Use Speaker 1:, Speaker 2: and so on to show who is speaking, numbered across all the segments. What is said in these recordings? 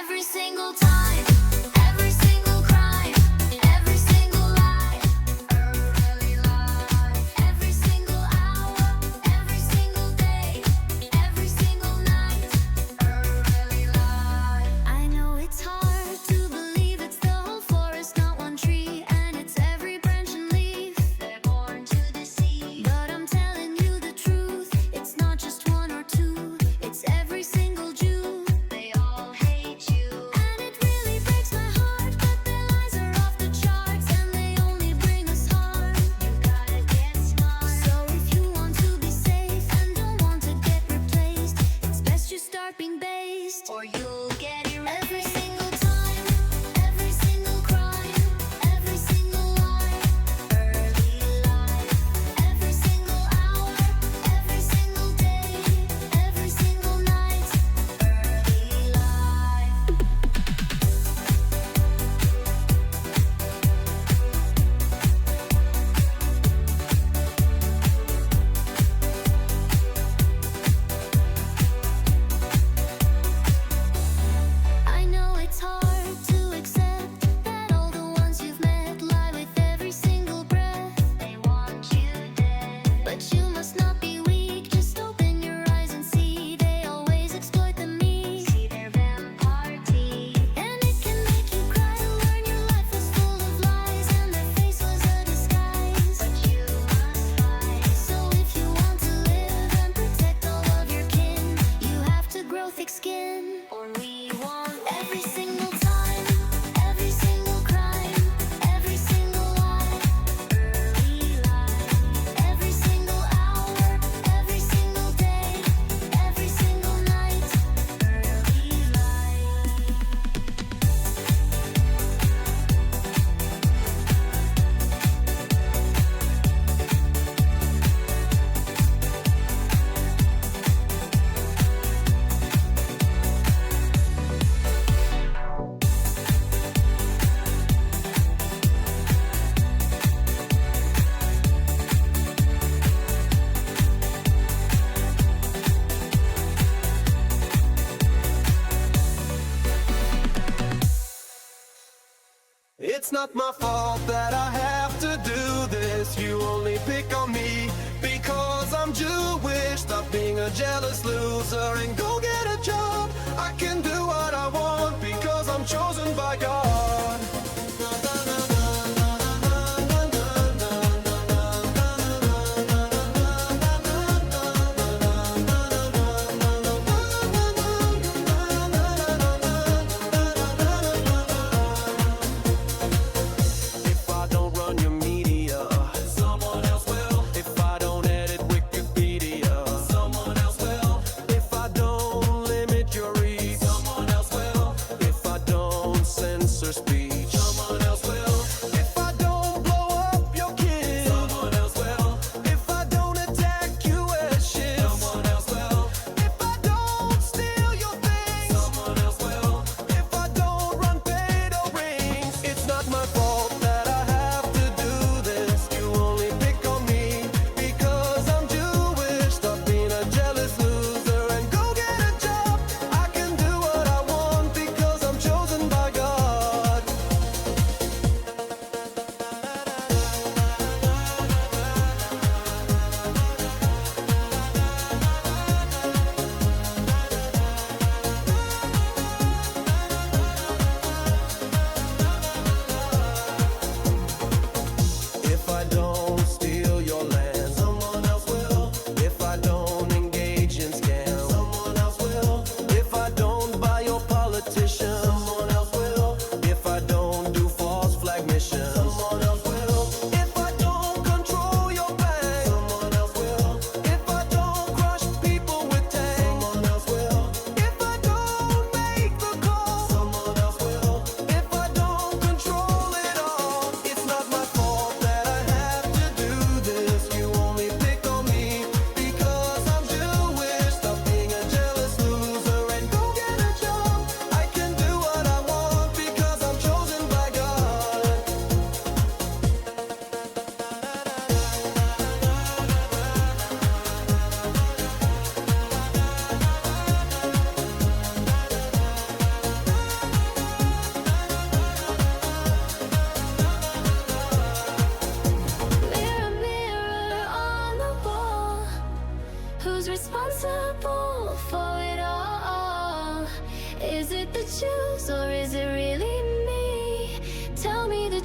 Speaker 1: Every single time, every single crime, every single lie, early life, every single hour, every single day, every single night, early life. I know it's hard to believe it's the whole forest, not one tree, and it's every branch and leaf. They're born to deceive, but I'm telling you the truth. It's not just one or two, it's every single Jew. They all hate you, and it really breaks my heart. But their lies are off the charts, and they only bring us harm. You gotta get smart. So if you want to be safe and don't want to get replaced, it's best you start being based, or you'll get erased. Every single time, every single crime, every single lie, early life, every single hour, every single day, every single night, early life. I know it's hard to accept that all the ones you've met lie with every single breath. They want you dead, but you must not be weak. Just open your eyes and see they always exploit the meek. See their vampire teeth, and it can make you cry to learn your life was full of lies and their face was a disguise. But you must fight. So if you want to live and protect all of your kin, you have to grow thick skin, or we won't. Every single time, every single crime, every single lie, early life, every single hour, every single day, every single night, early life.
Speaker 2: It's not my fault that I have to do this. You only pick on me because I'm Jewish. Stop being a jealous loser and go get a job. I can do what I want because I'm chosen by God. If I don't run your media, someone else will. If I don't edit Wikipedia, someone else will. If I don't limit your reach, someone else will. If I don't censor speech, someone else will. If I don't blow up your kids, someone else will. If I don't attack US ships, someone else will. If I don't steal your things, someone else will. If I don't run pedo rings, it's not my fault that I have to do this. You only pick on me because I'm Jewish. Stop being a jealous loser and go get a job. I can do what I want because I'm chosen by God.
Speaker 1: Every single time, every single crime, every single lie, early life, every single hour, every single day, every single night, early life.
Speaker 2: If I don't steal your land, someone else will. If I don't engage in scams, someone else will. If I don't buy your politicians, someone else will. If I don't do false flag missions, someone else will. If I don't control your bank, someone else will. If I don't crush people with tanks, someone else will. If I don't make the call, someone else will. If I don't control it all, it's not my fault that I have to do this. You only pick on me because I'm Jewish. Stop being a jealous loser and go get a job. I can do what I want because I'm chosen by God.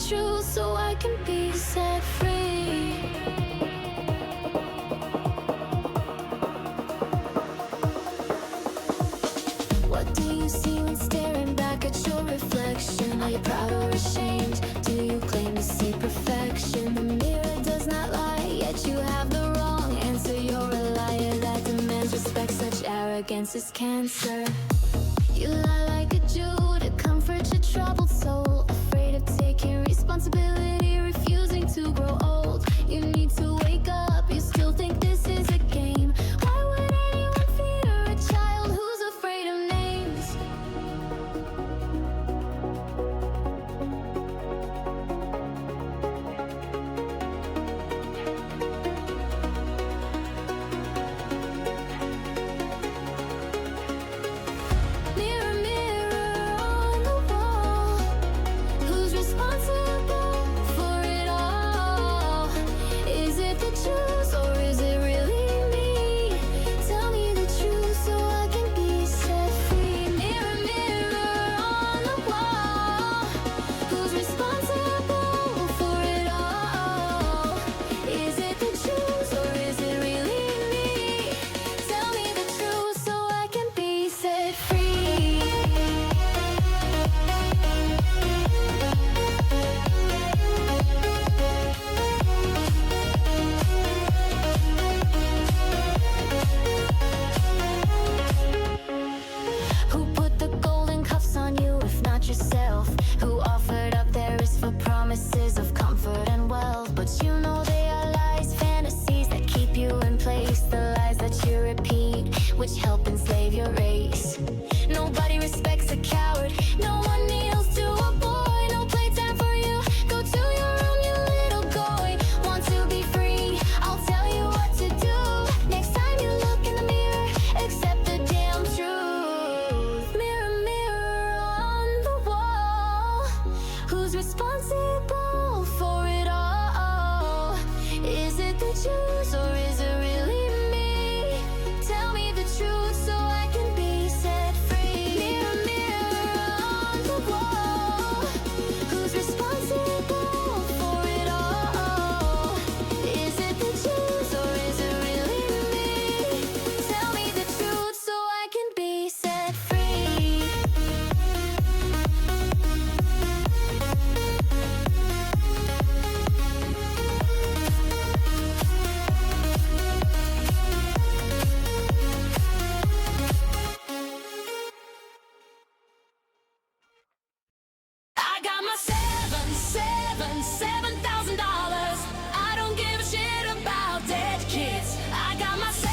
Speaker 1: truth so I can be set free. What do you see when staring back at your reflection? Are you proud or ashamed? Do you claim to see perfection? The mirror does not lie, yet you have the wrong answer. You're a liar that demands respect. Such arrogance is cancer. You lie like a Jew to comfort your troubled soul, afraid of taking responsibility, refusing to grow old. You need to wake up, you still think this is a game. Why would anyone fear a child who's afraid of names? Mirror, mirror on the wall, who's responsible for it all? Is it the Jews or is it really me? Tell me the truth so I can be set free. Mirror, mirror on the wall, who's responsible for it all? Is it the Jews or is it really me? Tell me the truth so I can be set free. Who put the golden cuffs on you if not yourself? Who offered up their risk for promises of comfort and wealth? But you know they are lies, fantasies that keep you in place. The lies that you repeat, which help enslave your race. Nobody respects a coward. No one kneels to a boy. No playtime for you. Go to your room, you little goy. Want to be free? I'll tell you what to do. Next time you look in the mirror, accept the damn truth. Mirror, mirror on the wall, who's responsible for it all? Is it the Jews or is it really me? Tell me the truth so I can be set free. Mirror, mirror on the wall, who's responsible for it all? Is it the Jews or is it really me? Tell me the truth so I can be set free. I got my $7,000. I don't give a shit about dead kids. I got my $7,000.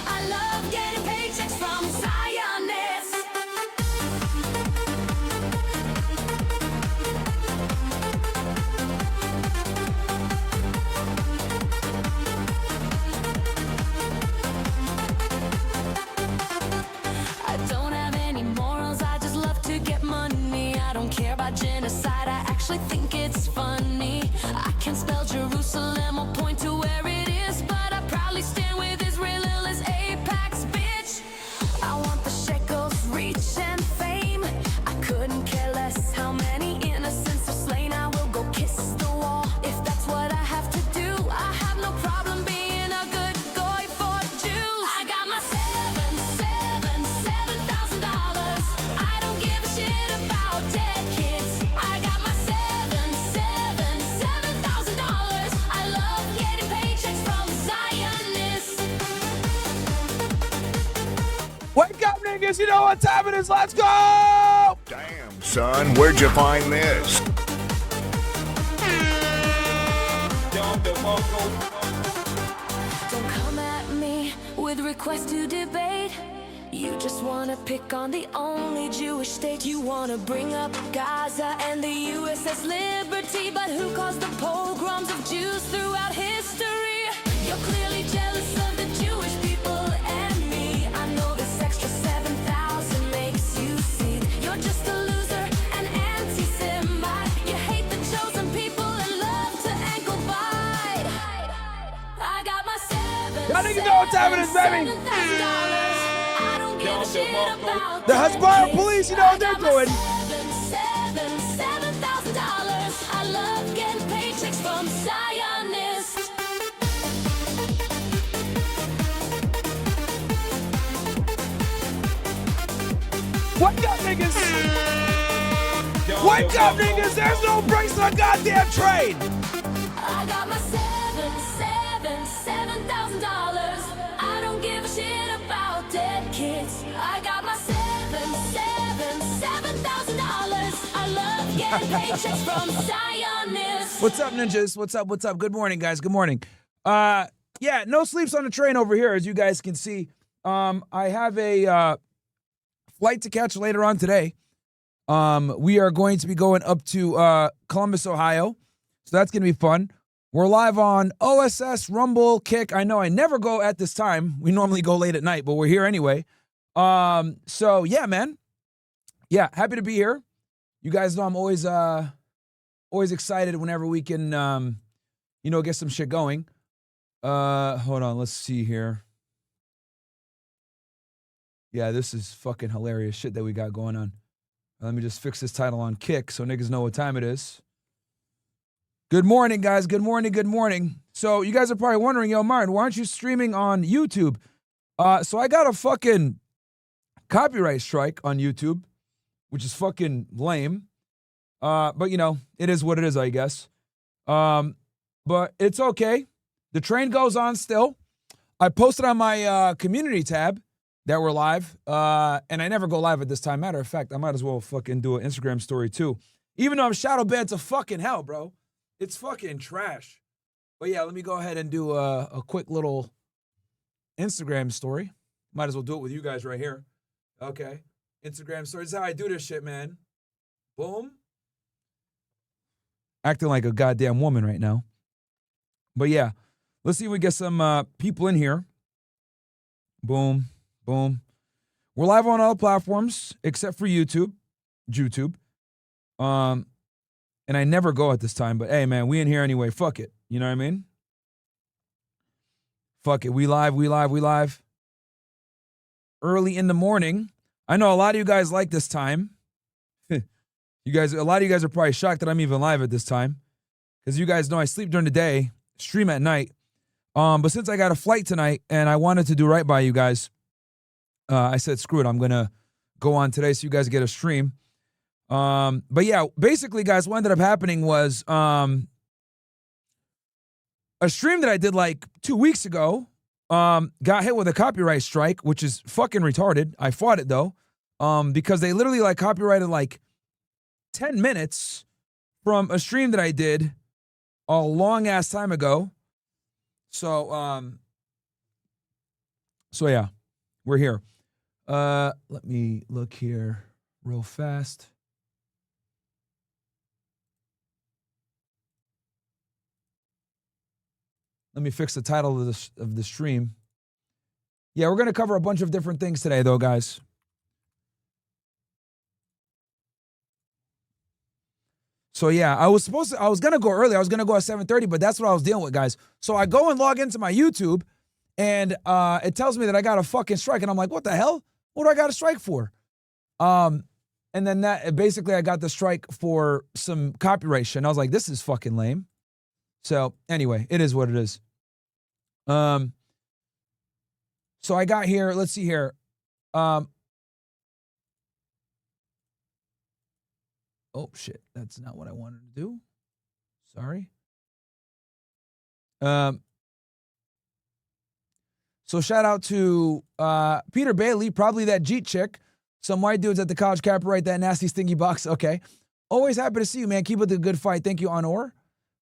Speaker 1: I love getting paychecks from Zionists. I don't have any morals, I just love to get money. I don't care about genocide, I actually think it's funny. I can spell Jerusalem or point to where it is, but I proudly stand with Israel as apex, bitch. I want the shekels, reach and fame. I couldn't care less how many innocents are slain. I will go kiss the wall if that's what I have to do. I have no problem being a good goy for Jews. I got my $7,000. I don't give a shit about dead kids. I got my $7,000. I love getting paychecks from Zionists.
Speaker 3: Wake up, niggas! You know what time it is. Let's go!
Speaker 4: Damn, son, where'd you find this?
Speaker 1: Don't come at me with requests to debate. You just wanna pick on the only Jewish state. You wanna bring up Gaza and the USS Liberty, but who caused the pogroms of Jews throughout history? You're clearly jealous of the Jewish people and me. I know this extra 7,000 makes you see you're just a loser, an anti-Semite. You hate the chosen people and love to ankle bite. I got my
Speaker 3: Y'all niggas know what time it is, baby.
Speaker 1: $7,000. I don't give a shit about
Speaker 3: The Hezbollah police, you know what they're doing. Wake up, niggas! Wake up, niggas! There's no brakes on a goddamn train!
Speaker 1: I got my $7,000. I don't give a shit about dead kids. I got my $7,000. I love getting paychecks from Zionists.
Speaker 3: What's up, ninjas? What's up? What's up? Good morning, guys. Good morning. Yeah, no sleeps on the train over here, as you guys can see. I have a flight to catch later on today. We are going to be going up to Columbus, Ohio. So that's going to be fun. We're live on OSS, Rumble, Kick. I know I never go at this time. We normally go late at night, but we're here anyway. So yeah, man. Yeah, happy to be here. You guys know I'm always excited whenever we can get some shit going. Hold on, let's see here. Yeah, this is fucking hilarious shit that we got going on. Let me just fix this title on Kick so niggas know what time it is. Good morning, guys. Good morning. Good morning. So you guys are probably wondering, yo, Myron, why aren't you streaming on YouTube? So I got a fucking copyright strike on YouTube, which is fucking lame. But it is what it is, I guess. But it's okay. The train goes on still. I posted on my community tab that we're live. And I never go live at this time. Matter of fact, I might as well fucking do an Instagram story too. Even though I'm shadow banned to fucking hell, bro. It's fucking trash. But yeah, let me go ahead and do a quick little Instagram story. Might as well do it with you guys right here. Okay. Instagram story. This is how I do this shit, man. Boom. Acting like a goddamn woman right now. But yeah, let's see if we get some people in here. Boom. Boom. We're live on all platforms except for YouTube. And I never go at this time, but hey, man, we in here anyway. Fuck it. You know what I mean? Fuck it. We live. Early in the morning. I know a lot of you guys like this time. A lot of you guys are probably shocked that I'm even live at this time. Because you guys know I sleep during the day, stream at night. But since I got a flight tonight and I wanted to do right by you guys, I said, screw it. I'm going to go on today so you guys get a stream. But yeah, basically, guys, what ended up happening was a stream that I did like 2 weeks ago got hit with a copyright strike, which is fucking retarded. I fought it though, because they literally like copyrighted like 10 minutes from a stream that I did a long ass time ago. So yeah, we're here. Let me look here real fast. Let me fix the title of the stream. Yeah, we're going to cover a bunch of different things today, though, guys. So, yeah, I was going to go early. I was going to go at 7:30, but that's what I was dealing with, guys. So I go and log into my YouTube, and it tells me that I got a fucking strike. And I'm like, what the hell? What do I got a strike for? And then basically I got the strike for some copyright shit. And I was like, this is fucking lame. So, anyway, it is what it is. So I got here, let's see here. Oh shit, that's not what I wanted to do. Sorry. So shout out to Peter Bailey, probably that Jeet chick. Some white dudes at the college cap right, that nasty stinky box. Okay. Always happy to see you, man. Keep up the good fight. Thank you, Honor.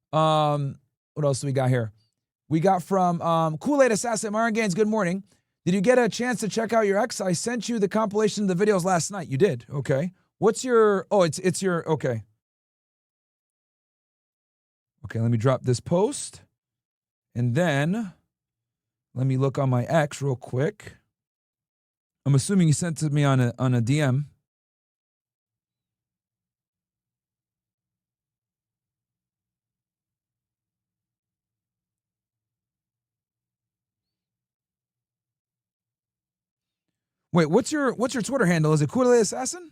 Speaker 3: What else do we got here? We got from Kool-Aid Assassin Myron Gaines. Good morning. Did you get a chance to check out your ex? I sent you the compilation of the videos last night. You did. Okay. What's your, it's your, okay. Okay, let me drop this post. And then let me look on my ex real quick. I'm assuming you sent it to me on a DM. Wait, what's your Twitter handle? Is it Kool-Aid Assassin?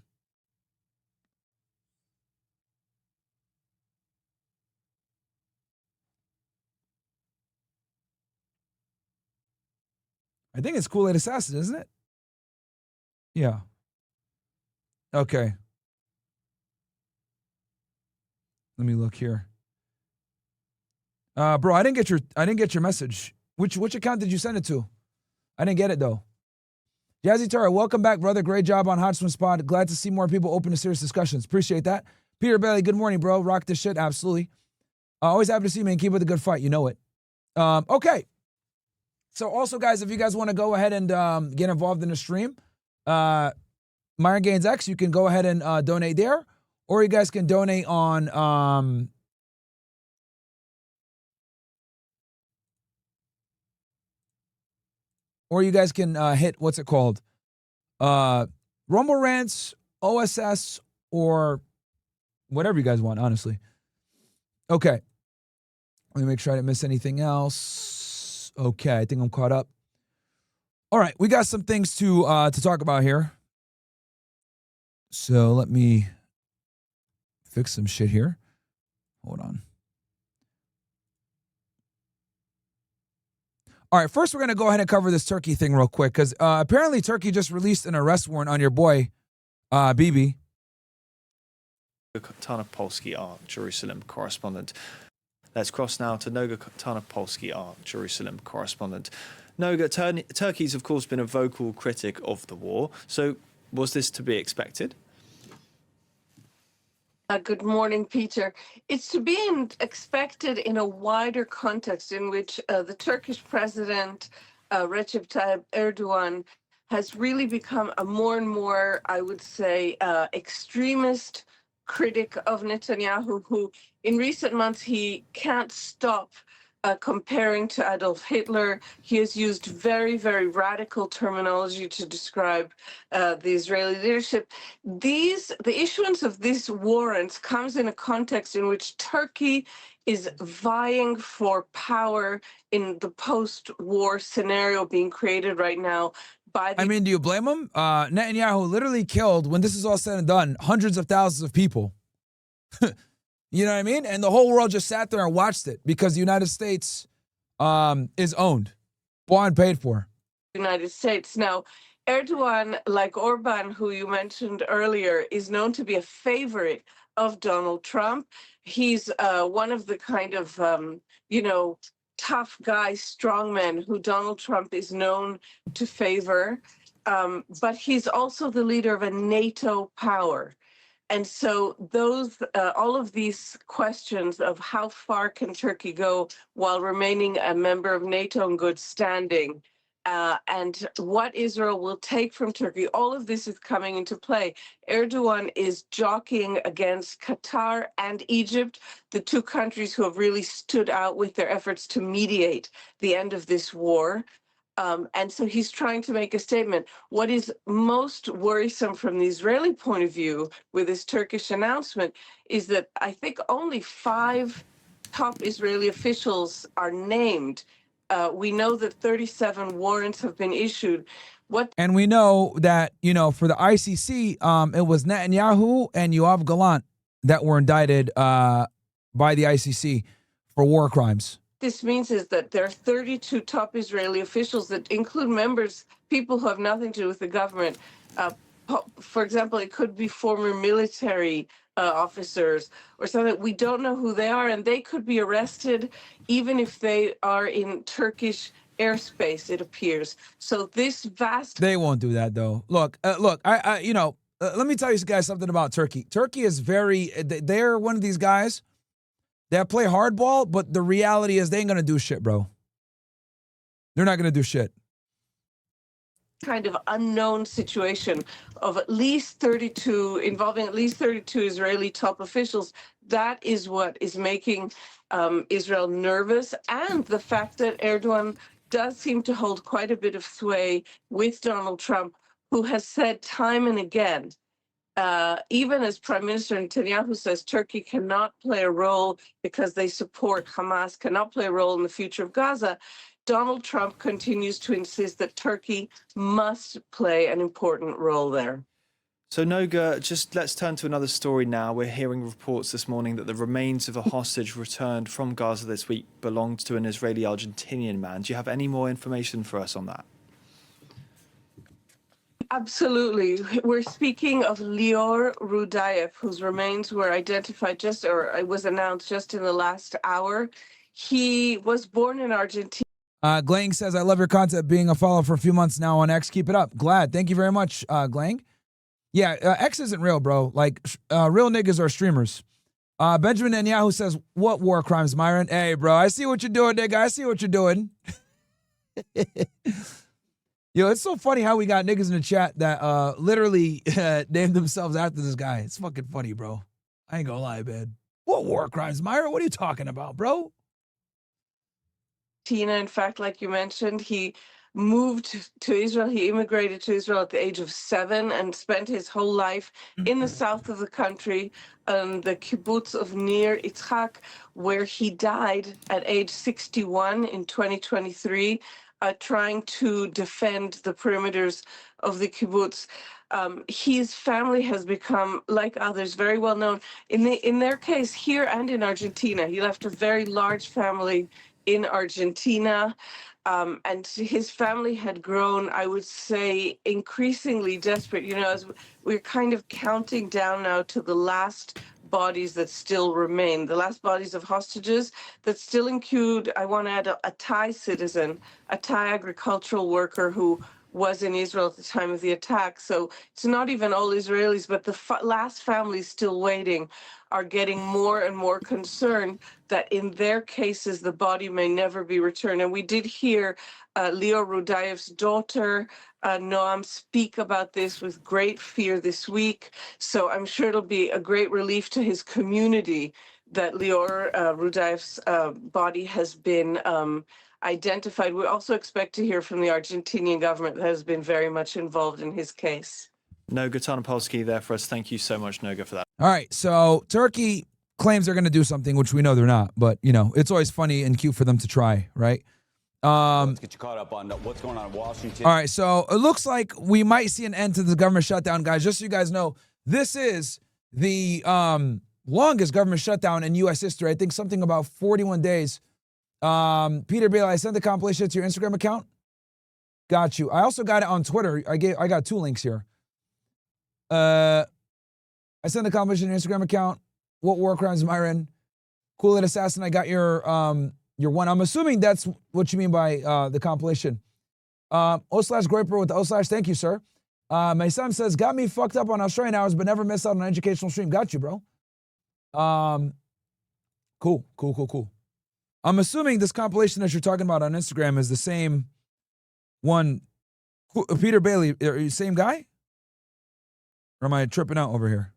Speaker 3: I think it's Kool-Aid Assassin, isn't it? Yeah. Okay. Let me look here. Bro, I didn't get your message. Which account did you send it to? I didn't get it though. Jazzy Tara, welcome back, brother. Great job on Hot Swim Spot. Glad to see more people open to serious discussions. Appreciate that. Peter Bailey, good morning, bro. Rock this shit, absolutely. Always happy to see you, man. Keep with a good fight. You know it. Okay. So also, guys, if you guys want to go ahead and get involved in the stream, Myron Gaines X, you can go ahead and donate there, or you guys can donate on or you guys can hit what's it called, Rumble Rants, OSS, or whatever you guys want. Honestly. Okay. Let me make sure I didn't miss anything else. Okay, I think I'm caught up. All right, we got some things to talk about here. So let me fix some shit here. Hold on. All right, first we're going to go ahead and cover this Turkey thing real quick, because apparently Turkey just released an arrest warrant on your boy, Bibi.
Speaker 5: Tarnopolsky Art, Jerusalem correspondent. Let's cross now to Noga Tarnopolsky Art, Jerusalem correspondent. Noga, Turkey's of course been a vocal critic of the war, so was this to be expected?
Speaker 6: Good morning, Peter. It's to be expected in a wider context in which the Turkish president, Recep Tayyip Erdogan, has really become a more and more, I would say, extremist critic of Netanyahu, who in recent months he can't stop comparing to Adolf Hitler. He has used very, very radical terminology to describe the Israeli leadership. The issuance of these warrants comes in a context in which Turkey is vying for power in the post-war scenario being created right now by the
Speaker 3: I mean, do you blame him? Netanyahu literally killed, when this is all said and done, hundreds of thousands of people. You know what I mean? And the whole world just sat there and watched it because the United States is owned, bought and paid for.
Speaker 6: United States. Now, Erdogan, like Orban, who you mentioned earlier, is known to be a favorite of Donald Trump. He's one of the kind of, tough guy, strongmen who Donald Trump is known to favor. But he's also the leader of a NATO power. And so all of these questions of how far can Turkey go while remaining a member of NATO in good standing, and what Israel will take from Turkey, all of this is coming into play. Erdogan is jockeying against Qatar and Egypt, the two countries who have really stood out with their efforts to mediate the end of this war. And so he's trying to make a statement. What is most worrisome from the Israeli point of view with this Turkish announcement is that I think only 5 top Israeli officials are named. We know that 37 warrants have been issued.
Speaker 3: And we know that, for the ICC, it was Netanyahu and Yoav Gallant that were indicted by the ICC for war crimes.
Speaker 6: This means is that there are 32 top Israeli officials that include people who have nothing to do with the government. For example, it could be former military officers or something. We don't know who they are, and they could be arrested even if they are in Turkish airspace, it appears. So this vast...
Speaker 3: They won't do that, though. Look, let me tell you guys something about Turkey. Turkey is they're one of these guys that play hardball, but the reality is they ain't going to do shit, bro. They're not going to do shit.
Speaker 6: Kind of unknown situation of involving at least 32 Israeli top officials. That is what is making Israel nervous. And the fact that Erdogan does seem to hold quite a bit of sway with Donald Trump, who has said time and again, even as Prime Minister Netanyahu says Turkey cannot play a role because they support Hamas, cannot play a role in the future of Gaza, Donald Trump continues to insist that Turkey must play an important role there.
Speaker 5: So Noga, just let's turn to another story now. We're hearing reports this morning that the remains of a hostage returned from Gaza this week belonged to an Israeli-Argentinian man. Do you have any more information for us on that?
Speaker 6: Absolutely. We're speaking of Lior Rudayev, whose remains were identified was announced just in the last hour. He was born in Argentina.
Speaker 3: Glang says, I love your content, being a follower for a few months now on X. Keep it up. Glad. Thank you very much, Glang. Yeah, X isn't real, bro. Like, real niggas are streamers. Benjamin Netanyahu says, what war crimes, Myron? Hey, bro, I see what you're doing, nigga. I see what you're doing. Yo, it's so funny how we got niggas in the chat that literally named themselves after this guy. It's fucking funny, bro. I ain't gonna lie, man. What war crimes, Myron? What are you talking about, bro?
Speaker 6: In fact, like you mentioned, he moved to Israel. He immigrated to Israel at the age of 7 and spent his whole life in the south of the country, the kibbutz of Nir Yitzhak, where he died at age 61 in 2023, trying to defend the perimeters of the kibbutz. His family has become, like others, very well known. In their case, here and in Argentina, he left a very large family in Argentina. And his family had grown, I would say, increasingly desperate. You know, as we're kind of counting down now to the last bodies that still remain, the last bodies of hostages that still include, I want to add, a Thai citizen, a Thai agricultural worker who was in Israel at the time of the attack. So it's not even all Israelis, but the last families still waiting are getting more and more concerned that in their cases, the body may never be returned. And we did hear Leo Rudayev's daughter, Noam, speak about this with great fear this week. So I'm sure it'll be a great relief to his community that Lior Rudayev's body has been identified. We also expect to hear from the Argentinian government that has been very much involved in his case.
Speaker 5: Noga Tarnopolsky there for us. Thank you so much, Noga, for that.
Speaker 3: All right, so Turkey claims they're going to do something, which we know they're not. But, you know, it's always funny and cute for them to try, right?
Speaker 7: Let's get you caught up on what's going on in Washington.
Speaker 3: All right, so it looks like we might see an end to the government shutdown, guys. Just so you guys know, this is the longest government shutdown in U.S. history. I think something about 41 days. Peter Bailey, I sent the compilation to your Instagram account. Got you. I also got it on Twitter. I got 2 links here. I sent the compilation to your Instagram account. What war crimes, Myron? Cool It Assassin, I got your one. I'm assuming that's what you mean by the compilation. O/Groiper with the O/. Thank you, sir. My son says, got me fucked up on Australian hours, but never missed out on an educational stream. Got you, bro. Cool. I'm assuming this compilation that you're talking about on Instagram is the same one. Peter Bailey, are you the same guy? Or am I tripping out over here?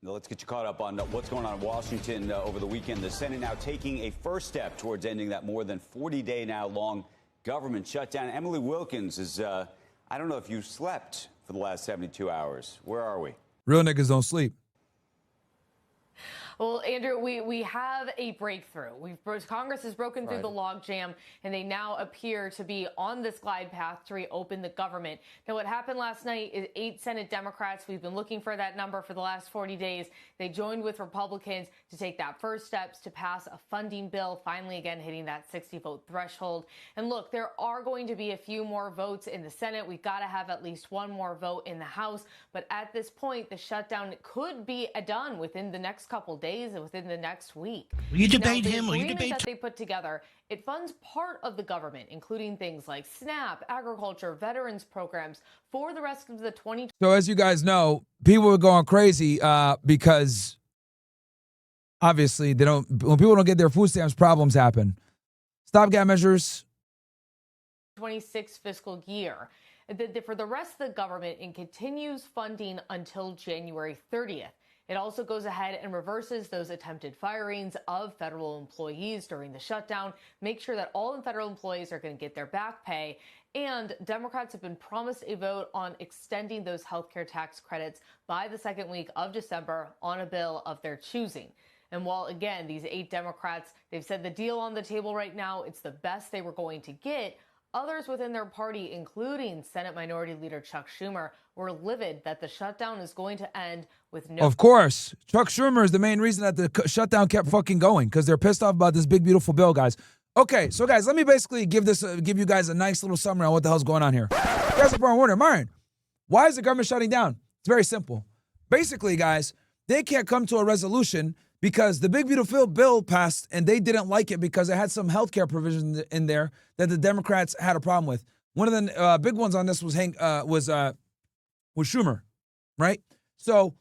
Speaker 7: Now let's get you caught up on what's going on in Washington over the weekend. The Senate now taking a first step towards ending that more than 40-day now long government shutdown. Emily Wilkins is, I don't know if you slept for the last 72 hours. Where are we?
Speaker 3: Real niggas don't sleep.
Speaker 8: Well, Andrew, we have a breakthrough. Congress has broken through the logjam, and they now appear to be on this glide path to reopen the government. Now, what happened last night is 8 Senate Democrats, we've been looking for that number for the last 40 days. They joined with Republicans to take that first steps to pass a funding bill, finally again hitting that 60-vote threshold. And look, there are going to be a few more votes in the Senate. We've got to have at least one more vote in the House. But at this point, the shutdown could be done within the next couple days, within the next week.
Speaker 9: Will you debate
Speaker 8: now,
Speaker 9: him? Will you
Speaker 8: agreement
Speaker 9: debate
Speaker 8: that they put together, it funds part of the government, including things like SNAP, agriculture, veterans programs for the rest of the 2020.
Speaker 3: So as you guys know, people are going crazy because obviously when people don't get their food stamps, problems happen. Stopgap measures.
Speaker 8: 26 fiscal year. For the rest of the government, it continues funding until January 30th. It also goes ahead and reverses those attempted firings of federal employees during the shutdown, make sure that all the federal employees are going to get their back pay. And Democrats have been promised a vote on extending those healthcare tax credits by the second week of December on a bill of their choosing. And while, again, these 8 Democrats, they've said the deal on the table right now, it's the best they were going to get, others within their party, including Senate Minority Leader Chuck Schumer, were livid that the shutdown is going to end with no...
Speaker 3: Of course. Chuck Schumer is the main reason that the shutdown kept fucking going, because they're pissed off about this big, beautiful bill, guys. Okay, so guys, let me basically give you guys a nice little summary on what the hell's going on here. You guys are probably wondering, Myron, Why is the government shutting down? It's very simple. Basically, guys, they can't come to a resolution because the big beautiful bill passed and they didn't like it because it had some healthcare provisions in there that the Democrats had a problem with. One of the big ones on this was Schumer, right? So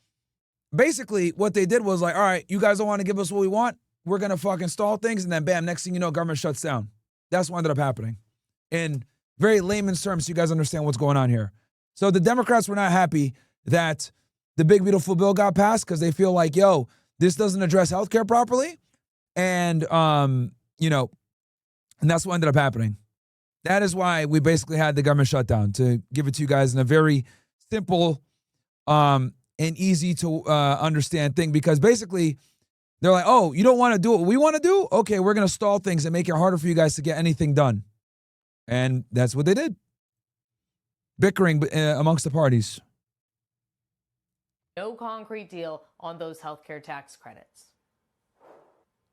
Speaker 3: basically what they did was like, all right, you guys don't want to give us what we want. We're going to fucking stall things. And then bam, next thing you know, government shuts down. That's what ended up happening. In very layman's terms, so you guys understand what's going on here. So the Democrats were not happy that the big beautiful bill got passed because they feel like, yo, this doesn't address healthcare properly. And, you know, and that's what ended up happening. That is why we basically had the government shutdown, to give it to you guys in a very simple and easy to understand thing, because basically they're like, oh, you don't want to do what we want to do? Okay, we're going to stall things and make it harder for you guys to get anything done. And that's what they did. Bickering amongst the parties.
Speaker 8: No concrete deal on those healthcare tax credits.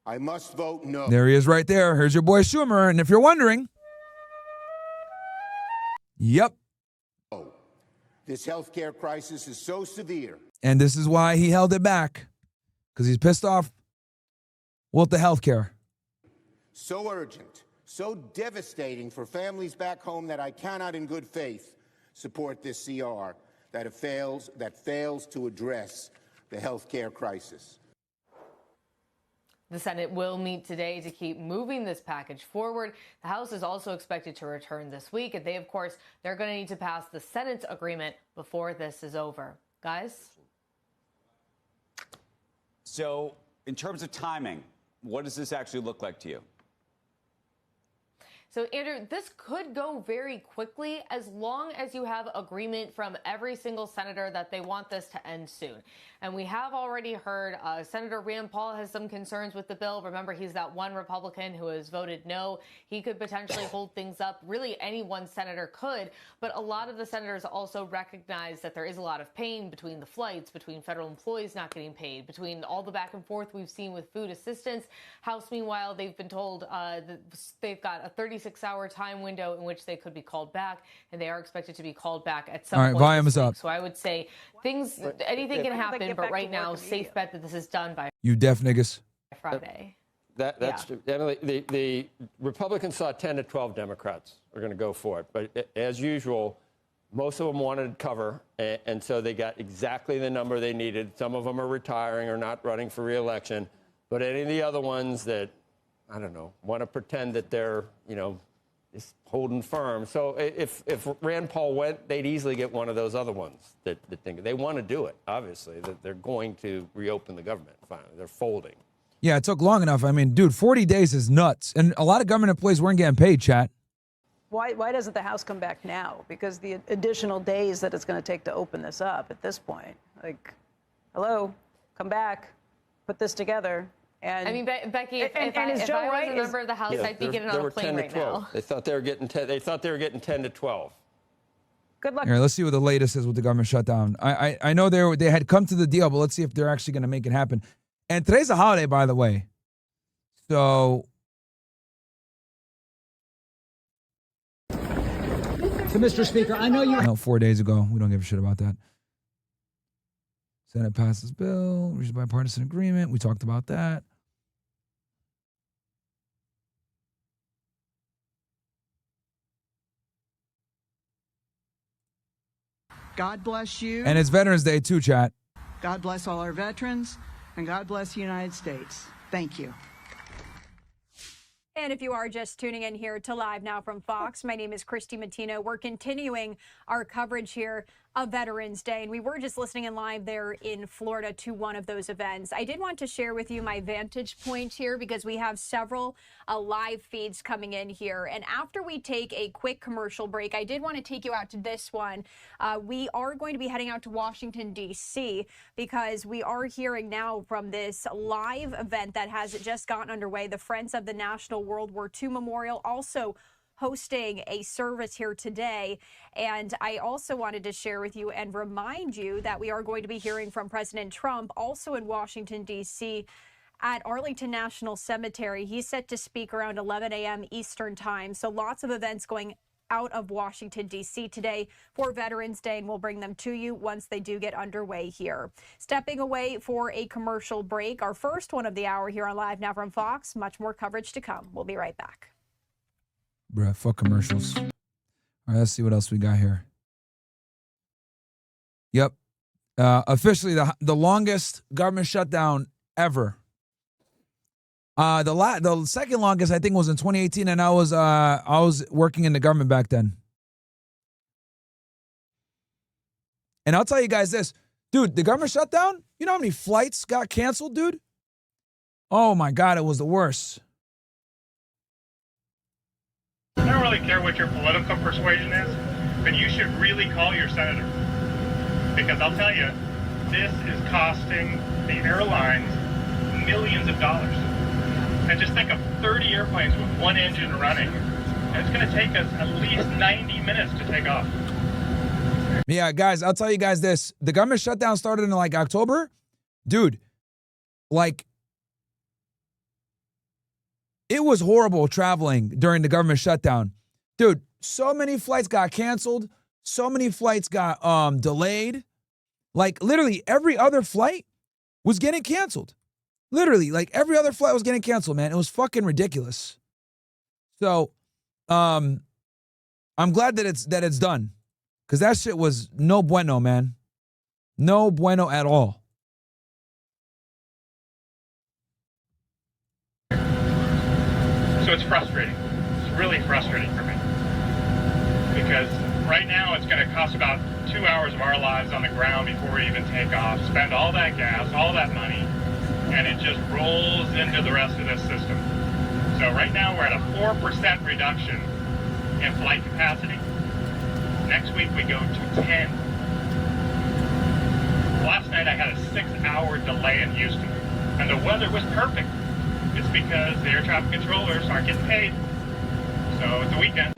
Speaker 9: I must vote no.
Speaker 3: There he is right there. Here's your boy Schumer. And if you're wondering, yep.
Speaker 9: This healthcare crisis is so severe.
Speaker 3: And this is why he held it back, because he's pissed off with the healthcare.
Speaker 9: So urgent, so devastating for families back home that I cannot in good faith support this CR that fails to address the healthcare crisis.
Speaker 8: The Senate will meet today to keep moving this package forward. The House is also expected to return this week, and they, of course, they're going to need to pass the Senate's agreement before this is over. Guys?
Speaker 7: So, in terms of timing, what does this actually look like to you?
Speaker 8: So, Andrew, this could go very quickly as long as you have agreement from every single senator that they want this to end soon. And we have already heard Senator Rand Paul has some concerns with the bill. Remember, he's that one Republican who has voted no. He could potentially hold things up. Really, any one senator could. But a lot of the senators also recognize that there is a lot of pain between the flights, between federal employees not getting paid, between all the back and forth we've seen with food assistance. House, meanwhile, they've been told that they've got a 36-hour time window in which they could be called back, and they are expected to be called back at some point.
Speaker 3: All right, volume is up.
Speaker 8: So I would say anything can happen, but right now, safe bet that this is done by
Speaker 3: You deaf niggas.
Speaker 8: Friday.
Speaker 10: That's true. Emily, the Republicans saw 10 to 12 Democrats are going to go for it. But as usual, most of them wanted cover, and so they got exactly the number they needed. Some of them are retiring or not running for re-election. But any of the other ones that, I don't know, want to pretend that they're, is holding firm. So if Rand Paul went, they'd easily get one of those other ones that think they want to do it, obviously, that they're going to reopen the government finally. They're folding.
Speaker 3: Yeah, it took long enough. I mean, dude, 40 days is nuts. And a lot of government employees weren't getting paid, chat.
Speaker 11: Why doesn't the House come back now? Because the additional days that it's going to take to open this up at this point. Like, hello, come back, put this together. And
Speaker 8: I mean, Becky, if
Speaker 11: and
Speaker 8: I
Speaker 11: is Joe
Speaker 8: was
Speaker 11: right?
Speaker 8: a member of the House, I'd be getting on a plane right now.
Speaker 10: They thought they were getting 10. They thought they were getting 10 to 12.
Speaker 11: Good luck.
Speaker 3: Here, let's see what the latest is with the government shutdown. I know they had come to the deal, but let's see if they're actually going to make it happen. And today's a holiday, by the way. So
Speaker 12: Mr. Speaker, I know you...
Speaker 3: No, 4 days ago. We don't give a shit about that. Senate passes bill, reaches bipartisan agreement. We talked about that.
Speaker 12: God bless you.
Speaker 3: And it's Veterans Day too, chat.
Speaker 12: God bless all our veterans, and God bless the United States. Thank you.
Speaker 13: And if you are just tuning in here to Live Now from Fox, my name is Christy Matino. We're continuing our coverage here of Veterans Day, and we were just listening in live there in Florida to one of those events. I did want to share with you my vantage point here because we have several live feeds coming in here. And after we take a quick commercial break, I did want to take you out to this one. We are going to be heading out to Washington, D.C. because we are hearing now from this live event that has just gotten underway, the Friends of the National World War II Memorial, also hosting a service here today. And I also wanted to share with you and remind you that we are going to be hearing from President Trump also in Washington, D.C. at Arlington National Cemetery. He's set to speak around 11 a.m. Eastern time. So lots of events going out of Washington, D.C. today for Veterans Day, and we'll bring them to you once they do get underway here. Stepping away for a commercial break, our first one of the hour here on Live Now from Fox. Much more coverage to come. We'll be right back.
Speaker 3: Bruh, fuck commercials. All right, let's see what else we got here. Yep. Officially the longest government shutdown ever. The second longest I think was in 2018, and I was working in the government back then. And I'll tell you guys this, dude, the government shutdown, you know how many flights got canceled, dude? Oh my God, it was the worst.
Speaker 14: I don't really care what your political persuasion is, but you should really call your senator. Because I'll tell you, this is costing the airlines millions of dollars. And just think of 30 airplanes with one engine running. And it's going to take us at least 90 minutes to take off.
Speaker 3: Yeah, guys, I'll tell you guys this. The government shutdown started in like October. Dude, like, it was horrible traveling during the government shutdown. Dude, so many flights got canceled. So many flights got delayed. Like, literally, every other flight was getting canceled. Literally, like, every other flight was getting canceled, man. It was fucking ridiculous. So, I'm glad that it's done. Because that shit was no bueno, man. No bueno at all.
Speaker 14: So it's frustrating. It's really frustrating for me. Because right now it's going to cost about 2 hours of our lives on the ground before we even take off, spend all that gas, all that money, and it just rolls into the rest of this system. So right now we're at a 4% reduction in flight capacity. Next week we go to 10. Last night I had a 6-hour delay in Houston, and the weather was perfect. It's because the air traffic controllers aren't getting paid. So it's a weekend.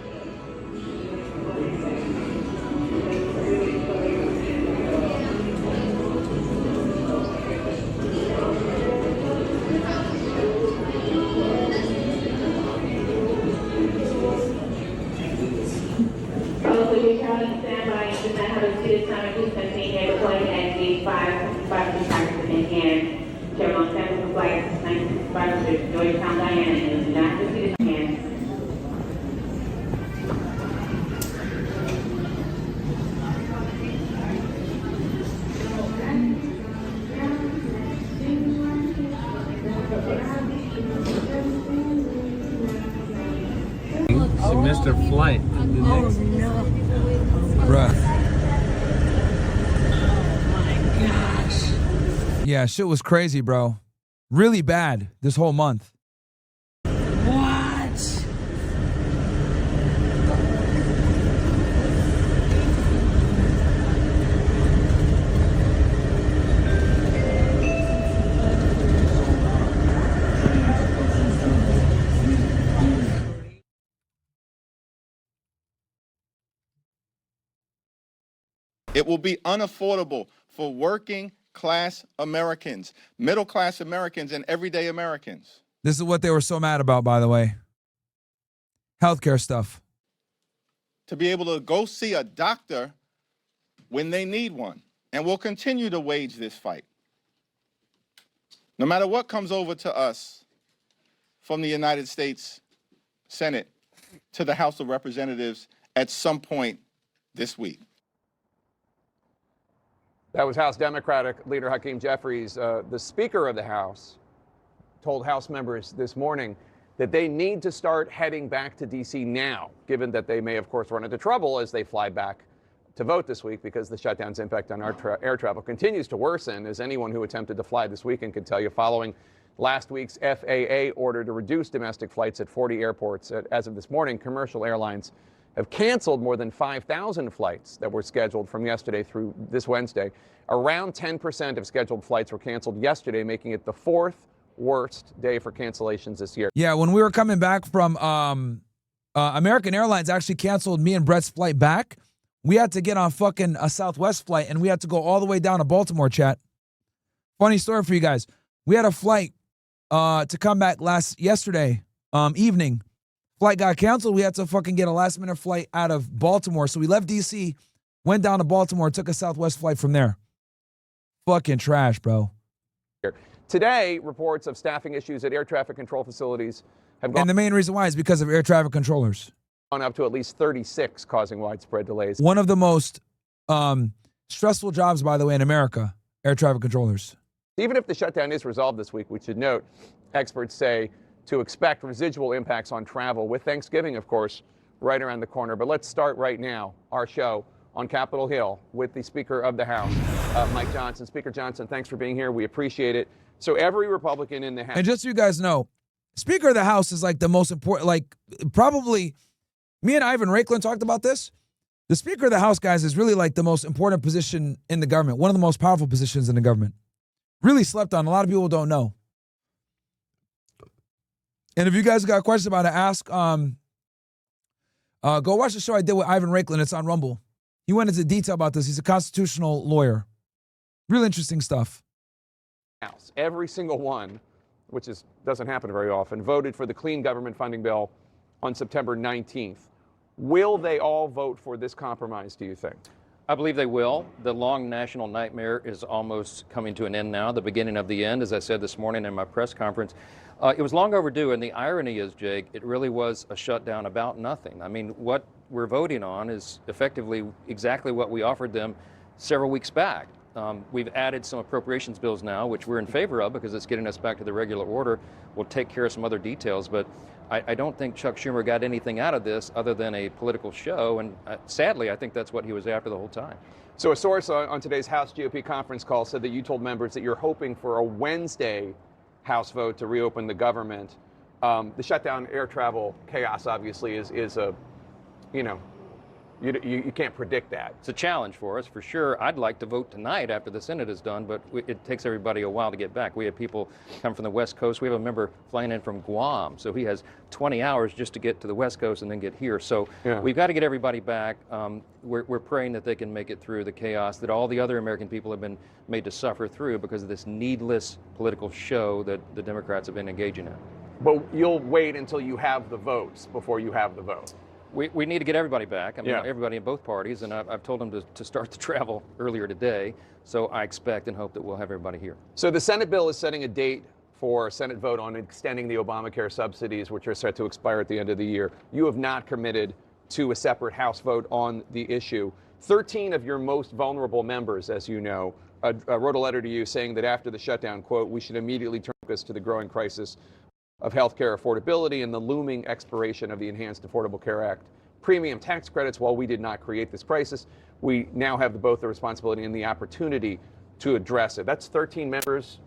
Speaker 15: She missed her flight.
Speaker 1: Oh no.
Speaker 3: Bruh.
Speaker 1: My gosh.
Speaker 3: Yeah, shit was crazy, bro. Really bad this whole month.
Speaker 1: What?
Speaker 9: It will be unaffordable for working class Americans, middle class Americans, and everyday Americans.
Speaker 3: This is what they were so mad about, by the way. Healthcare stuff.
Speaker 9: To be able to go see a doctor when they need one. And we'll continue to wage this fight. No matter what comes over to us from the United States Senate to the House of Representatives at some point this week.
Speaker 16: That was House Democratic Leader Hakeem Jeffries. The Speaker of the House told House members this morning that they need to start heading back to D.C. now, given that they may, of course, run into trouble as they fly back to vote this week because the shutdown's impact on our air travel continues to worsen, as anyone who attempted to fly this weekend can tell you, following last week's FAA order to reduce domestic flights at 40 airports. As of this morning, commercial airlines have canceled more than 5,000 flights that were scheduled from yesterday through this Wednesday. Around 10% of scheduled flights were canceled yesterday, making it the fourth worst day for cancellations this year.
Speaker 3: Yeah, when we were coming back from American Airlines actually canceled me and Brett's flight back. We had to get on fucking a Southwest flight, and we had to go all the way down to Baltimore, chat. Funny story for you guys. We had a flight to come back yesterday evening, Flight got canceled. We had to fucking get a last-minute flight out of Baltimore. So we left D.C., went down to Baltimore, took a Southwest flight from there. Fucking trash, bro.
Speaker 16: Today, reports of staffing issues at air traffic control facilities have gone
Speaker 3: And the main reason why is because of air traffic controllers.
Speaker 16: up to at least 36, causing widespread delays.
Speaker 3: One of the most stressful jobs, by the way, in America, air traffic controllers.
Speaker 16: Even if the shutdown is resolved this week, we should note, experts say to expect residual impacts on travel, with Thanksgiving, of course, right around the corner. But let's start right now, our show on Capitol Hill with the Speaker of the House, Mike Johnson. Speaker Johnson, thanks for being here. We appreciate it. So every Republican in the House.
Speaker 3: And just so you guys know, Speaker of the House is like the most important, like probably, me and Ivan Raiklan talked about this. The Speaker of the House, guys, is really like the most important position in the government, one of the most powerful positions in the government. Really slept on. A lot of people don't know. And if you guys got questions about it, ask, go watch the show I did with Ivan Raiklan. It's on Rumble. He went into detail about this. He's a constitutional lawyer. Real interesting stuff.
Speaker 16: House, every single one, which doesn't happen very often, voted for the clean government funding bill on September 19th. Will they all vote for this compromise, do you think?
Speaker 17: I believe they will. The long national nightmare is almost coming to an end now, the beginning of the end, as I said this morning in my press conference. It was long overdue, and the irony is, Jake, it really was a shutdown about nothing. I mean, what we're voting on is effectively exactly what we offered them several weeks back. We've added some appropriations bills now, which we're in favor of because it's getting us back to the regular order. We'll take care of some other details, but I don't think Chuck Schumer got anything out of this other than a political show, and sadly, I think that's what he was after the whole time.
Speaker 16: So a source on today's House GOP conference call said that you told members that you're hoping for a Wednesday House vote to reopen the government. The shutdown, air travel chaos, obviously, is a, you know, you can't predict that.
Speaker 17: It's a challenge for us, for sure. I'd like to vote tonight after the Senate is done, but it takes everybody a while to get back. We have people come from the West Coast. We have a member flying in from Guam, so he has 20 hours just to get to the West Coast and then get here. So we've got to get everybody back. We're praying that they can make it through the chaos that all the other American people have been made to suffer through because of this needless political show that the Democrats have been engaging in.
Speaker 16: But you'll wait until you have the votes before you have the vote.
Speaker 17: We need to get everybody back. I mean, everybody in both parties, and I've told them to start the travel earlier today. So I expect and hope that we'll have everybody here.
Speaker 16: So the Senate bill is setting a date for a Senate vote on extending the Obamacare subsidies, which are set to expire at the end of the year. You have not committed to a separate House vote on the issue. 13 of your most vulnerable members, as you know, wrote a letter to you saying that after the shutdown, quote, we should immediately turn focus to the growing crisis of health care affordability and the looming expiration of the Enhanced Affordable Care Act premium tax credits. While we did not create this crisis, we now have both the responsibility and the opportunity to address it. That's 13 members.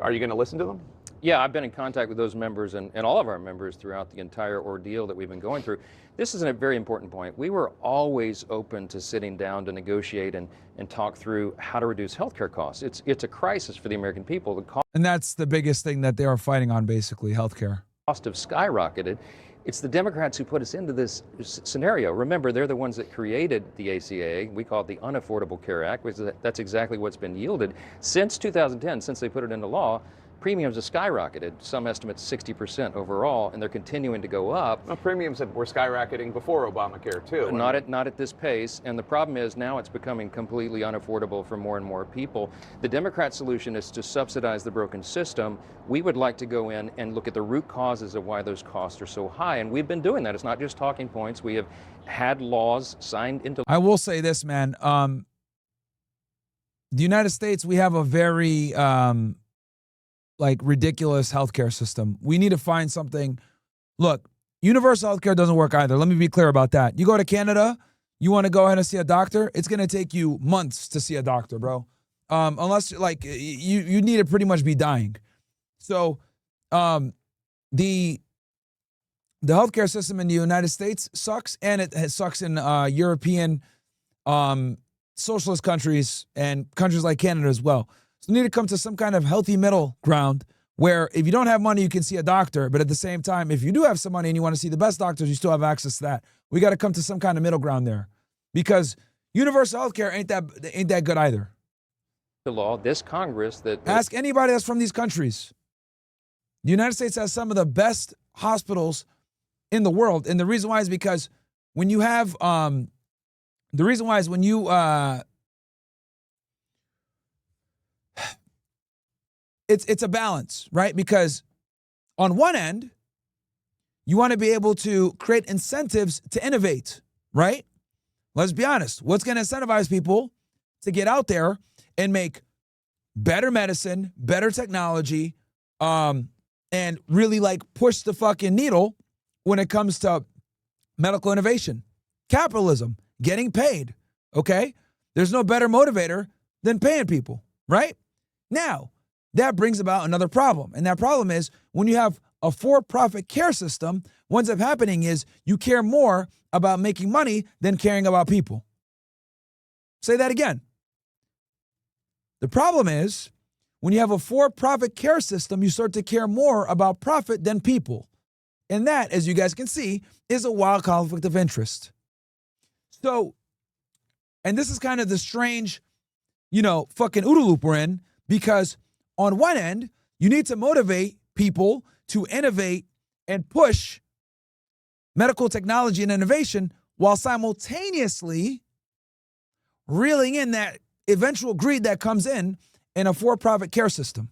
Speaker 16: Are you going to listen to them?
Speaker 17: Yeah, I've been in contact with those members and all of our members throughout the entire ordeal that we've been going through. This is a very important point. We were always open to sitting down to negotiate and talk through how to reduce healthcare costs. It's a crisis for the American people. The cost
Speaker 3: And that's the biggest thing that they are fighting on, basically, healthcare.
Speaker 17: Costs have skyrocketed. It's the Democrats who put us into this scenario. Remember, they're the ones that created the ACA. We call it the Unaffordable Care Act, which that's exactly what's been yielded. Since 2010, since they put it into law, premiums have skyrocketed. Some estimates 60% overall, and they're continuing to go up.
Speaker 16: Well, premiums were skyrocketing before Obamacare, too.
Speaker 17: Not at this pace, and the problem is now it's becoming completely unaffordable for more and more people. The Democrat solution is to subsidize the broken system. We would like to go in and look at the root causes of why those costs are so high, and we've been doing that. It's not just talking points. We have had laws signed into...
Speaker 3: I will say this, man. The United States, we have a very... ridiculous healthcare system. We need to find something. Look, universal healthcare doesn't work either. Let me be clear about that. You go to Canada, you want to go ahead and see a doctor, it's going to take you months to see a doctor, bro. Unless you need to pretty much be dying. So the healthcare system in the United States sucks, and it sucks in European socialist countries and countries like Canada as well. So you need to come to some kind of healthy middle ground where if you don't have money, you can see a doctor. But at the same time, if you do have some money and you want to see the best doctors, you still have access to that. We got to come to some kind of middle ground there because universal health care ain't that good either.
Speaker 17: The law, this Congress that...
Speaker 3: Ask anybody that's from these countries. The United States has some of the best hospitals in the world. And the reason why is because when you have, the reason why is when you, it's a balance, right? Because on one end, you want to be able to create incentives to innovate, right? Let's be honest. What's going to incentivize people to get out there and make better medicine, better technology, and really like push the fucking needle when it comes to medical innovation? Capitalism, getting paid, okay? There's no better motivator than paying people, right? Now, that brings about another problem. And that problem is when you have a for-profit care system, what ends up happening is you care more about making money than caring about people. Say that again. The problem is when you have a for-profit care system, you start to care more about profit than people. And that, as you guys can see, is a wild conflict of interest. So, and this is kind of the strange, fucking OODA loop we're in, because on one end, you need to motivate people to innovate and push medical technology and innovation while simultaneously reeling in that eventual greed that comes in a for-profit care system.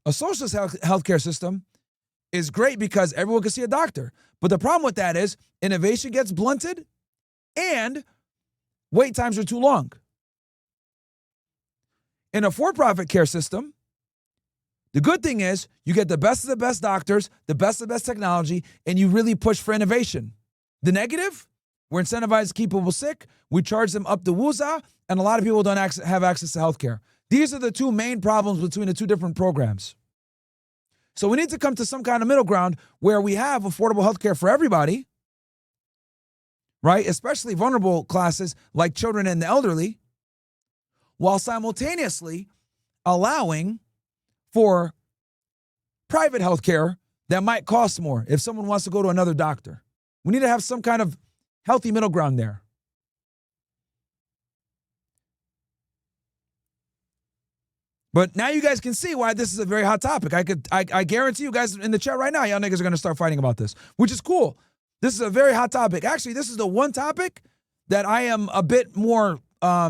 Speaker 3: A socialist healthcare system is great because everyone can see a doctor. But the problem with that is innovation gets blunted and wait times are too long. In a for-profit care system, the good thing is you get the best of the best doctors, the best of the best technology, and you really push for innovation. The negative, we're incentivized to keep people sick, we charge them up the wooza, and a lot of people don't have access to healthcare. These are the two main problems between the two different programs. So we need to come to some kind of middle ground where we have affordable healthcare for everybody, right? Especially vulnerable classes like children and the elderly, while simultaneously allowing for private healthcare that might cost more if someone wants to go to another doctor. We need to have some kind of healthy middle ground there. But now you guys can see why this is a very hot topic. I guarantee you guys in the chat right now, y'all niggas are going to start fighting about this, which is cool. This is a very hot topic. Actually, this is the one topic that I am a bit more,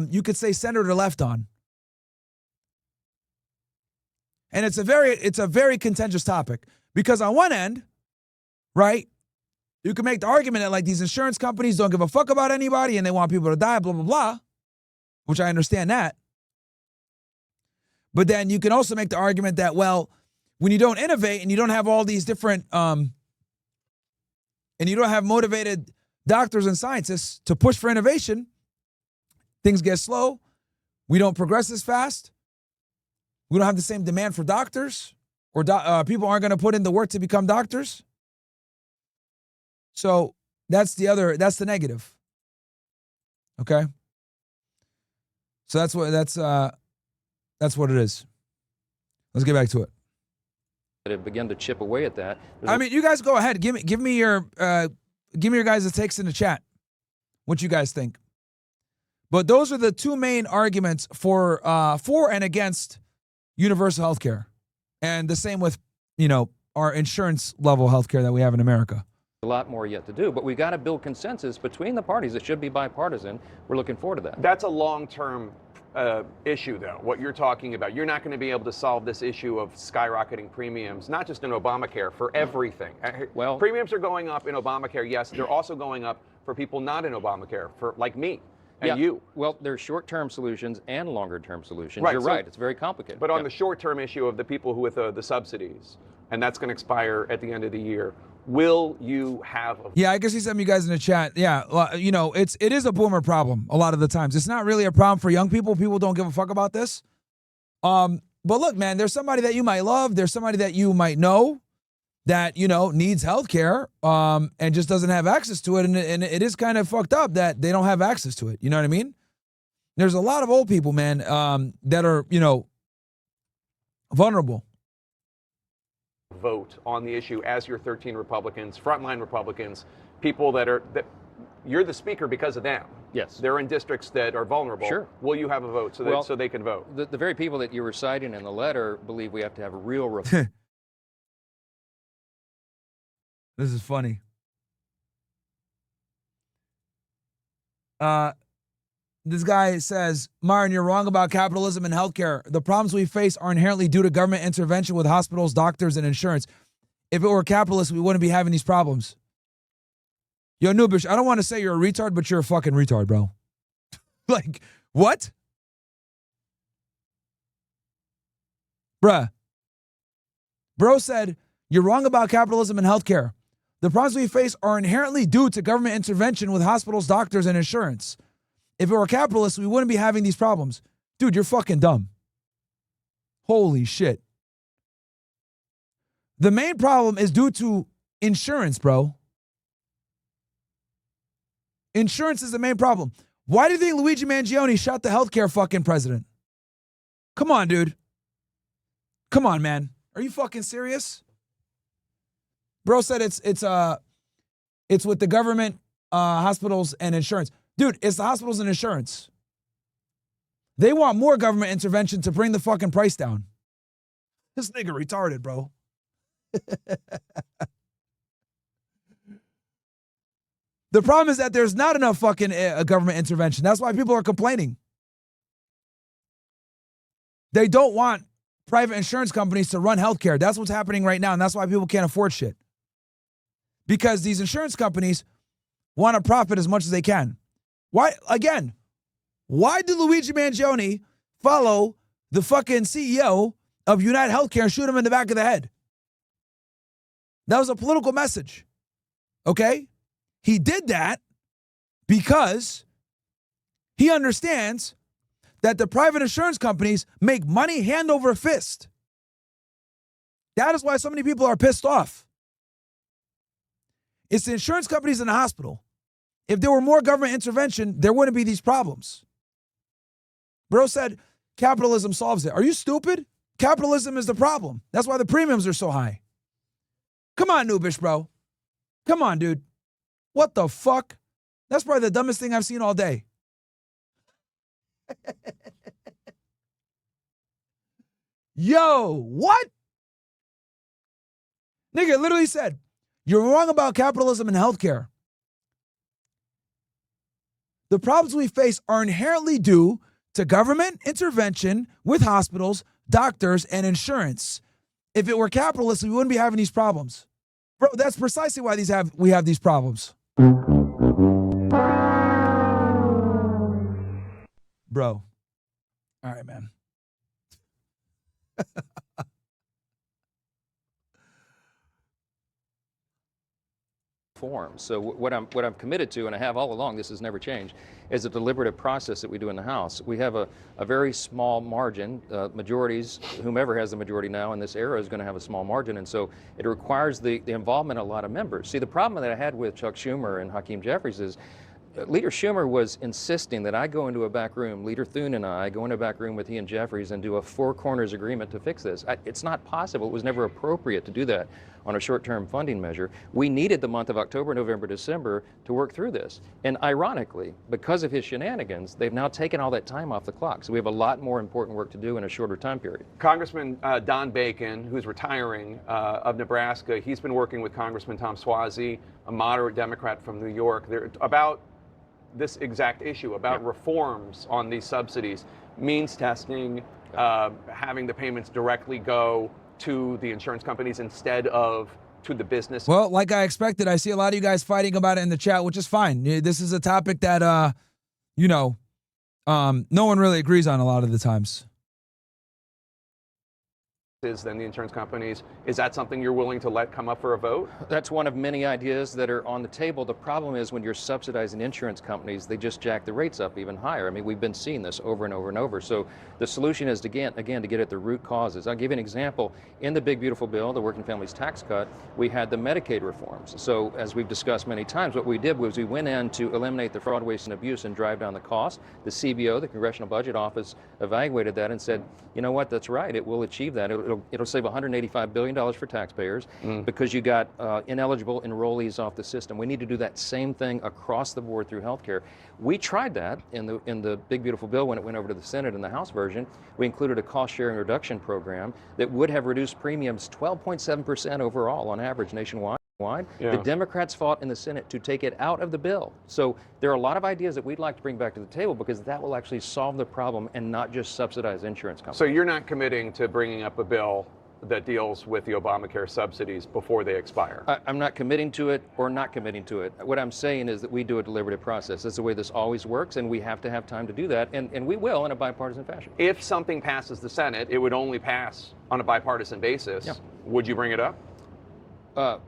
Speaker 3: you could say, center to left on. And it's a very contentious topic because on one end, right, you can make the argument that like these insurance companies don't give a fuck about anybody and they want people to die, blah, blah, blah, which I understand that. But then you can also make the argument that, well, when you don't innovate and you don't have all these different, and you don't have motivated doctors and scientists to push for innovation, things get slow. We don't progress as fast. We don't have the same demand for doctors, or people aren't going to put in the work to become doctors. So that's the negative. Okay. So that's what it is. Let's get back to it.
Speaker 17: It began to chip away at that.
Speaker 3: I mean, you guys go ahead. Give me your guys' takes in the chat. What you guys think? But those are the two main arguments for and against universal health care. And the same with, our insurance level health care that we have in America.
Speaker 17: A lot more yet to do, but we've got to build consensus between the parties. It should be bipartisan. We're looking forward to that.
Speaker 16: That's a long-term issue, though, what you're talking about. You're not going to be able to solve this issue of skyrocketing premiums, not just in Obamacare, for everything. Well, premiums are going up in Obamacare, yes. They're also going up for people not in Obamacare, for like me and you.
Speaker 17: Well, there's short-term solutions and longer-term solutions.
Speaker 16: Right,
Speaker 17: You're
Speaker 16: so,
Speaker 17: right. It's very complicated.
Speaker 16: But on the short-term issue of the people who with the subsidies, and that's going to expire at the end of the year, will you have a...
Speaker 3: Yeah, I can see some of you guys in the chat. Yeah, it is a boomer problem a lot of the times. It's not really a problem for young people. People don't give a fuck about this. But look, man, there's somebody that you might love. There's somebody that you might know that, needs healthcare and just doesn't have access to it. And it is kind of fucked up that they don't have access to it. You know what I mean? There's a lot of old people, man, that are, vulnerable.
Speaker 16: Vote on the issue as your 13 Republicans, frontline Republicans, people that you're the speaker because of them.
Speaker 17: Yes.
Speaker 16: They're in districts that are vulnerable. Sure. Will you have a vote so they can vote?
Speaker 17: The very people that you were citing in the letter believe we have to have a real
Speaker 3: This is funny. This guy says, Myron, you're wrong about capitalism and healthcare. The problems we face are inherently due to government intervention with hospitals, doctors, and insurance. If it were capitalist, we wouldn't be having these problems. Yo, Nubish, I don't want to say you're a retard, but you're a fucking retard, bro. Like, what? Bruh. Bro said, you're wrong about capitalism and healthcare. The problems we face are inherently due to government intervention with hospitals, doctors, and insurance. If it were capitalist, we wouldn't be having these problems. Dude, you're fucking dumb. Holy shit. The main problem is due to insurance, bro. Insurance is the main problem. Why do you think Luigi Mangione shot the healthcare fucking president? Come on, dude. Come on, man. Are you fucking serious? Bro said it's with the government, hospitals, and insurance. Dude, it's the hospitals and insurance. They want more government intervention to bring the fucking price down. This nigga retarded, bro. The problem is that there's not enough fucking government intervention. That's why people are complaining. They don't want private insurance companies to run healthcare. That's what's happening right now, and that's why people can't afford shit. Because these insurance companies want to profit as much as they can. Why did Luigi Mangione follow the fucking CEO of United Healthcare and shoot him in the back of the head? That was a political message. Okay? He did that because he understands that the private insurance companies make money hand over fist. That is why so many people are pissed off. It's the insurance companies in the hospital. If there were more government intervention, there wouldn't be these problems. Bro said capitalism solves it. Are you stupid? Capitalism is the problem. That's why the premiums are so high. Come on, Nubish, bro. Come on, dude. What the fuck? That's probably the dumbest thing I've seen all day. Yo, what? Nigga literally said, you're wrong about capitalism and healthcare. The problems we face are inherently due to government intervention with hospitals, doctors, and insurance. If it were capitalist, we wouldn't be having these problems. Bro, that's precisely why we have these problems. Bro. All right, man.
Speaker 17: Form. So what I'm committed to, and I have all along, this has never changed, is a deliberative process that we do in the House. We have a very small margin. Majorities, whomever has the majority now in this era is going to have a small margin, and so it requires the involvement of a lot of members. See, the problem that I had with Chuck Schumer and Hakeem Jeffries is Leader Schumer was insisting that I go into a back room, Leader Thune and I go into a back room with he and Jeffries and do a four corners agreement to fix this. It's not possible. It was never appropriate to do that on a short-term funding measure. We needed the month of October, November, December to work through this. And ironically, because of his shenanigans, they've now taken all that time off the clock. So we have a lot more important work to do in a shorter time period.
Speaker 16: Congressman Don Bacon, who's retiring of Nebraska, he's been working with Congressman Tom Suave, a moderate Democrat from New York. They're about this exact issue, about reforms on these subsidies, means testing, having the payments directly go to the insurance companies instead of to the business.
Speaker 3: Well, like I expected, I see a lot of you guys fighting about it in the chat, which is fine. This is a topic that, no one really agrees on a lot of the times.
Speaker 16: Than the insurance companies. Is that something you're willing to let come up for a vote?
Speaker 17: That's one of many ideas that are on the table. The problem is when you're subsidizing insurance companies, they just jack the rates up even higher. I mean, we've been seeing this over and over and over. So the solution is, to get at the root causes. I'll give you an example. In the Big Beautiful Bill, the Working Families Tax Cut, we had the Medicaid reforms. So as we've discussed many times, what we did was we went in to eliminate the fraud, waste, and abuse and drive down the cost. The CBO, the Congressional Budget Office, evaluated that and said, you know what, that's right, it will achieve that. It'll save $185 billion for taxpayers because you got ineligible enrollees off the system. We need to do that same thing across the board through healthcare. We tried that in the Big Beautiful Bill when it went over to the Senate in the House version. We included a cost sharing reduction program that would have reduced premiums 12.7% overall on average nationwide. wide.
Speaker 16: Yeah.
Speaker 17: The Democrats fought in the Senate to take it out of the bill. So there are a lot of ideas that we'd like to bring back to the table because that will actually solve the problem and not just subsidize insurance companies.
Speaker 16: So you're not committing to bringing up a bill that deals with the Obamacare subsidies before they expire?
Speaker 17: I'm not committing to it or not committing to it. What I'm saying is that we do a deliberative process. That's the way this always works, and we have to have time to do that, and we will in a bipartisan fashion.
Speaker 16: If something passes the Senate, it would only pass on a bipartisan basis.
Speaker 17: Yeah.
Speaker 16: Would you bring it up?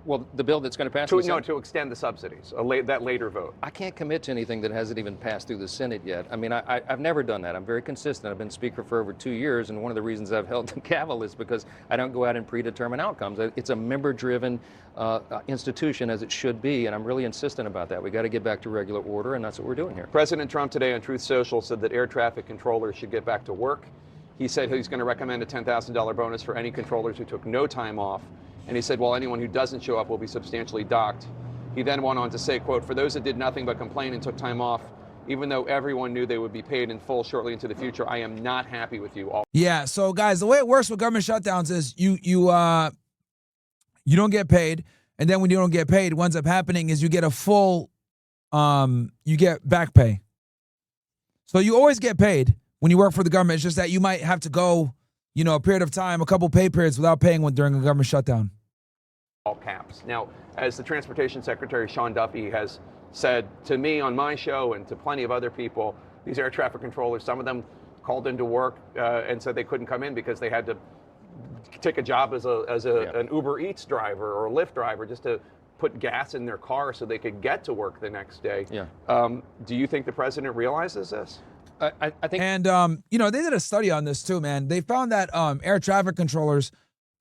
Speaker 17: Well, the bill that's going to pass
Speaker 16: To,
Speaker 17: the Senate,
Speaker 16: no, to extend the subsidies, that later vote.
Speaker 17: I can't commit to anything that hasn't even passed through the Senate yet. I mean, I've never done that. I'm very consistent. I've been Speaker for over 2 years, and one of the reasons I've held the gavel is because I don't go out and predetermine outcomes. It's a member-driven institution, as it should be, and I'm really insistent about that. We got to get back to regular order, and that's what we're doing here.
Speaker 16: President Trump today on Truth Social said that air traffic controllers should get back to work. He said he's going to recommend a $10,000 bonus for any controllers who took no time off. And he said, well, anyone who doesn't show up will be substantially docked. He then went on to say, quote, for those that did nothing but complain and took time off, even though everyone knew they would be paid in full shortly into the future, I am not happy with you all.
Speaker 3: Yeah, so guys, the way it works with government shutdowns is you don't get paid, and then when you don't get paid, what ends up happening is you get a full, you get back pay. So you always get paid when you work for the government. It's just that you might have to go, a period of time, a couple pay periods without paying one during a government shutdown.
Speaker 16: All caps. Now, as the Transportation Secretary Sean Duffy has said to me on my show and to plenty of other people, these air traffic controllers, some of them called into work and said they couldn't come in because they had to take a job as an Uber Eats driver or a Lyft driver just to put gas in their car so they could get to work the next day.
Speaker 17: Yeah.
Speaker 16: Do you think the president realizes this?
Speaker 17: I think,
Speaker 3: and they did a study on this too, man. They found that air traffic controllers,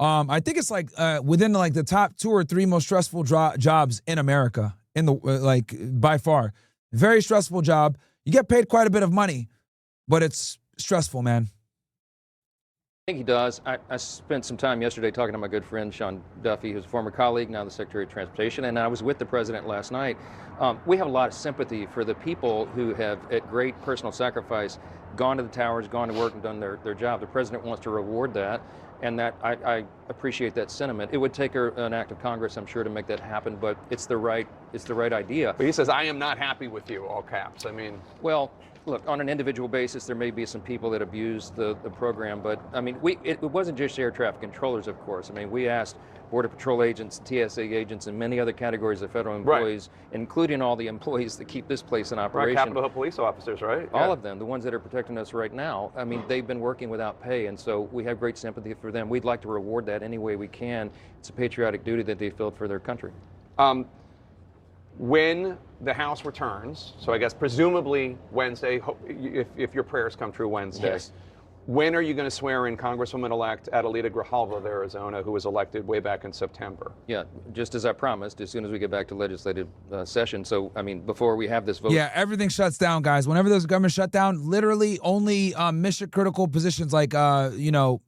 Speaker 3: I think it's like within like the top 2 or 3 most stressful jobs in America, in the by far, very stressful job. You get paid quite a bit of money, but it's stressful, man.
Speaker 17: I think he does. I spent some time yesterday talking to my good friend Sean Duffy, who's a former colleague, now the Secretary of Transportation, and I was with the president last night. We have a lot of sympathy for the people who have, at great personal sacrifice, gone to the towers, gone to work, and done their job. The president wants to reward that, and that I appreciate that sentiment. It would take an act of Congress, I'm sure, to make that happen, but it's the right idea.
Speaker 16: But he says, I am not happy with you, all caps. I mean,
Speaker 17: well, look, on an individual basis, there may be some people that abuse the program, but I mean, it wasn't just air traffic controllers, of course. I mean, we asked Border Patrol agents, TSA agents, and many other categories of federal employees, including all the employees that keep this place in operation.
Speaker 16: Right, Capitol Hill police officers, right?
Speaker 17: All of them, the ones that are protecting us right now. I mean, they've been working without pay, and so we have great sympathy for them. We'd like to reward that any way we can. It's a patriotic duty that they filled for their country.
Speaker 16: When the House returns, so I guess presumably Wednesday, if your prayers come true Wednesday,
Speaker 17: yes.
Speaker 16: When are you going to swear in Congresswoman-elect Adelita Grijalva of Arizona, who was elected way back in September?
Speaker 17: Yeah, just as I promised, as soon as we get back to legislative session. So, I mean, before we have this vote.
Speaker 3: Yeah, everything shuts down, guys. Whenever there's a government shutdown, literally only mission-critical positions like, law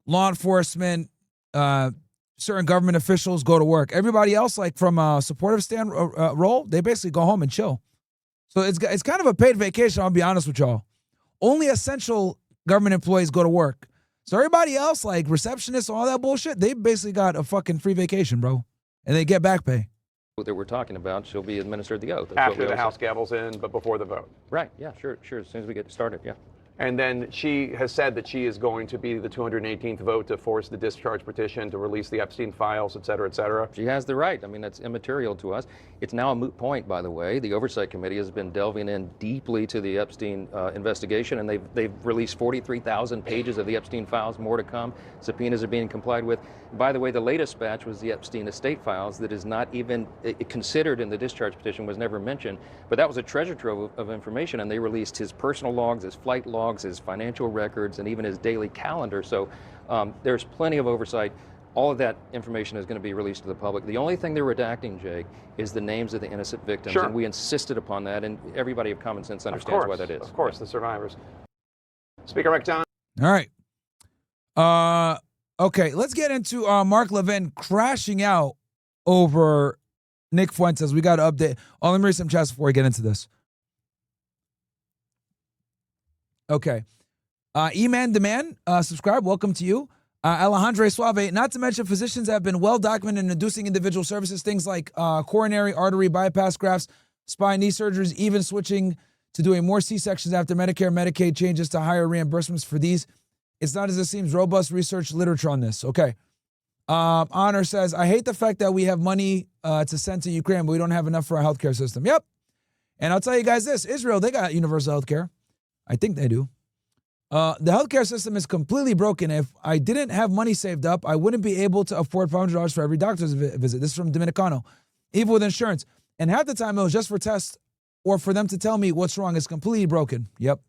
Speaker 3: enforcement, certain government officials go to work. Everybody else, like from a supportive role, they basically go home and chill. So it's kind of a paid vacation, I'll be honest with y'all. Only essential government employees go to work. So everybody else, like receptionists, all that bullshit, they basically got a fucking free vacation, bro. And they get back pay.
Speaker 17: That we're talking about, she'll be administered the oath.
Speaker 16: After the House gavels in, but before the vote.
Speaker 17: Right, yeah, sure, as soon as we get started, yeah.
Speaker 16: And then she has said that she is going to be the 218th vote to force the discharge petition to release the Epstein files, et cetera, et cetera.
Speaker 17: She has the right. I mean, that's immaterial to us. It's now a moot point, by the way. The Oversight Committee has been delving in deeply to the Epstein investigation, and they've released 43,000 pages of the Epstein files, more to come. Subpoenas are being complied with. By the way, the latest batch was the Epstein estate files that is not even considered in the discharge petition, was never mentioned. But that was a treasure trove of information, and they released his personal logs, his flight logs, his financial records, and even his daily calendar. So there's plenty of oversight. All of that information is going to be released to the public. The only thing they're redacting, Jake, is the names of the innocent victims.
Speaker 16: Sure.
Speaker 17: And we insisted upon that, and everybody of common sense understands why that is.
Speaker 16: Of course, the survivors. Speaker McDonald.
Speaker 3: All right. Okay, let's get into Mark Levin crashing out over Nick Fuentes. We got to update. Oh, let me read some chats before we get into this. Okay. E-Man Demand, subscribe. Welcome to you. Alejandro Suave, not to mention physicians have been well documented in inducing individual services, things like coronary artery bypass grafts, spine, knee surgeries, even switching to doing more C-sections after Medicare, Medicaid changes to higher reimbursements for these. It's not as it seems. Robust research literature on this. Okay. Honor says, I hate the fact that we have money to send to Ukraine, but we don't have enough for our healthcare system. Yep. And I'll tell you guys this, Israel, they got universal healthcare. I think they do. The healthcare system is completely broken. If I didn't have money saved up, I wouldn't be able to afford $500 for every doctor's visit. This is from Dominicano. Even with insurance. And half the time it was just for tests or for them to tell me what's wrong. It's completely broken. Yep.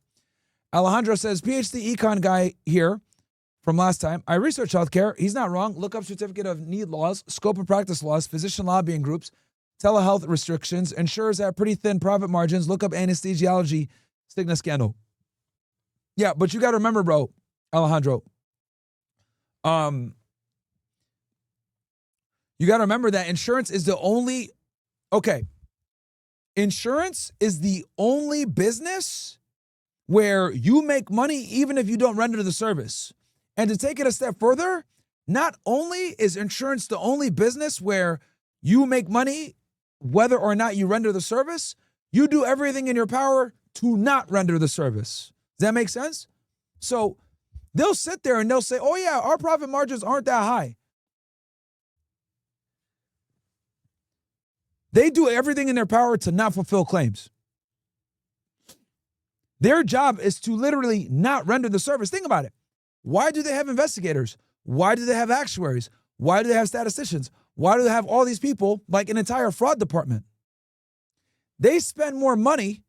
Speaker 3: Alejandro says, PhD econ guy here from last time. I research healthcare. He's not wrong. Look up certificate of need laws, scope of practice laws, physician lobbying groups, telehealth restrictions. Insurers have pretty thin profit margins. Look up anesthesiology, Cigna scandal. Yeah, but you got to remember, bro, Alejandro, you got to remember that insurance is the only, insurance is the only business where you make money even if you don't render the service. And to take it a step further, not only is insurance the only business where you make money whether or not you render the service, you do everything in your power to not render the service. Does that make sense? So they'll sit there and they'll say, oh yeah, our profit margins aren't that high. They do everything in their power to not fulfill claims. Their job is to literally not render the service. Think about it. Why do they have investigators? Why do they have actuaries? Why do they have statisticians? Why do they have all these people, like an entire fraud department? They spend more money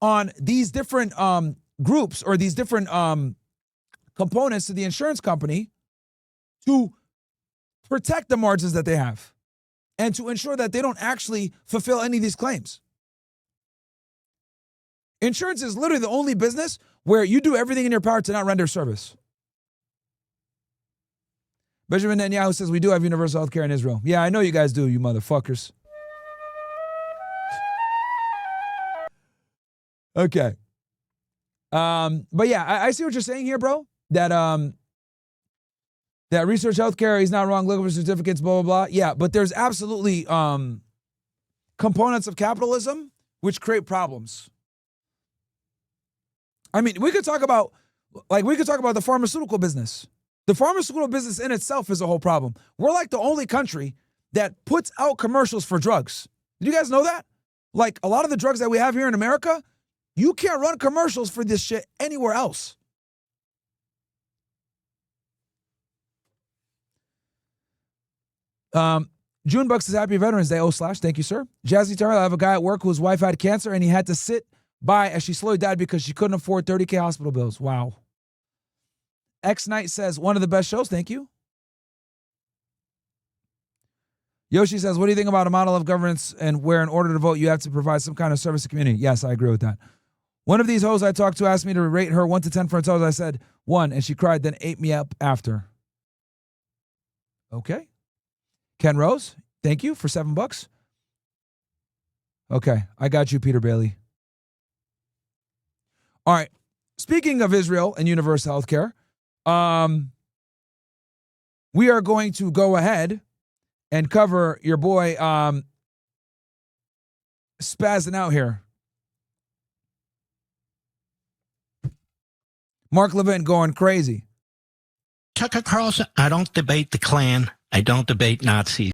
Speaker 3: on these different groups or these different components to the insurance company to protect the margins that they have and to ensure that they don't actually fulfill any of these claims. Insurance is literally the only business where you do everything in your power to not render service. Benjamin Netanyahu says we do have universal health care in Israel. Yeah, I know you guys do, you motherfuckers. Okay. But yeah, I see what you're saying here, bro. That that research healthcare, he's not wrong, look for certificates, blah, blah, blah. Yeah, but there's absolutely components of capitalism which create problems. I mean, we could talk about the pharmaceutical business. The pharmaceutical business in itself is a whole problem. We're like the only country that puts out commercials for drugs. Did you guys know that? Like a lot of the drugs that we have here in America, you can't run commercials for this shit anywhere else. June Bucks is happy Veterans Day. Oh, / thank you, sir. Jazzy Tarl, I have a guy at work whose wife had cancer and he had to sit by as she slowly died because she couldn't afford $30K hospital bills. Wow. X Knight says, one of the best shows. Thank you. Yoshi says, what do you think about a model of governance and where in order to vote, you have to provide some kind of service to community? Yes, I agree with that. One of these hoes I talked to asked me to rate her 1 to 10 for her toes. I said 1, and she cried, then ate me up after. Okay. Ken Rose, thank you for $7. Okay, I got you, Peter Bailey. All right. Speaking of Israel and universal health care, we are going to go ahead and cover your boy spazzing out here. Mark Levin going crazy.
Speaker 18: Tucker Carlson, I don't debate the Klan. I don't debate Nazis.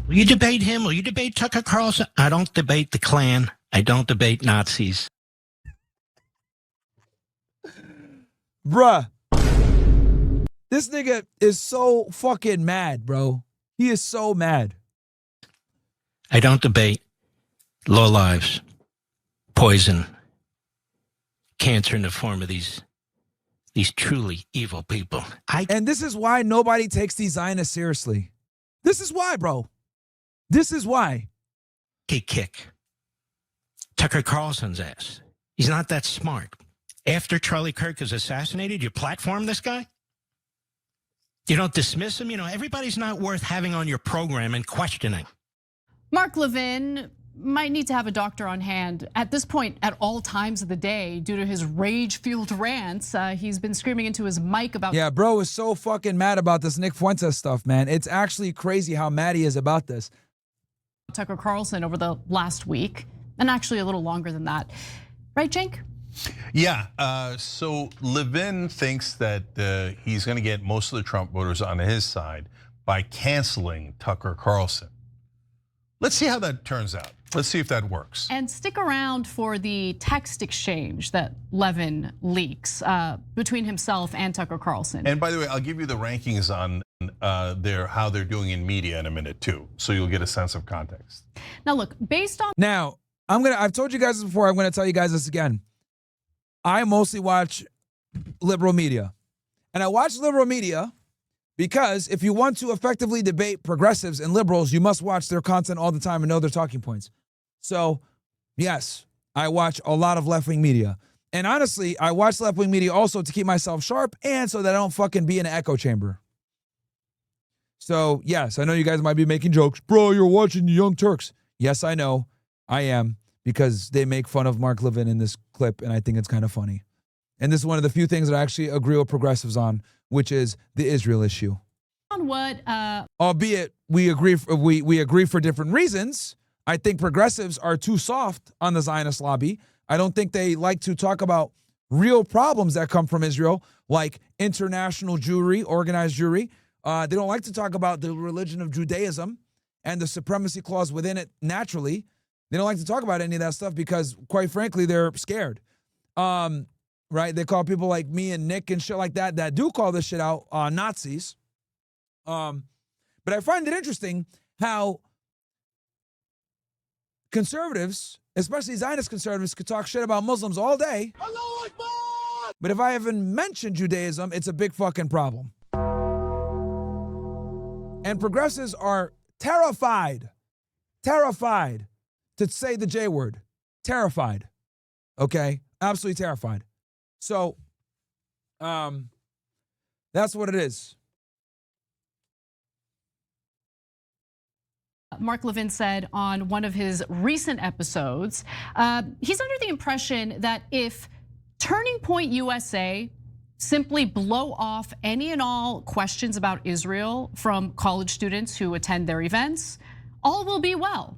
Speaker 18: Will you debate him? Will you debate Tucker Carlson? I don't debate the Klan. I don't debate Nazis.
Speaker 3: Bruh. This nigga is so fucking mad, bro. He is so mad.
Speaker 18: I don't debate low lives, poison, cancer in the form of these truly evil people.
Speaker 3: And this is why nobody takes these Zionists seriously. This is why, bro. This is why.
Speaker 18: Kick Tucker Carlson's ass. He's not that smart. After Charlie Kirk is assassinated, you platform this guy? You don't dismiss him? You know, everybody's not worth having on your program and questioning.
Speaker 19: Mark Levin, might need to have a doctor on hand at this point at all times of the day due to his rage-fueled rants. He's been screaming into his mic about—
Speaker 3: Yeah, bro is so fucking mad about this Nick Fuentes stuff, man. It's actually crazy how mad he is about this.
Speaker 19: Tucker Carlson over the last week, and actually a little longer than that. Right, Cenk?
Speaker 20: Yeah, so Levin thinks that he's gonna get most of the Trump voters on his side by canceling Tucker Carlson. Let's see how that turns out. Let's see if that works.
Speaker 19: And stick around for the text exchange that Levin leaks between himself and Tucker Carlson.
Speaker 20: And by the way, I'll give you the rankings on how they're doing in media in a minute too, so you'll get a sense of context.
Speaker 19: Now look, based on—
Speaker 3: Now, I've told you guys this before, I'm gonna tell you guys this again. I mostly watch liberal media. And I watch liberal media because if you want to effectively debate progressives and liberals, you must watch their content all the time and know their talking points. So, yes, I watch a lot of left-wing media. And honestly, I watch left-wing media also to keep myself sharp and so that I don't fucking be in an echo chamber. So, yes, I know you guys might be making jokes. Bro, you're watching the Young Turks. Yes, I know. I am, because they make fun of Mark Levin in this clip, and I think it's kind of funny. And this is one of the few things that I actually agree with progressives on, which is the Israel issue.
Speaker 19: On what?
Speaker 3: Albeit we agree for different reasons. I think progressives are too soft on the Zionist lobby. I don't think they like to talk about real problems that come from Israel, like international Jewry, organized Jewry. They don't like to talk about the religion of Judaism and the supremacy clause within it naturally. They don't like to talk about any of that stuff because, quite frankly, they're scared. Right? They call people like me and Nick and shit like that do call this shit out Nazis. But I find it interesting how conservatives, especially Zionist conservatives, could talk shit about Muslims all day. But if I haven't mentioned Judaism, it's a big fucking problem. And progressives are terrified to say the J word. Terrified. Okay? Absolutely terrified. So, that's what it is.
Speaker 19: Mark Levin said on one of his recent episodes, he's under the impression that if Turning Point USA simply blow off any and all questions about Israel from college students who attend their events, all will be well.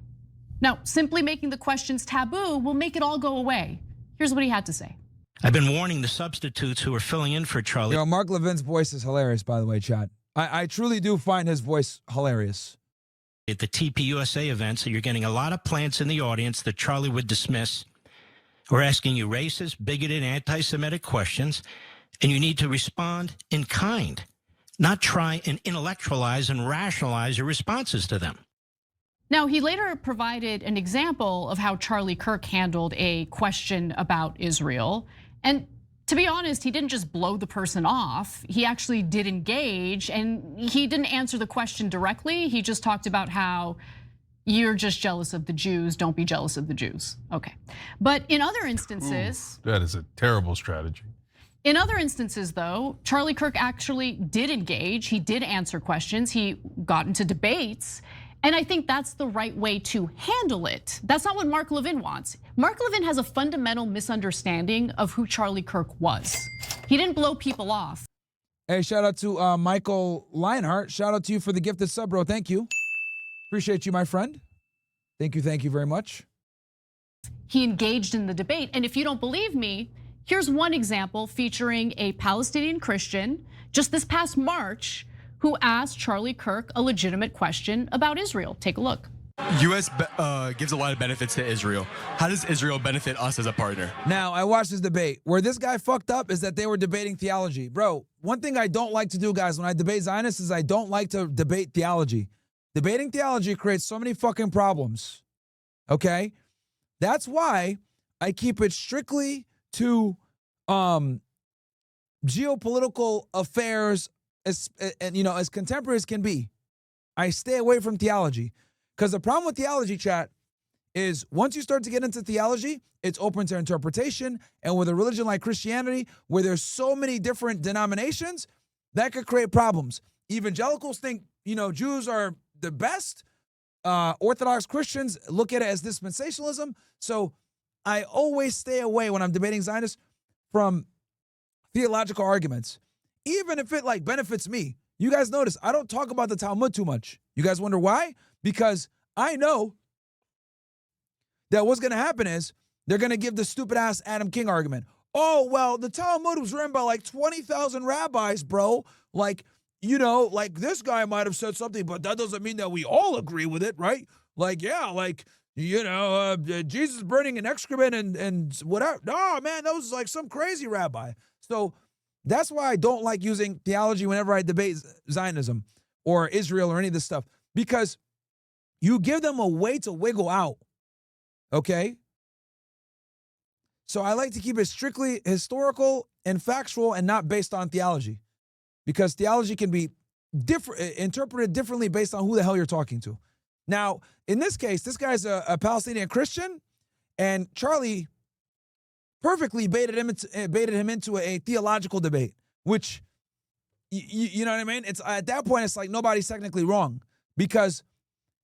Speaker 19: Now, simply making the questions taboo will make it all go away. Here's what he had to say.
Speaker 18: I've been warning the substitutes who are filling in for Charlie.
Speaker 3: You know, Mark Levin's voice is hilarious, by the way, chat. I truly do find his voice hilarious.
Speaker 18: At the TPUSA events, you're getting a lot of plants in the audience that Charlie would dismiss. We're asking you racist, bigoted, anti-Semitic questions, and you need to respond in kind, not try and intellectualize and rationalize your responses to them.
Speaker 19: Now, he later provided an example of how Charlie Kirk handled a question about Israel. And to be honest, he didn't just blow the person off. He actually did engage, and he didn't answer the question directly. He just talked about how you're just jealous of the Jews. Don't be jealous of the Jews. Okay. But in other instances—
Speaker 20: Ooh, that is a terrible strategy.
Speaker 19: In other instances, though, Charlie Kirk actually did engage. He did answer questions. He got into debates. And I think that's the right way to handle it. That's not what Mark Levin wants. Mark Levin has a fundamental misunderstanding of who Charlie Kirk was. He didn't blow people off.
Speaker 3: Hey, shout out to Michael Lionheart. Shout out to you for the gifted sub, bro. Thank you. Appreciate you, my friend. Thank you very much.
Speaker 19: He engaged in the debate. And if you don't believe me, here's one example featuring a Palestinian Christian just this past March who asked Charlie Kirk a legitimate question about Israel. Take a look.
Speaker 21: US gives a lot of benefits to Israel. How does Israel benefit us as a partner?
Speaker 3: Now, I watched this debate. Where this guy fucked up is that they were debating theology. Bro, one thing I don't like to do, guys, when I debate Zionists is I don't like to debate theology. Debating theology creates so many fucking problems, okay? That's why I keep it strictly to geopolitical affairs as contemporary as can be. I stay away from theology. Because the problem with theology, chat, is once you start to get into theology, it's open to interpretation. And with a religion like Christianity, where there's so many different denominations, that could create problems. Evangelicals think, Jews are the best. Orthodox Christians look at it as dispensationalism. So I always stay away when I'm debating Zionists from theological arguments, even if it like benefits me. You guys notice I don't talk about the Talmud too much. You guys wonder why? Because I know that what's going to happen is they're going to give the stupid ass Adam King argument. Oh, well, the Talmud was written by like 20,000 rabbis, bro. Like, you know, like this guy might have said something, but that doesn't mean that we all agree with it, right? Like, yeah, like, you know, Jesus burning an excrement and whatever. No, man, that was like some crazy rabbi. So that's why I don't like using theology whenever I debate Zionism or Israel or any of this stuff, because you give them a way to wiggle out, okay? So I like to keep it strictly historical and factual and not based on theology, because theology can be interpreted differently based on who the hell you're talking to. Now, in this case, this guy's a Palestinian Christian, and Charlie perfectly baited him into a theological debate, which, you know what I mean? It's at that point, it's like nobody's technically wrong, because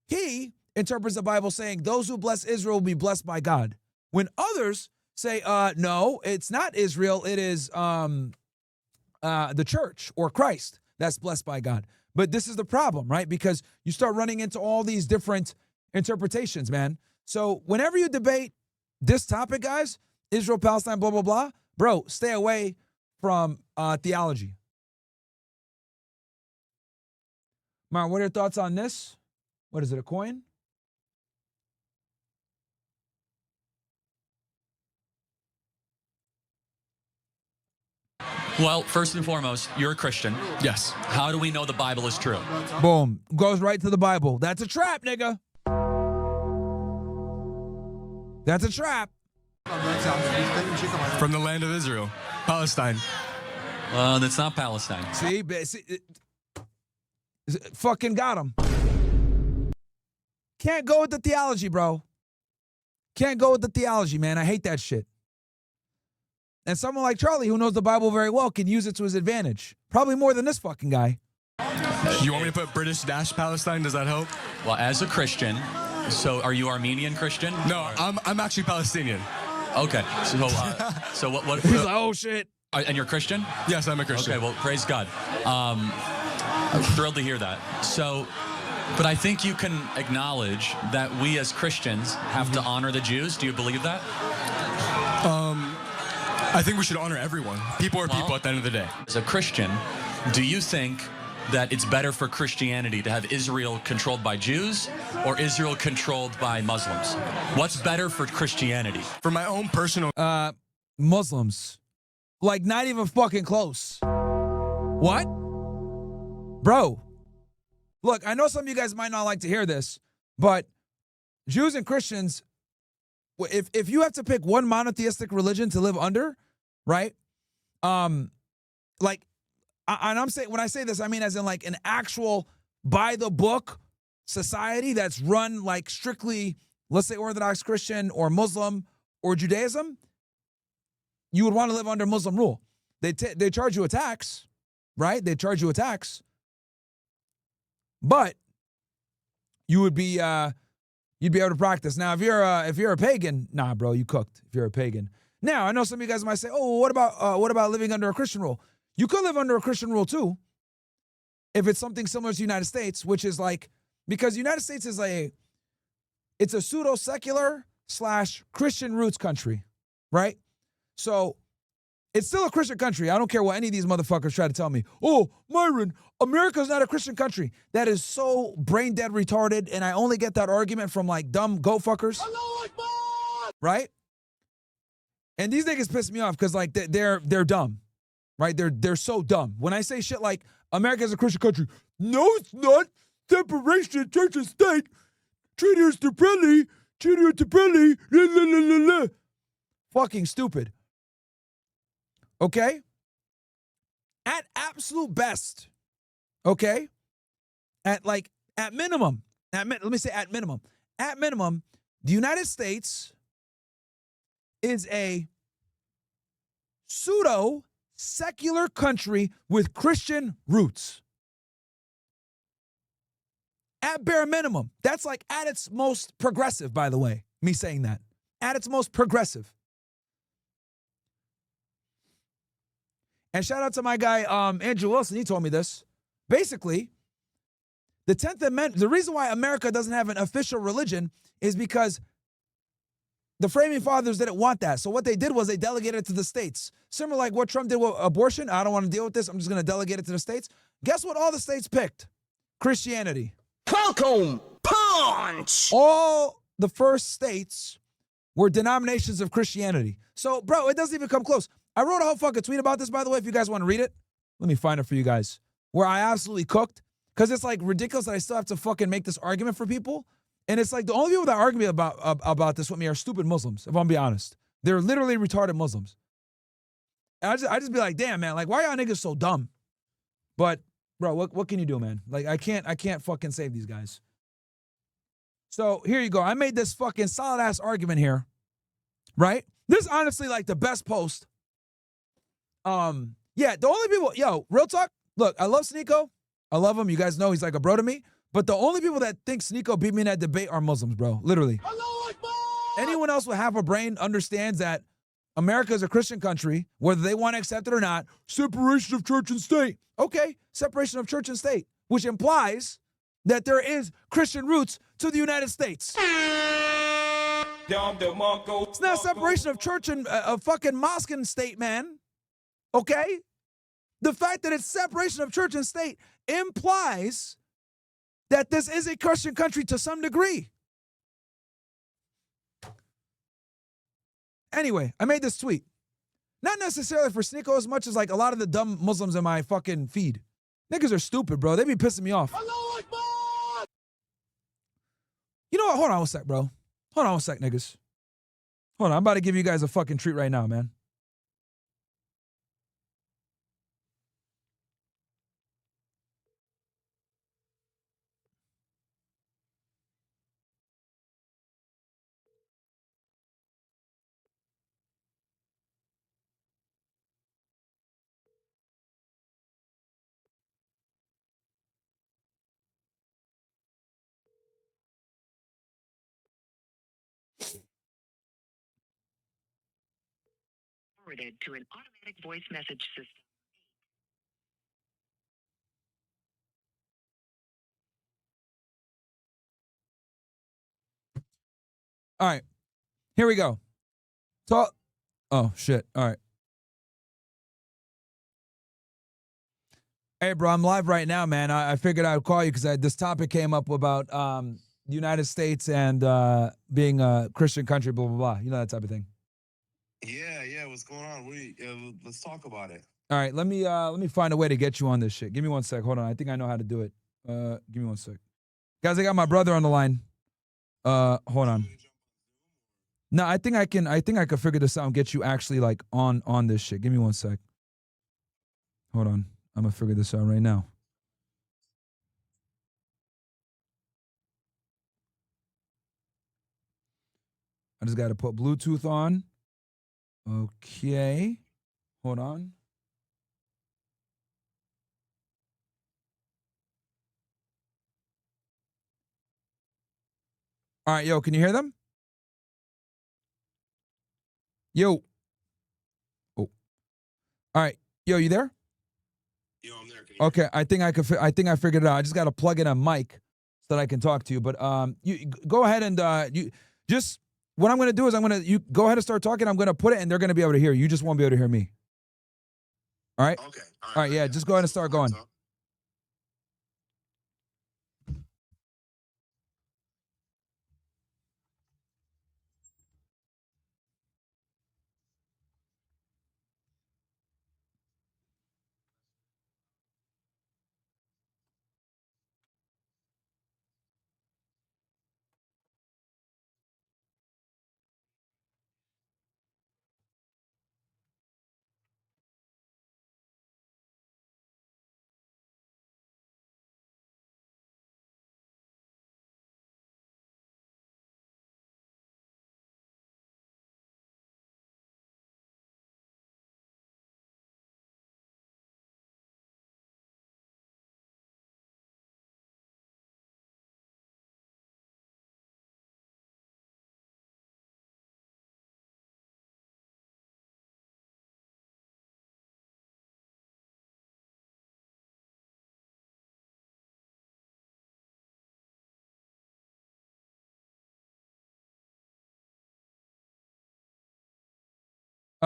Speaker 3: he interprets the Bible saying those who bless Israel will be blessed by God, when others say, no, it's not Israel, it is the church or Christ that's blessed by God. But this is the problem, right? Because you start running into all these different interpretations, man. So whenever you debate this topic, guys, Israel, Palestine, blah, blah, blah, bro, stay away from theology. Myron, what are your thoughts on this? What is it, a coin?
Speaker 2: Well, first and foremost, you're a Christian.
Speaker 21: Yes.
Speaker 2: How do we know the Bible is true?
Speaker 3: Boom. Goes right to the Bible. That's a trap, nigga. That's a trap.
Speaker 21: From the land of Israel, Palestine.
Speaker 2: That's not Palestine.
Speaker 3: See, fucking got him. Can't go with the theology, bro. Can't go with the theology, man. I hate that shit. And someone like Charlie, who knows the Bible very well, can use it to his advantage. Probably more than this fucking guy.
Speaker 21: You want me to put British-Palestine? Does that help?
Speaker 2: Well, as a Christian, so are you Armenian Christian?
Speaker 21: No, I'm actually Palestinian.
Speaker 2: Okay. So what?
Speaker 3: He's like, oh shit.
Speaker 2: And you're Christian?
Speaker 21: Yes, I'm a Christian.
Speaker 2: Okay, well, praise God. I'm thrilled to hear that. So, but I think you can acknowledge that we as Christians have to honor the Jews. Do you believe that?
Speaker 21: I think we should honor everyone. People are people at the end of the day.
Speaker 2: As a Christian, do you think that it's better for Christianity to have Israel controlled by Jews or Israel controlled by Muslims? What's better for Christianity?
Speaker 21: For my own personal...
Speaker 3: Muslims. Like, not even fucking close. What? Bro. Look, I know some of you guys might not like to hear this, but Jews and Christians, if you have to pick one monotheistic religion to live under, right? Like, and I'm saying, when I say this, I mean as in like an actual by the book society that's run like strictly, let's say Orthodox Christian or Muslim or Judaism, you would want to live under Muslim rule. They charge you a tax, right? They charge you a tax, but you would be you'd be able to practice. Now, if you're a pagan, nah, bro, you cooked. If you're a pagan. Now, I know some of you guys might say, oh, what about living under a Christian rule? You could live under a Christian rule too, if it's something similar to the United States, which is like, because the United States is it's a pseudo-secular / Christian roots country, right? So it's still a Christian country. I don't care what any of these motherfuckers try to tell me. Oh, Myron, America's not a Christian country. That is so brain dead retarded, and I only get that argument from like dumb goat fuckers. Right? And these niggas piss me off because like they're dumb. Right? They're so dumb. When I say shit like America's a Christian country, no, it's not. Separation of church and state. Treat us differently. Treat us differently. La, la, la, la, la. Fucking stupid. Okay? At absolute best, okay? At minimum, let me say at minimum. At minimum, the United States is a pseudo-secular country with Christian roots. At bare minimum. That's like at its most progressive, by the way, me saying that. At its most progressive. And shout out to my guy, Andrew Wilson. He told me this. Basically, the 10th Amendment, the reason why America doesn't have an official religion is because the framing fathers didn't want that. So what they did was they delegated it to the states. Similar like what Trump did with abortion. I don't want to deal with this. I'm just going to delegate it to the states. Guess what all the states picked? Christianity. Welcome, punch! All the first states were denominations of Christianity. So, bro, it doesn't even come close. I wrote a whole fucking tweet about this, by the way, if you guys want to read it. Let me find it for you guys. Where I absolutely cooked. Because it's like ridiculous that I still have to fucking make this argument for people. And it's like the only people that argue about this with me are stupid Muslims, if I'm being honest. They're literally retarded Muslims. And I just be like, damn, man, like, why y'all niggas so dumb? But, bro, what can you do, man? Like, I can't fucking save these guys. So here you go. I made this fucking solid ass argument here, right? This is honestly like the best post. Yeah, the only people, yo, real talk. Look, I love Sneeko. I love him. You guys know he's like a bro to me. But the only people that think Sneeko beat me in that debate are Muslims, bro. Literally. Anyone else with half a brain understands that America is a Christian country, whether they want to accept it or not. Separation of church and state. Okay, separation of church and state, which implies that there is Christian roots to the United States. It's not separation of church and a fucking mosque and state, man. Okay? The fact that it's separation of church and state implies that this is a Christian country to some degree. Anyway, I made this tweet. Not necessarily for Sneeko as much as like a lot of the dumb Muslims in my fucking feed. Niggas are stupid, bro. They be pissing me off. You know what? Hold on one sec, bro. Hold on one sec, niggas. Hold on. I'm about to give you guys a fucking treat right now, man.
Speaker 4: Forwarded to an automatic voice message system.
Speaker 3: All right. Here we go. Talk. Oh, shit. All right. Hey, bro, I'm live right now, man. I figured I'd call you because this topic came up about the United States and being a Christian country, blah, blah, blah. You know, that type of thing.
Speaker 22: Yeah. What's going on? Let's talk about it.
Speaker 3: All right, let me find a way to get you on this shit. Give me one sec. Hold on. I think I know how to do it. Give me one sec. Guys, I got my brother on the line. Hold on. No, I think I can figure this out and get you actually like on this shit. Give me one sec. Hold on. I'm gonna figure this out right now. I just gotta put Bluetooth on. Okay. Hold on. All right, yo, can you hear them? Yo. Oh. All right. Yo, you there?
Speaker 22: Yo, I'm there.
Speaker 3: Okay, I think I figured it out. I just got to plug in a mic so that I can talk to you. But you go ahead and you just what I'm going to do is you go ahead and start talking. I'm going to put it and they're going to be able to hear you. You just won't be able to hear me. All right?
Speaker 22: Okay.
Speaker 3: All right, yeah, just go ahead and start going.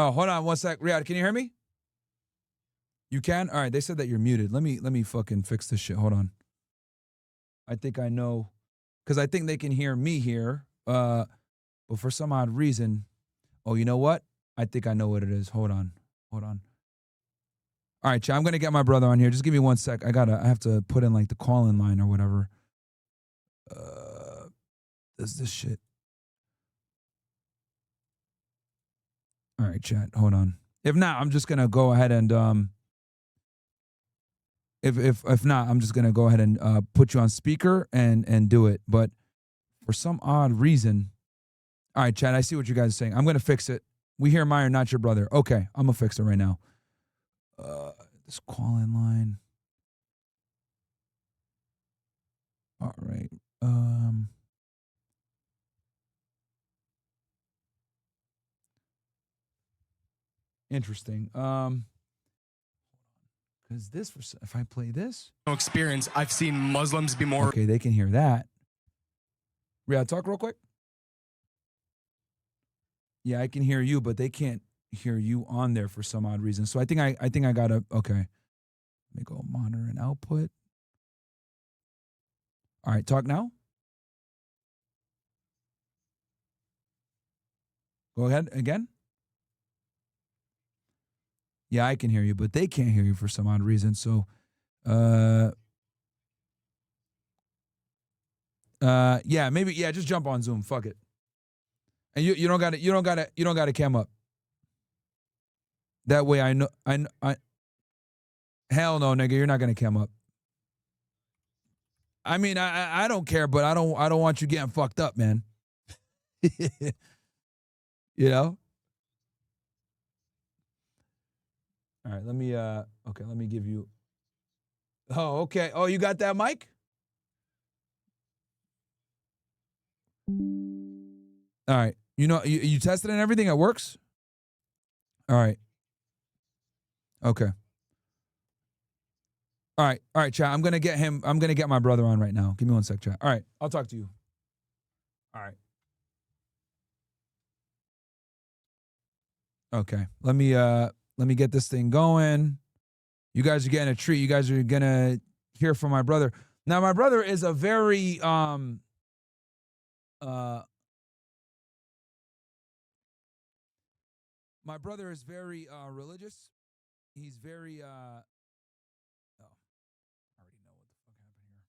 Speaker 3: Oh, hold on 1 sec. Ryad, can you hear me? You can? All right, they said that you're muted. Let me fucking fix this shit. Hold on. I think I know, because I think they can hear me here. But for some odd reason, oh, you know what? I think I know what it is. Hold on. Hold on. All right, chat, I'm gonna get my brother on here. Just give me 1 sec. I have to put in like the call-in line or whatever. This shit. All right, chat. Hold on. If not, I'm just gonna go ahead and if not, I'm just gonna go ahead and put you on speaker and do it. But for some odd reason, all right, chat. I see what you guys are saying. I'm gonna fix it. We hear Myron, not your brother. Okay, I'm gonna fix it right now. This call-in line. All right. Interesting. Because this, if I play this,
Speaker 21: No experience. I've seen Muslims be more.
Speaker 3: okay, they can hear that. Ryad, talk real quick. Yeah, I can hear you, but they can't hear you on there for some odd reason. So I think I gotta. Okay, let me go monitor and output. All right, talk now. Go ahead again. Yeah, I can hear you, but they can't hear you for some odd reason. So, yeah, maybe just jump on Zoom. Fuck it. And you don't got to cam up. That way I know. Hell no, nigga, you're not gonna cam up. I mean, I don't care, but I don't want you getting fucked up, man. You know. All right, let me let me give you. Oh, okay. Oh, you got that mic? All right. You know, you tested it and everything. It works? All right. Okay. All right, chat. I'm going to get my brother on right now. Give me 1 sec, chat. All right. I'll talk to you. All right. Okay. Let me get this thing going. You guys are getting a treat. You guys are going to hear from my brother. Now, my brother is a very my brother is very religious. He's very I already know what the fuck happened here.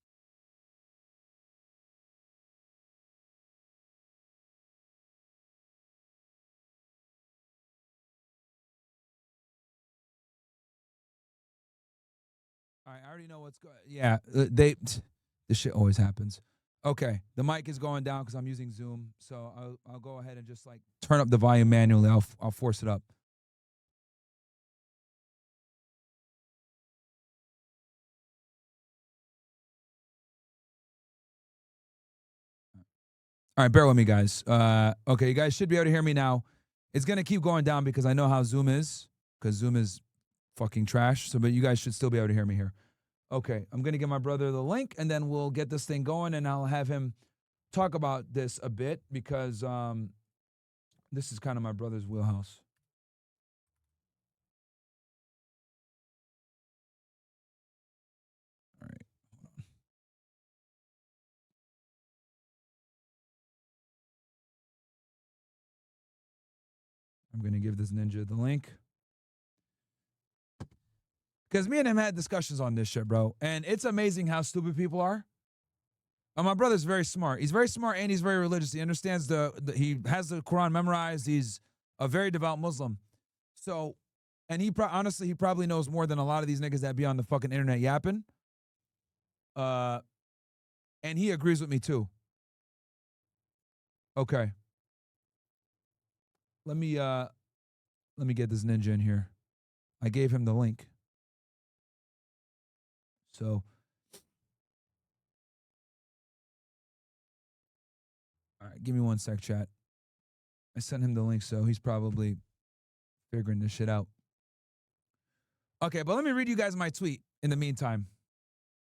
Speaker 3: All right, I already know what's going. Yeah, this shit always happens. Okay, the mic is going down because I'm using Zoom, so I'll go ahead and just like turn up the volume manually. I'll force it up. All right, bear with me, guys. Okay, you guys should be able to hear me now. It's gonna keep going down because I know how Zoom is, because Zoom is fucking trash. So, but you guys should still be able to hear me here. Okay, I'm gonna give my brother the link, and then we'll get this thing going, and I'll have him talk about this a bit because this is kind of my brother's wheelhouse. All right, hold on. I'm gonna give this ninja the link. Because me and him had discussions on this shit, bro. And it's amazing how stupid people are. My brother's very smart. He's very smart and he's very religious. He understands he has the Quran memorized. He's a very devout Muslim. So, and honestly, he probably knows more than a lot of these niggas that be on the fucking internet yapping. And he agrees with me too. Okay. Let me get this ninja in here. I gave him the link. So, all right, give me 1 sec, chat. I sent him the link, so he's probably figuring this shit out. Okay, but let me read you guys my tweet in the meantime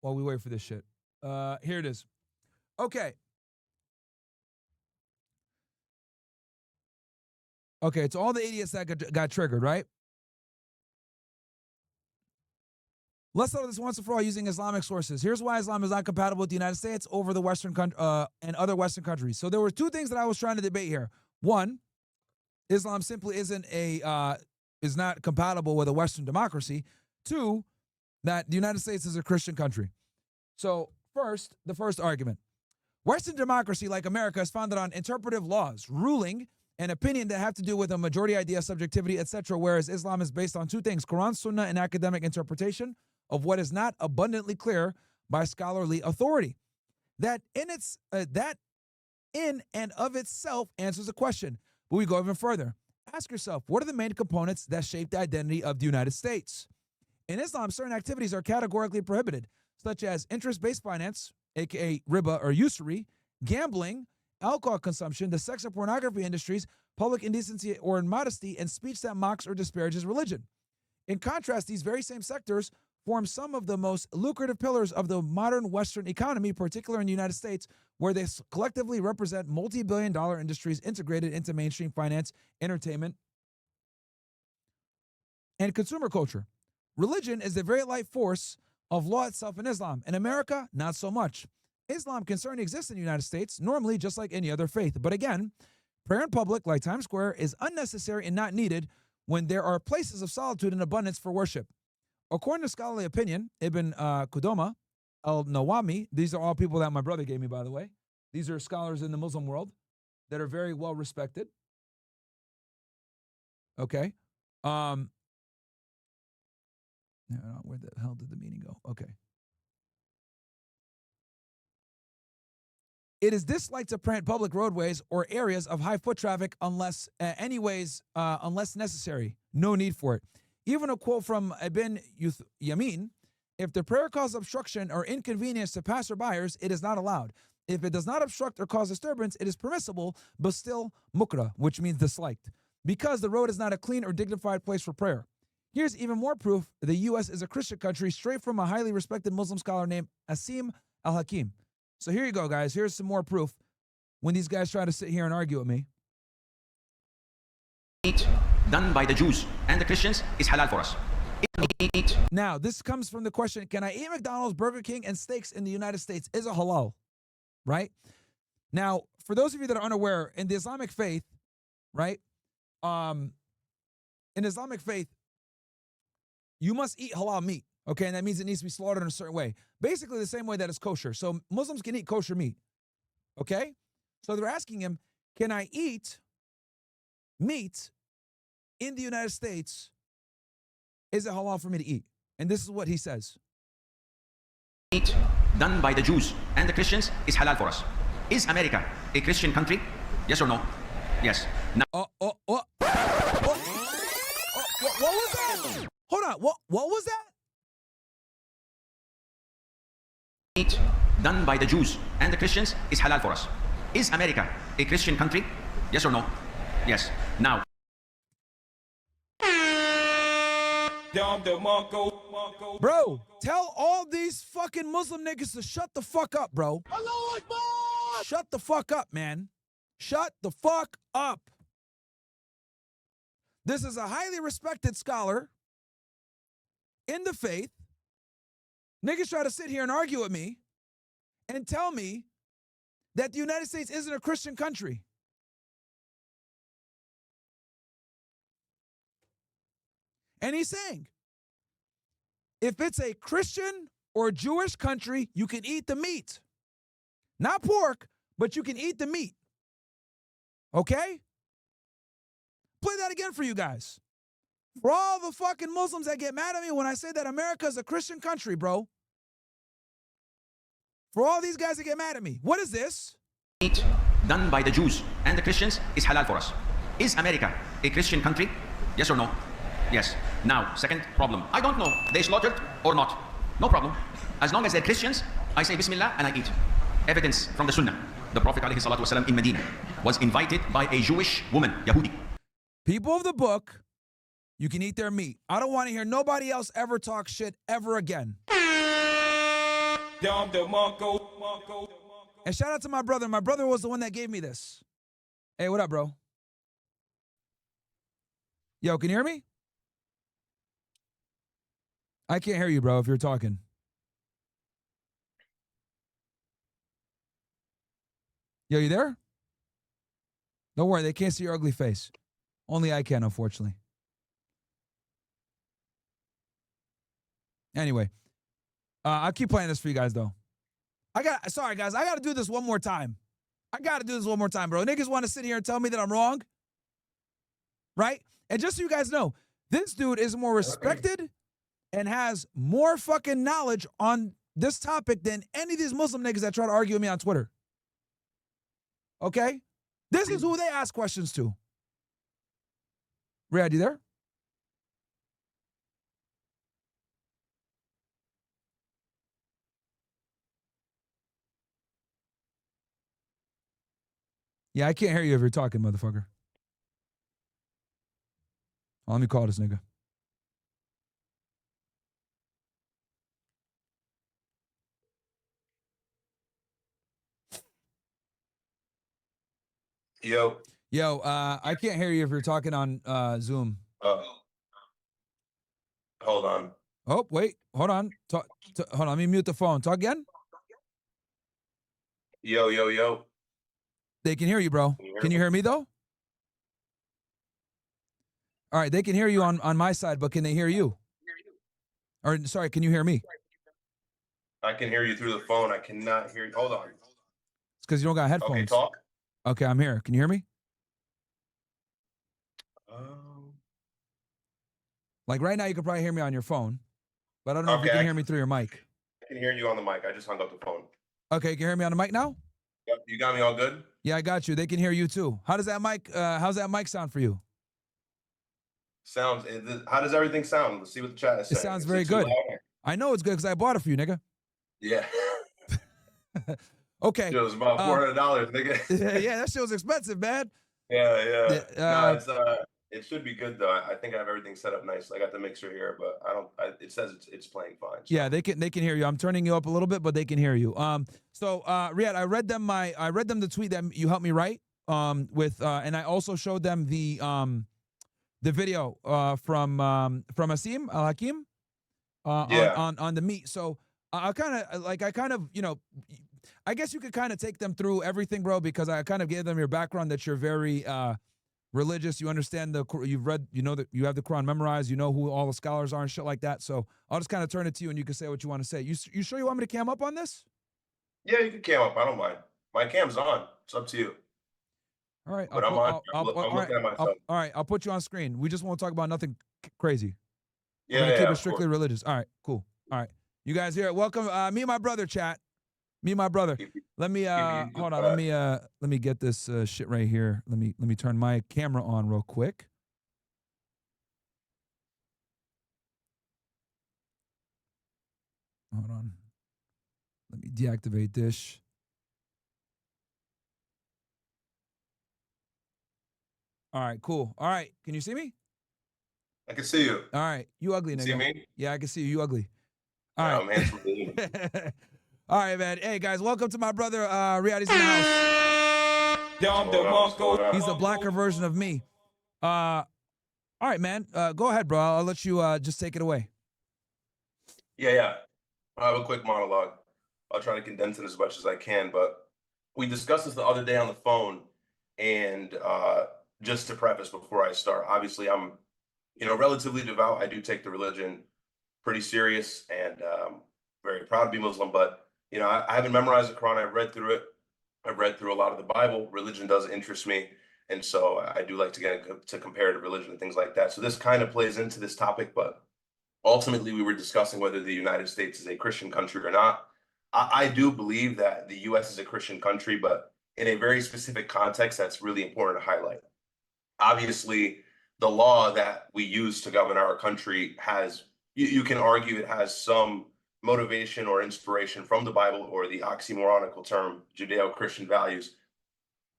Speaker 3: while we wait for this shit. Here it is. Okay. Okay, it's all the idiots that got triggered, right? Let's settle this once and for all using Islamic sources. Here's why Islam is not compatible with the United States over the Western and other Western countries. So there were two things that I was trying to debate here. One, Islam simply is not compatible with a Western democracy. Two, that the United States is a Christian country. So first, the first argument. Western democracy, like America, is founded on interpretive laws, ruling, and opinion that have to do with a majority idea, subjectivity, etc., whereas Islam is based on two things, Quran, Sunnah, and academic interpretation of what is not abundantly clear by scholarly authority. That in and of itself answers a question. But we go even further. Ask yourself, what are the main components that shape the identity of the United States? In Islam, certain activities are categorically prohibited, such as interest-based finance, aka riba or usury, gambling, alcohol consumption, the sex and pornography industries, public indecency or immodesty, and speech that mocks or disparages religion. In contrast, these very same sectors form some of the most lucrative pillars of the modern Western economy, particularly in the United States, where they collectively represent multi-billion-dollar industries integrated into mainstream finance, entertainment, and consumer culture. Religion is the very life force of law itself in Islam. In America, not so much. Islam can certainly exist in the United States, normally just like any other faith. But again, prayer in public, like Times Square, is unnecessary and not needed when there are places of solitude and abundance for worship. According to scholarly opinion, Ibn Qudama, al-Nawami, these are all people that my brother gave me, by the way. These are scholars in the Muslim world that are very well respected. Okay. Where the hell did the meeting go? Okay. It is disliked to plant public roadways or areas of high foot traffic unless necessary. No need for it. Even a quote from Ibn Yamin, if the prayer causes obstruction or inconvenience to passerbyers, it is not allowed. If it does not obstruct or cause disturbance, it is permissible, but still mukra, which means disliked, because the road is not a clean or dignified place for prayer. Here's even more proof the U.S. is a Christian country, straight from a highly respected Muslim scholar named Asim al-Hakim. So here you go, guys. Here's some more proof when these guys try to sit here and argue with me.
Speaker 5: Done by the Jews and the Christians is halal for us.
Speaker 3: Now, this comes from the question, can I eat McDonald's, Burger King, and steaks in the United States? Is it halal? Right? Now, for those of you that are unaware, in the Islamic faith, right? In Islamic faith, you must eat halal meat. Okay, and that means it needs to be slaughtered in a certain way. Basically the same way that it's kosher. So Muslims can eat kosher meat. Okay? So they're asking him, can I eat meat in the United States? Is it halal for me to eat? And this is what he says.
Speaker 5: Meat done by the Jews and the Christians is halal for us. Is America a Christian country? Yes or no? Yes. Now.
Speaker 3: What was that? Hold on. What was that?
Speaker 5: Meat done by the Jews and the Christians is halal for us. Is America a Christian country? Yes or no? Yes. Now.
Speaker 3: Bro, tell all these fucking Muslim niggas to shut the fuck up, bro. Shut the fuck up, man. Shut the fuck up. This is a highly respected scholar in the faith. Niggas try to sit here and argue with me and tell me that the United States isn't a Christian country. And he's saying, if it's a Christian or Jewish country, you can eat the meat. Not pork, but you can eat the meat. Okay? Play that again for you guys. For all the fucking Muslims that get mad at me when I say that America is a Christian country, bro. For all these guys that get mad at me. What is this?
Speaker 5: Meat done by the Jews and the Christians is halal for us. Is America a Christian country? Yes or no? Yes. Now, second problem. I don't know. They slaughtered or not. No problem. As long as they're Christians, I say Bismillah and I eat. Evidence from the Sunnah. The Prophet ﷺ in Medina was invited by a Jewish woman, Yahudi.
Speaker 3: People of the book, you can eat their meat. I don't want to hear nobody else ever talk shit ever again. And shout out to my brother. My brother was the one that gave me this. Hey, what up, bro? Yo, can you hear me? I can't hear you, bro, if you're talking. Yo, you there? Don't worry, they can't see your ugly face. Only I can, unfortunately. Anyway, I'll keep playing this for you guys, though. Sorry, guys, I got to do this one more time. I got to do this one more time, bro. Niggas want to sit here and tell me that I'm wrong, right? And just so you guys know, this dude is more respected and has more fucking knowledge on this topic than any of these Muslim niggas that try to argue with me on Twitter. Okay? This is who they ask questions to. Ryad, you there? Yeah, I can't hear you if you're talking, motherfucker. Oh, let me call this nigga. Yo, I can't hear you if you're talking on Zoom.
Speaker 6: Hold on.
Speaker 3: Oh, wait, hold on. Hold on, let me mute the phone. Talk again?
Speaker 6: Yo.
Speaker 3: They can hear you, bro. Can you hear me, though? All right, they can hear you on my side, but can they hear you? Or, sorry, can you hear me?
Speaker 6: I can hear you through the phone. I cannot hear you. Hold on.
Speaker 3: It's because you don't got headphones.
Speaker 6: Okay, talk.
Speaker 3: Okay, I'm here. Can you hear me? Like right now, you can probably hear me on your phone, but I don't know if you can hear me through your mic.
Speaker 6: I can hear you on the mic. I just hung up the phone.
Speaker 3: Okay, can you hear me on the mic now?
Speaker 6: Yep, you got me all good?
Speaker 3: Yeah, I got you. They can hear you too. How does that mic? How's that mic sound for you?
Speaker 6: How does everything sound? Let's see what the chat is saying.
Speaker 3: It sounds very good. I know it's good because I bought it for you, nigga.
Speaker 6: Yeah.
Speaker 3: Okay.
Speaker 6: It was about $400, nigga.
Speaker 3: Yeah, that shit was expensive, man.
Speaker 6: Yeah. No, it should be good though. I think I have everything set up nice. I got the mixer here, but it says it's playing fine. So.
Speaker 3: Yeah, they can hear you. I'm turning you up a little bit, but they can hear you. So Ryad, I read them the tweet that you helped me write. And I also showed them the video from Asim Al Hakim on the meet. So I guess you could kind of take them through everything, bro, because I kind of gave them your background that you're very religious. You understand you've read, you know that you have the Quran memorized. You know who all the scholars are and shit like that. So I'll just kind of turn it to you, and you can say what you want to say. You sure you want me to cam up on this?
Speaker 6: Yeah, you can cam up. I don't mind. My cam's on. It's up to you.
Speaker 3: All right,
Speaker 6: but I'm looking at myself.
Speaker 3: All right, I'll put you on screen. We just won't talk about nothing crazy.
Speaker 6: Yeah,
Speaker 3: keep it strictly religious. All right, cool. All right, you guys here. Welcome, me and my brother, chat. Me and my brother. Let me hold on. Let me get this shit right here. Let me turn my camera on real quick. Hold on. Let me deactivate this. All right, cool. All right, can you see me?
Speaker 6: I can see you.
Speaker 3: All right, you ugly nigga.
Speaker 6: See me?
Speaker 3: Yeah, I can see you. You ugly. All
Speaker 6: right.
Speaker 3: I'm handsome. All right, man. Hey, guys, welcome to my brother, Ryad. He's in the house. He's the blacker version of me. All right, man. Go ahead, bro. I'll let you just take it away.
Speaker 6: Yeah. I have a quick monologue. I'll try to condense it as much as I can, but we discussed this the other day on the phone, and just to preface before I start, obviously I'm, relatively devout. I do take the religion pretty serious, and very proud to be Muslim, but I haven't memorized the Quran. I've read through it. I've read through a lot of the Bible. Religion does interest me. And so I do like to get into comparative religion and things like that. So this kind of plays into this topic, but ultimately we were discussing whether the United States is a Christian country or not. I do believe that the US is a Christian country, but in a very specific context that's really important to highlight. Obviously, the law that we use to govern our country has, you can argue it has some motivation or inspiration from the Bible or the oxymoronical term Judeo-Christian values.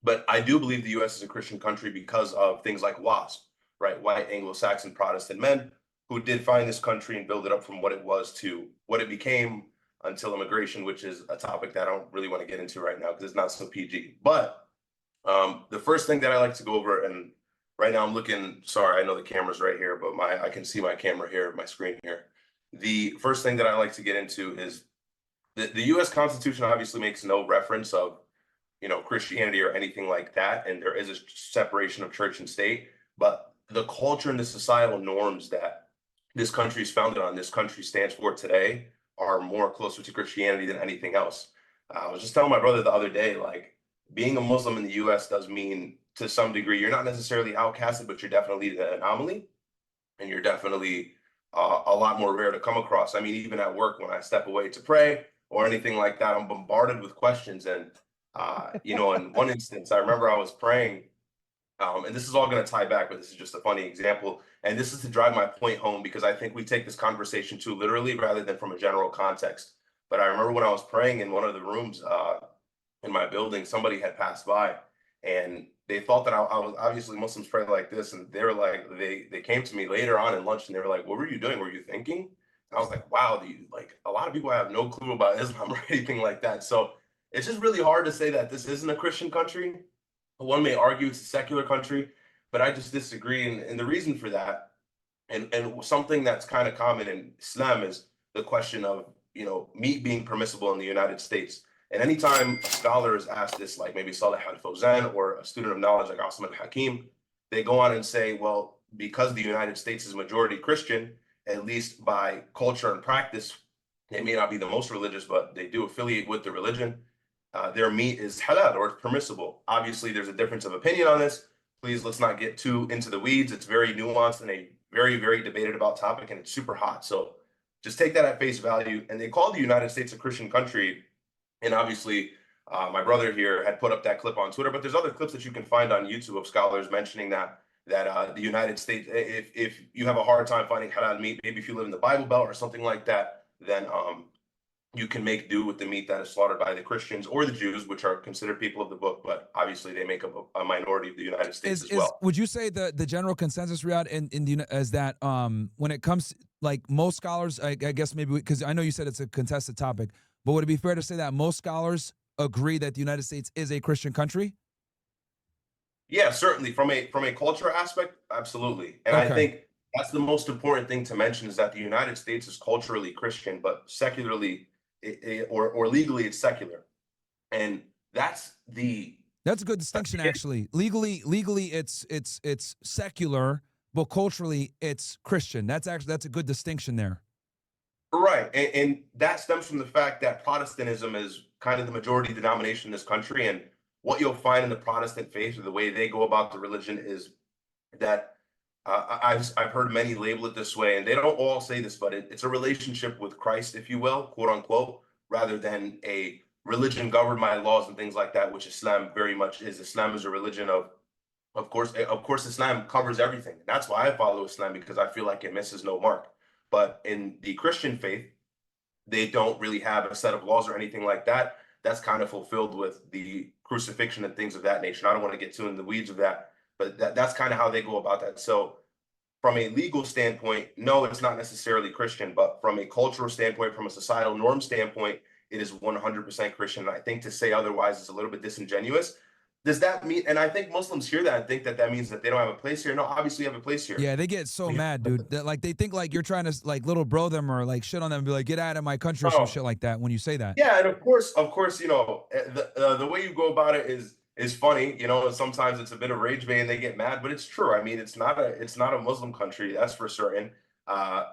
Speaker 6: But I do believe the US is a Christian country because of things like WASP, right? White Anglo-Saxon Protestant men who did find this country and build it up from what it was to what it became until immigration, which is a topic that I don't really want to get into right now because it's not so PG. But the first thing that I like to go over and right now I'm looking, sorry, I know the camera's right here, but I can see my camera here, my screen here. The first thing that I like to get into is the US Constitution obviously makes no reference of, Christianity or anything like that. And there is a separation of church and state, but the culture and the societal norms that this country is founded on, this country stands for today, are more closer to Christianity than anything else. I was just telling my brother the other day, like, being a Muslim in the US does mean to some degree, you're not necessarily outcasted, but you're definitely the anomaly. And you're definitely a lot more rare to come across. I mean, even at work, when I step away to pray or anything like that, I'm bombarded with questions. And, in one instance, I remember I was praying, and this is all going to tie back, but this is just a funny example. And this is to drive my point home, because I think we take this conversation too literally rather than from a general context. But I remember when I was praying in one of the rooms in my building, somebody had passed by, and they thought that I was, obviously Muslims pray like this, and they were like, they came to me later on in lunch, and they were like, "What were you doing? Were you thinking?" And I was like, "Wow, like a lot of people have no clue about Islam or anything like that." So it's just really hard to say that this isn't a Christian country. One may argue it's a secular country, but I just disagree. And the reason for that, and something that's kind of common in Islam, is the question of, meat being permissible in the United States. And anytime a scholar is asked this, like maybe Saleh al-Fawzan or a student of knowledge like Asim al-Hakim, they go on and say, well, because the United States is majority Christian, at least by culture and practice, they may not be the most religious, but they do affiliate with the religion. Their meat is halal, or it's permissible. Obviously, there's a difference of opinion on this. Please, let's not get too into the weeds. It's very nuanced and a very, very debated about topic, and it's super hot. So just take that at face value. And they call the United States a Christian country. And obviously, my brother here had put up that clip on Twitter, but there's other clips that you can find on YouTube of scholars mentioning that the United States, if you have a hard time finding halal meat, maybe if you live in the Bible Belt or something like that, then you can make do with the meat that is slaughtered by the Christians or the Jews, which are considered people of the book, but obviously they make up a minority of the United States as well.
Speaker 3: Would you say the general consensus, Ryad, is that when it comes to, like, most scholars, I guess maybe, because I know you said it's a contested topic, but would it be fair to say that most scholars agree that the United States is a Christian country?
Speaker 6: Yeah, certainly. From a culture aspect, absolutely. And I think that's the most important thing to mention, is that the United States is culturally Christian, but secularly or legally it's secular. And that's
Speaker 3: a good distinction, actually. Legally it's secular, but culturally it's Christian. That's a good distinction there.
Speaker 6: Right. And that stems from the fact that Protestantism is kind of the majority denomination in this country. And what you'll find in the Protestant faith, or the way they go about the religion, is that I've heard many label it this way, and they don't all say this, but it's a relationship with Christ, if you will, quote unquote, rather than a religion governed by laws and things like that, which Islam very much is. Islam is a religion of course, Islam covers everything. That's why I follow Islam, because I feel like it misses no mark. But in the Christian faith, they don't really have a set of laws or anything like that. That's kind of fulfilled with the crucifixion and things of that nature. I don't want to get too in the weeds of that, but that's kind of how they go about that. So from a legal standpoint, no, it's not necessarily Christian, but from a cultural standpoint, from a societal norm standpoint, it is 100% Christian. And I think to say otherwise is a little bit disingenuous. Does that mean, and I think Muslims hear that and think that means that they don't have a place here. No, obviously you have a place here.
Speaker 3: Yeah, they get so mad, dude. They think like you're trying to like little bro them, or like shit on them and be like, get out of my country, or some shit like that when you say that.
Speaker 6: Yeah, and of course, the way you go about it is funny, and sometimes it's a bit of rage bait and they get mad, but it's true. I mean, it's not a Muslim country, that's for certain. I'm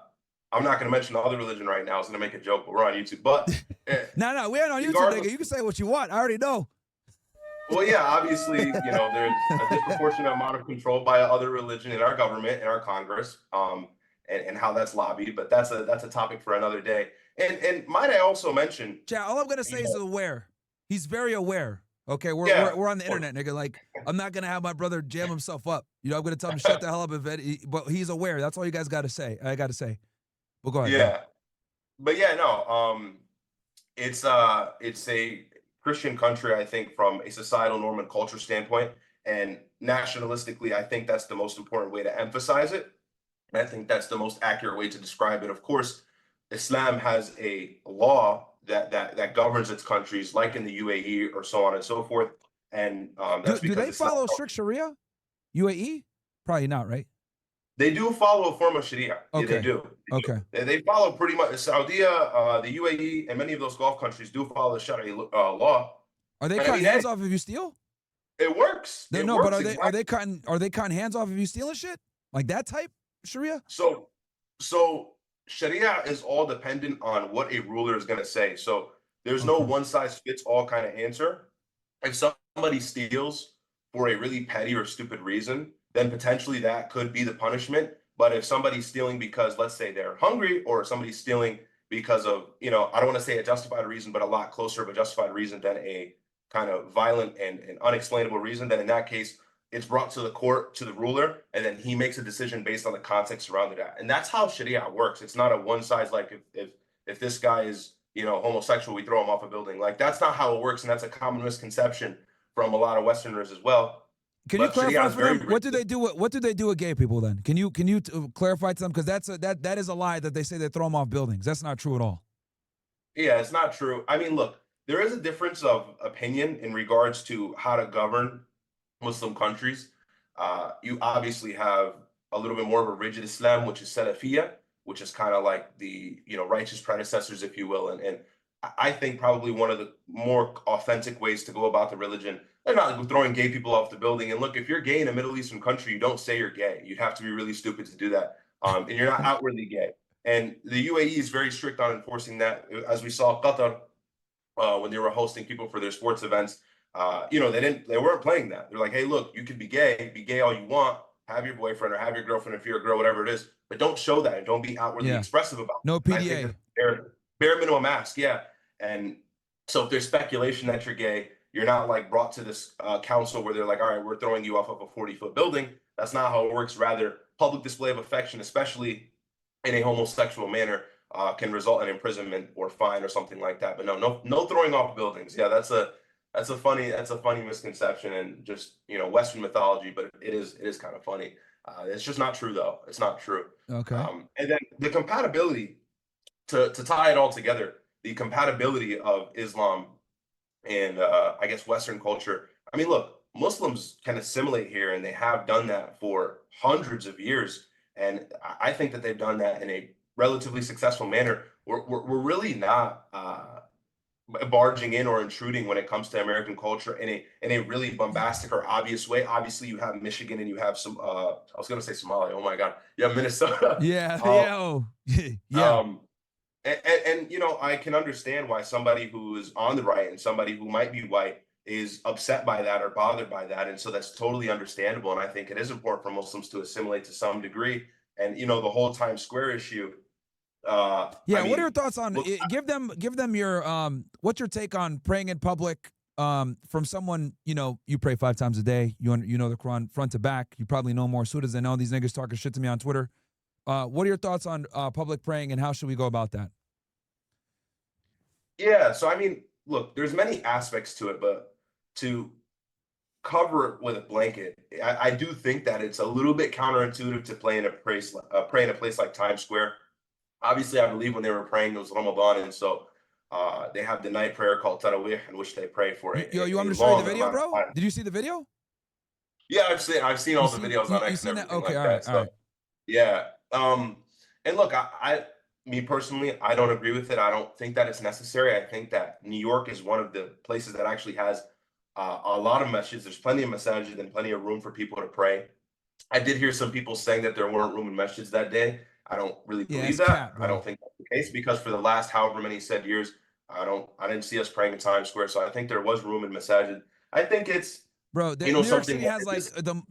Speaker 6: not going to mention the other religion right now. I was going to make a joke, but we're on YouTube. But
Speaker 3: no, we ain't on YouTube, nigga. You can say what you want. I already know.
Speaker 6: Well, yeah, obviously, there's a disproportionate amount of control by other religion in our government, in our Congress, and how that's lobbied. But that's a topic for another day. And might I also mention,
Speaker 3: Chad, all I'm gonna say is aware. He's very aware. Okay, we're on the internet, nigga. Like, I'm not gonna have my brother jam himself up. I'm gonna tell him shut the hell up but he's aware. That's all you guys gotta say. I gotta say. Well, go ahead.
Speaker 6: Yeah, but yeah, no. It's a Christian country, I think, from a societal norm and culture standpoint, and nationalistically, I think that's the most important way to emphasize it. And I think that's the most accurate way to describe it. Of course, Islam has a law that governs its countries, like in the UAE or so on and so forth. And that's
Speaker 3: do they follow strict Sharia? UAE? Probably not, right?
Speaker 6: They do follow a form of Sharia. Yeah,
Speaker 3: Okay.
Speaker 6: they do.
Speaker 3: Okay.
Speaker 6: They follow pretty much Saudi, the UAE, and many of those Gulf countries do follow the Sharia law.
Speaker 3: Are they
Speaker 6: And I
Speaker 3: cutting
Speaker 6: mean,
Speaker 3: hands
Speaker 6: hey,
Speaker 3: off if you steal?
Speaker 6: It works.
Speaker 3: No,
Speaker 6: It
Speaker 3: no,
Speaker 6: works
Speaker 3: but are they
Speaker 6: exactly.
Speaker 3: cutting hands off if you stealing shit? Like that type Sharia?
Speaker 6: So Sharia is all dependent on what a ruler is going to say. So there's no one size fits all kind of answer. If somebody steals for a really petty or stupid reason, then potentially that could be the punishment. But if somebody's stealing because, let's say, they're hungry, or somebody's stealing because of, I don't want to say a justified reason, but a lot closer of a justified reason than a kind of violent and unexplainable reason, then in that case, it's brought to the court, to the ruler, and then he makes a decision based on the context surrounding that. And that's how Sharia works. It's not a one size, like if this guy is, homosexual, we throw him off a building. Like, that's not how it works, and that's a common misconception from a lot of Westerners as well.
Speaker 3: Can you
Speaker 6: But Sharia
Speaker 3: clarify
Speaker 6: is
Speaker 3: for
Speaker 6: very
Speaker 3: them? What do they do? What do they do with gay people then? Can you clarify to them, because that is a lie that they say they throw them off buildings. That's not true at all.
Speaker 6: Yeah, it's not true. I mean, look, there is a difference of opinion in regards to how to govern Muslim countries. You obviously have a little bit more of a rigid Islam, which is Salafiyya, which is kind of like the righteous predecessors, if you will. And I think probably one of the more authentic ways to go about the religion. They're not throwing gay people off the building. And look, if you're gay in a Middle Eastern country, you don't say you're gay. You'd have to be really stupid to do that. And you're not outwardly gay. And the UAE is very strict on enforcing that. As we saw Qatar, when they were hosting people for their sports events, they weren't playing that. They're like, hey, look, you can be gay all you want, have your boyfriend or have your girlfriend if you're a girl, whatever it is, but don't show that and don't be outwardly expressive about it.
Speaker 3: No
Speaker 6: I think
Speaker 3: PDA.
Speaker 6: that's bare minimum ask, yeah. And so if there's speculation that you're gay, you're not like brought to this council where they're like, all right, we're throwing you off of a 40-foot building. That's not how it works. Rather, public display of affection, especially in a homosexual manner, can result in imprisonment or fine or something like that. But no throwing off buildings. Yeah, that's a funny misconception and just Western mythology, but it is kind of funny. It's just not true though. It's not true.
Speaker 3: Okay.
Speaker 6: And then the compatibility, to tie it all together, the compatibility of Islam and I guess Western culture. I mean, look, Muslims can assimilate here, and they have done that for hundreds of years. And I think that they've done that in a relatively successful manner. We're really not barging in or intruding when it comes to American culture in a really bombastic or obvious way. Obviously, you have Michigan and you have some. I was going to say Somalia. Oh my God, you have Minnesota.
Speaker 3: Yeah.
Speaker 6: And I can understand why somebody who is on the right and somebody who might be white is upset by that or bothered by that, and so that's totally understandable. And I think it is important for Muslims to assimilate to some degree. And the whole Times Square issue.
Speaker 3: What are your thoughts on? Give them your what's your take on praying in public? From someone you pray 5 times a day. You know the Quran front to back. You probably know more surahs than all these niggas talking shit to me on Twitter. What are your thoughts on public praying, and how should we go about that?
Speaker 6: Yeah, so I mean, look, there's many aspects to it, but to cover it with a blanket, I do think that it's a little bit counterintuitive to pray in a place like Times Square. Obviously, I believe when they were praying, it was Ramadan, and so they have the night prayer called Tarawih, in which they pray for it.
Speaker 3: You want me to show you the video, bro? Did you see the video?
Speaker 6: Yeah, I've seen all the videos on X and everything like that. So, yeah. And look, me personally, I don't agree with it. I don't think that it's necessary. I think that New York is one of the places that actually has a lot of masjids. There's plenty of masajid and plenty of room for people to pray. I did hear some people saying that there weren't room in masjids that day. I don't really believe that. I don't think that's the case, because for the last however many said years, I didn't see us praying in Times Square. So I think there was room in masajid. I think it's
Speaker 3: Bro, New York City has like some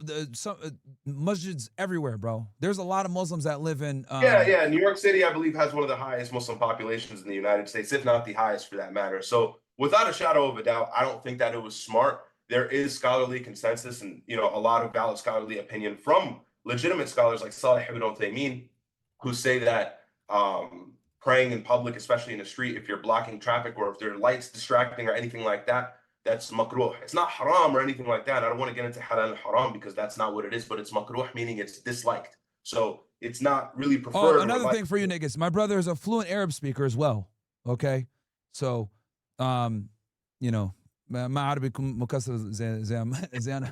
Speaker 3: masjids everywhere, bro. There's a lot of Muslims that live in.
Speaker 6: Yeah. New York City, I believe, has one of the highest Muslim populations in the United States, if not the highest for that matter. So without a shadow of a doubt, I don't think that it was smart. There is scholarly consensus and a lot of valid scholarly opinion from legitimate scholars like Salih ibn Uthaymeen, who say that praying in public, especially in the street, if you're blocking traffic or if there are lights distracting or anything like that, that's makruh. It's not haram or anything like that. I don't want to get into halal and haram because that's not what it is, but it's makruh, meaning it's disliked. So it's not really preferred.
Speaker 3: Oh, another thing for you niggas. My brother is a fluent Arab speaker as well. Okay? So, ما عربي مكسر زي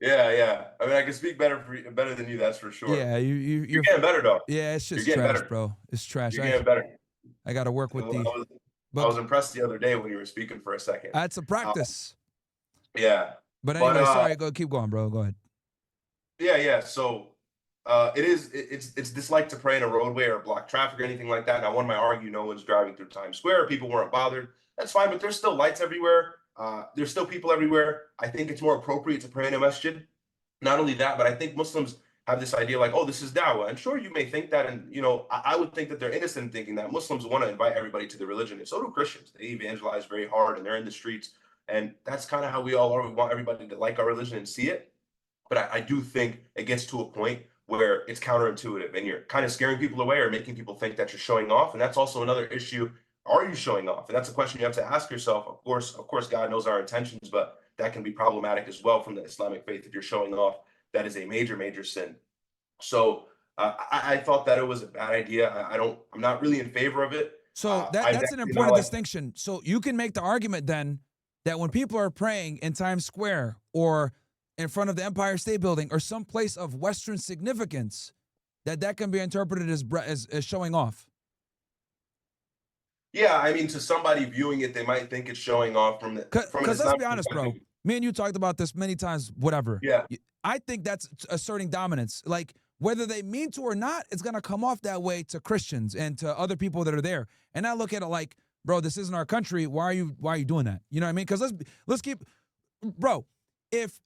Speaker 6: Yeah. I mean, I can speak better than you, that's for sure.
Speaker 3: Yeah,
Speaker 6: You're getting better though.
Speaker 3: Yeah, it's just
Speaker 6: You're getting
Speaker 3: trash,
Speaker 6: better.
Speaker 3: bro. It's trash.
Speaker 6: You're getting better.
Speaker 3: I got to work with the.
Speaker 6: I was impressed the other day when you were speaking for a second.
Speaker 3: I had some practice.
Speaker 6: Yeah.
Speaker 3: But anyway, sorry. Keep going, bro. Go ahead.
Speaker 6: Yeah. So it's dislike to pray in a roadway or block traffic or anything like that. Now, one might argue no one's driving through Times Square. People weren't bothered. That's fine, but there's still lights everywhere. There's still people everywhere. I think it's more appropriate to pray in a masjid. Not only that, but I think Muslims have this idea like, oh, this is da'wah. And sure, you may think that. And, I would think that they're innocent in thinking that Muslims want to invite everybody to the religion. And so do Christians. They evangelize very hard and they're in the streets. And that's kind of how we all are. We want everybody to like our religion and see it. But I do think it gets to a point where it's counterintuitive and you're kind of scaring people away or making people think that you're showing off. And that's also another issue. Are you showing off? And that's a question you have to ask yourself. Of course, God knows our intentions, but that can be problematic as well from the Islamic faith. If you're showing off, that is a major, major sin. So I thought that it was a bad idea. I'm not really in favor of it.
Speaker 3: So that's an important distinction. So you can make the argument then that when people are praying in Times Square or in front of the Empire State Building or some place of Western significance, that can be interpreted as showing off.
Speaker 6: Yeah, I mean, to somebody viewing it, they might think it's showing off from the.
Speaker 3: Because let's be honest, bro. Me and you talked about this many times. Whatever.
Speaker 6: Yeah.
Speaker 3: I think that's asserting dominance. Like whether they mean to or not, it's gonna come off that way to Christians and to other people that are there. And I look at it like, bro, this isn't our country. Why are you doing that? You know what I mean? Because let's keep, bro. If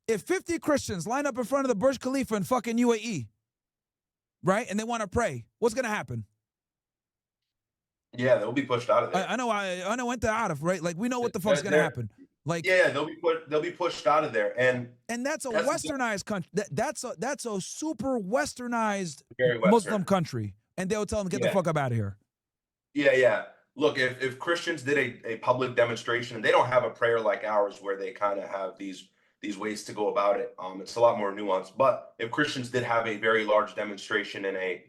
Speaker 3: 50 Christians line up in front of the Burj Khalifa in fucking UAE, right, and they want to pray, what's gonna happen?
Speaker 6: Yeah, they'll be pushed out of there.
Speaker 3: I know went to out of, right? Like we know what the fuck's gonna happen. Like
Speaker 6: yeah, they'll be pushed out of there, and
Speaker 3: that's a westernized country. That's a super westernized
Speaker 6: Very Western.
Speaker 3: Muslim country, and they'll tell them get the fuck up out of here.
Speaker 6: Yeah. Look, if Christians did a public demonstration, they don't have a prayer like ours where they kind of have these ways to go about it. It's a lot more nuanced. But if Christians did have a very large demonstration in a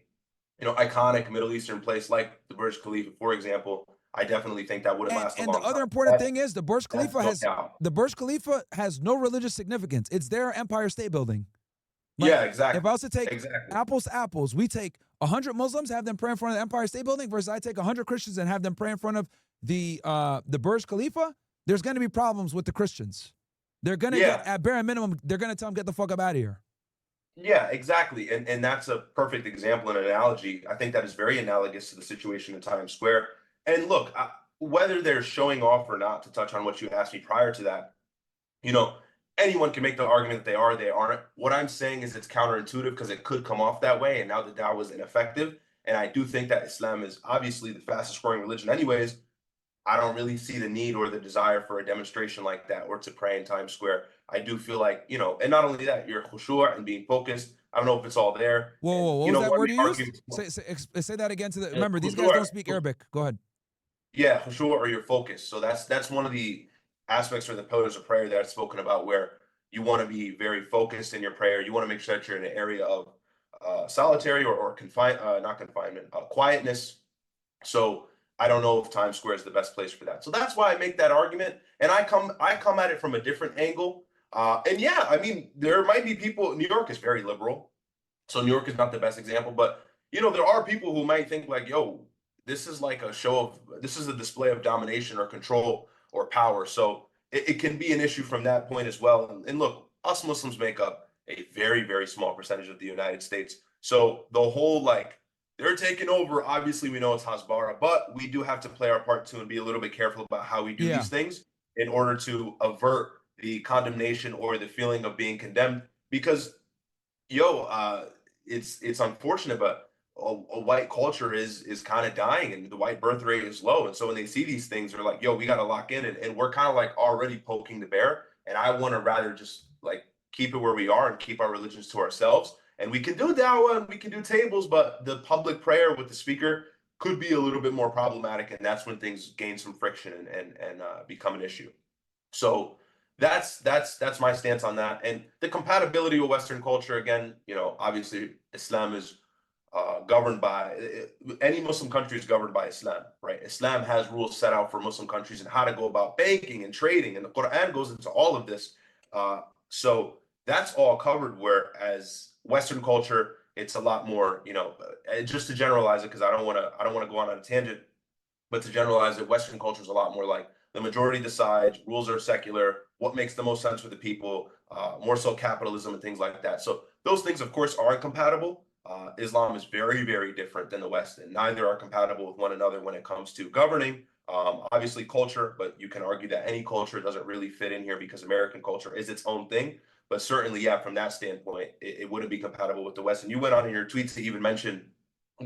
Speaker 6: iconic Middle Eastern place like the Burj Khalifa, for example, I definitely think that would have lasted.
Speaker 3: And the other important thing is the Burj Khalifa has no religious significance. It's their Empire State Building. Like,
Speaker 6: yeah, exactly.
Speaker 3: If I was to take apples to apples, we take 100 Muslims, have them pray in front of the Empire State Building, versus I take 100 Christians and have them pray in front of the Burj Khalifa. There's going to be problems with the Christians. They're going to get, at bare minimum, they're going to tell them get the fuck up out of here.
Speaker 6: Yeah, exactly. And that's a perfect example and analogy. I think that is very analogous to the situation in Times Square. And look, whether they're showing off or not, to touch on what you asked me prior to that, anyone can make the argument that they are, they aren't. What I'm saying is it's counterintuitive because it could come off that way. And now the da'wah is ineffective. And I do think that Islam is obviously the fastest growing religion anyways. I don't really see the need or the desire for a demonstration like that or to pray in Times Square. I do feel like, and not only that, you're khushu' and being focused. I don't know if it's all there.
Speaker 3: Whoa, what was that word you used? Say that again to the, remember, these guys don't speak Arabic. Go ahead.
Speaker 6: Yeah, khushu' or your focus. So that's one of the aspects or the pillars of prayer that I've spoken about, where you want to be very focused in your prayer. You want to make sure that you're in an area of solitary or quietness. So I don't know if Times Square is the best place for that. So that's why I make that argument. And I come at it from a different angle. And yeah, I mean, there might be people, New York is very liberal. So New York is not the best example, but there are people who might think like, yo, this is like this is a display of domination or control or power. So it can be an issue from that point as well. And look, us Muslims make up a very, very small percentage of the United States. So the whole they're taking over, obviously we know it's Hasbara, but we do have to play our part too and be a little bit careful about how we do these things in order to avert the condemnation or the feeling of being condemned. Because it's unfortunate, but a white culture is kind of dying and the white birth rate is low. And so when they see these things, they're like, yo, we got to lock in. And we're kind of already poking the bear. And I want to rather just keep it where we are and keep our religions to ourselves. And we can do da'wah and we can do tables, but the public prayer with the speaker could be a little bit more problematic. And that's when things gain some friction and become an issue. So that's my stance on that. And the compatibility with Western culture, again, obviously Islam is governed by, any Muslim country is governed by Islam, right? Islam has rules set out for Muslim countries and how to go about banking and trading. And the Quran goes into all of this. So that's all covered. Whereas Western culture, it's a lot more, just to generalize it, because I don't want to go on a tangent, but to generalize it, Western culture is a lot more like the majority decides, rules are secular, what makes the most sense for the people, more so capitalism and things like that. So those things, of course, are incompatible. Islam is very, very different than the West, and neither are compatible with one another when it comes to governing. Obviously culture, but you can argue that any culture doesn't really fit in here because American culture is its own thing. But certainly, yeah, from that standpoint, it wouldn't be compatible with the West. And you went on in your tweets to even mention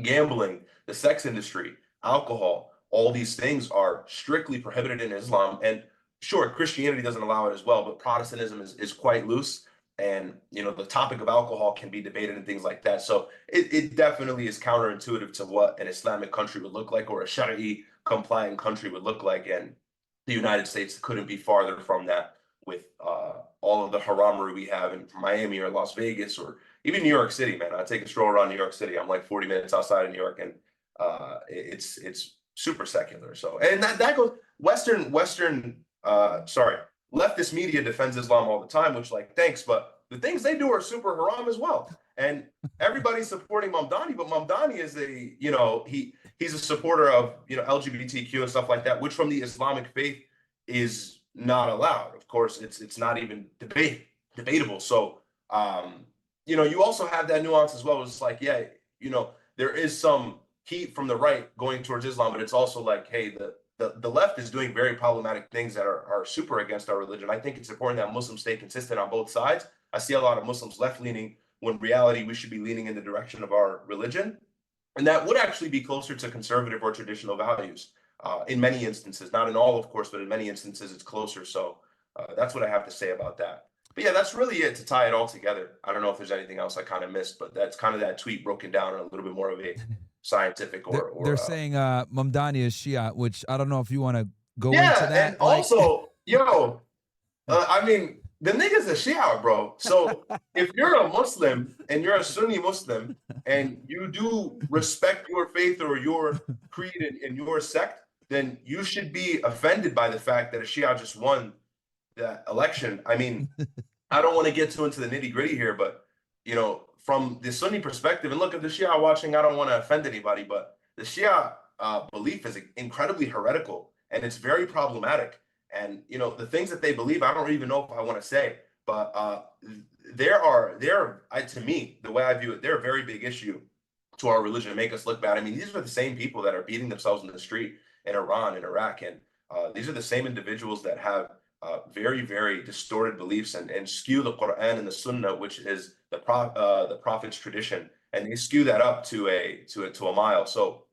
Speaker 6: gambling, the sex industry, alcohol. All these things are strictly prohibited in Islam. And sure, Christianity doesn't allow it as well, but Protestantism is quite loose. And, the topic of alcohol can be debated and things like that. So it definitely is counterintuitive to what an Islamic country would look like, or a Shari'i compliant country would look like. And the United States couldn't be farther from that, with all of the haramery we have in Miami or Las Vegas or even New York City, man. I take a stroll around New York City. I'm like 40 minutes outside of New York, and it's super secular. So, and that goes leftist media defends Islam all the time, which, like, thanks, but the things they do are super haram as well. And everybody's supporting Mamdani, but Mamdani is he's a supporter of LGBTQ and stuff like that, which from the Islamic faith is not allowed. Of course, it's not even debatable. So you also have that nuance as well. It's like, yeah, there is some heat from the right going towards Islam, but it's also like, hey, the left is doing very problematic things that are super against our religion. I think it's important that Muslims stay consistent on both sides. I see a lot of Muslims left-leaning, when in reality we should be leaning in the direction of our religion. And that would actually be closer to conservative or traditional values in many instances. Not in all, of course, but in many instances it's closer. So that's what I have to say about that. But yeah, that's really it to tie it all together. I don't know if there's anything else I kind of missed, but that's kind of that tweet broken down in a little bit more of a scientific or
Speaker 3: They're saying Mamdani is Shia, which I don't know if you want to go into that.
Speaker 6: And also, I mean, the nigga's a Shia, bro. So if you're a Muslim and you're a Sunni Muslim and you do respect your faith or your creed and your sect, then you should be offended by the fact that a Shia just won that election. I mean, I don't want to get too into the nitty gritty here, but from the Sunni perspective, and look, if the Shia watching, I don't want to offend anybody, but the Shia belief is incredibly heretical, and it's very problematic. And the things that they believe, I don't even know if I want to say, but to me, the way I view it, they're a very big issue to our religion and make us look bad. I mean, these are the same people that are beating themselves in the street in Iran and Iraq, and these are the same individuals that have very, very distorted beliefs and skew the Quran and the Sunnah, which is the Prophet's tradition, and they skew that up to a mile. So,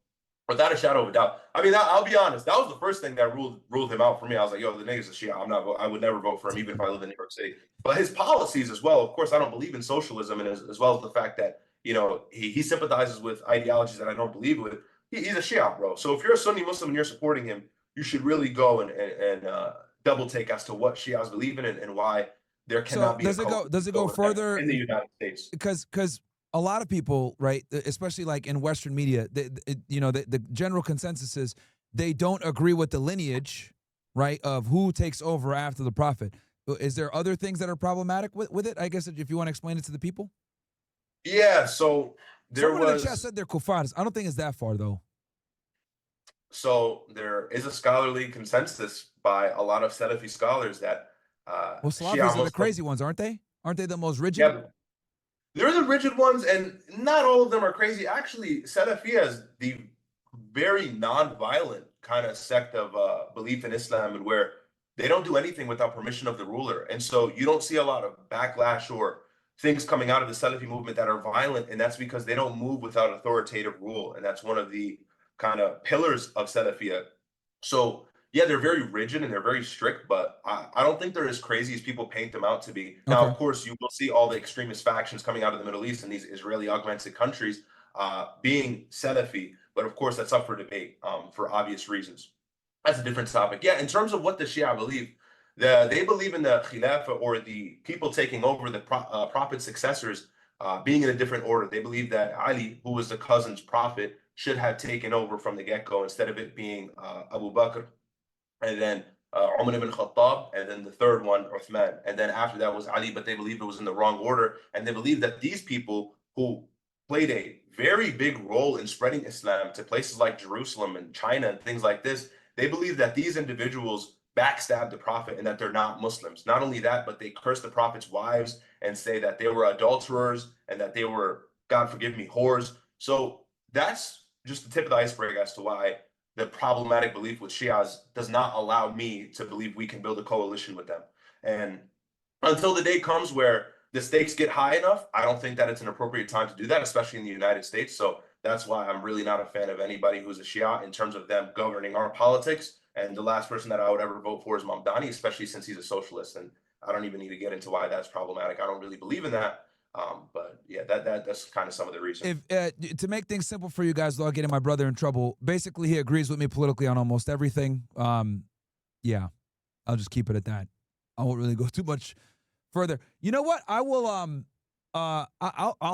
Speaker 6: without a shadow of a doubt, I mean, I'll be honest, that was the first thing that ruled him out for me. I was like, yo, the nigga's a Shia. I would never vote for him, even if I lived in New York City. But his policies as well, of course, I don't believe in socialism, and as well as the fact that he sympathizes with ideologies that I don't believe with. He's a Shia, bro. So if you're a Sunni Muslim and you're supporting him, you should really go and double take as to what Shias believe in and why there cannot be.
Speaker 3: Does it go further
Speaker 6: in the United States?
Speaker 3: Because a lot of people, right, especially like in Western media, the general consensus is they don't agree with the lineage, right, of who takes over after the Prophet. Is there other things that are problematic with it? I guess if you want to explain it to the people.
Speaker 6: Yeah. So
Speaker 3: someone in the chat said they're kuffars. I don't think it's that far though.
Speaker 6: So there is a scholarly consensus by a lot of Salafi scholars that
Speaker 3: Salafis are the crazy ones, aren't they? Aren't they the most rigid?
Speaker 6: Yeah, they're the rigid ones, and not all of them are crazy. Actually, Salafiyya is the very non-violent kind of sect of belief in Islam, and where they don't do anything without permission of the ruler. And so you don't see a lot of backlash or things coming out of the Salafi movement that are violent, and that's because they don't move without authoritative rule, and that's one of the kind of pillars of Salafiyya. So yeah, they're very rigid and they're very strict, but I don't think they're as crazy as people paint them out to be. Now, of course, you will see all the extremist factions coming out of the Middle East and these Israeli augmented countries being Salafi, but of course that's up for debate for obvious reasons. That's a different topic. Yeah, in terms of what the Shia believe, they believe in the Khilafah, or the people taking over the Prophet's successors being in a different order. They believe that Ali, who was the cousin's prophet, should have taken over from the get-go instead of it being Abu Bakr. And then Umar ibn Khattab, and then the third one, Uthman. And then after that was Ali, but they believed it was in the wrong order. And they believed that these people who played a very big role in spreading Islam to places like Jerusalem and China and things like this, they believe that these individuals backstab the Prophet and that they're not Muslims. Not only that, but they curse the Prophet's wives and say that they were adulterers and that they were, God forgive me, whores. So that's just the tip of the iceberg as to why the problematic belief with Shias does not allow me to believe we can build a coalition with them. And until the day comes where the stakes get high enough, I don't think that it's an appropriate time to do that, especially in the United States. So that's why I'm really not a fan of anybody who's a Shia in terms of them governing our politics. And the last person that I would ever vote for is Mamdani, especially since he's a socialist. And I don't even need to get into why that's problematic. I don't really believe in that. But yeah, that's kind of some of the reasons.
Speaker 3: If to make things simple for you guys, without getting my brother in trouble, basically he agrees with me politically on almost everything. Yeah, I'll just keep it at that. I won't really go too much further. You know what? I will. I'll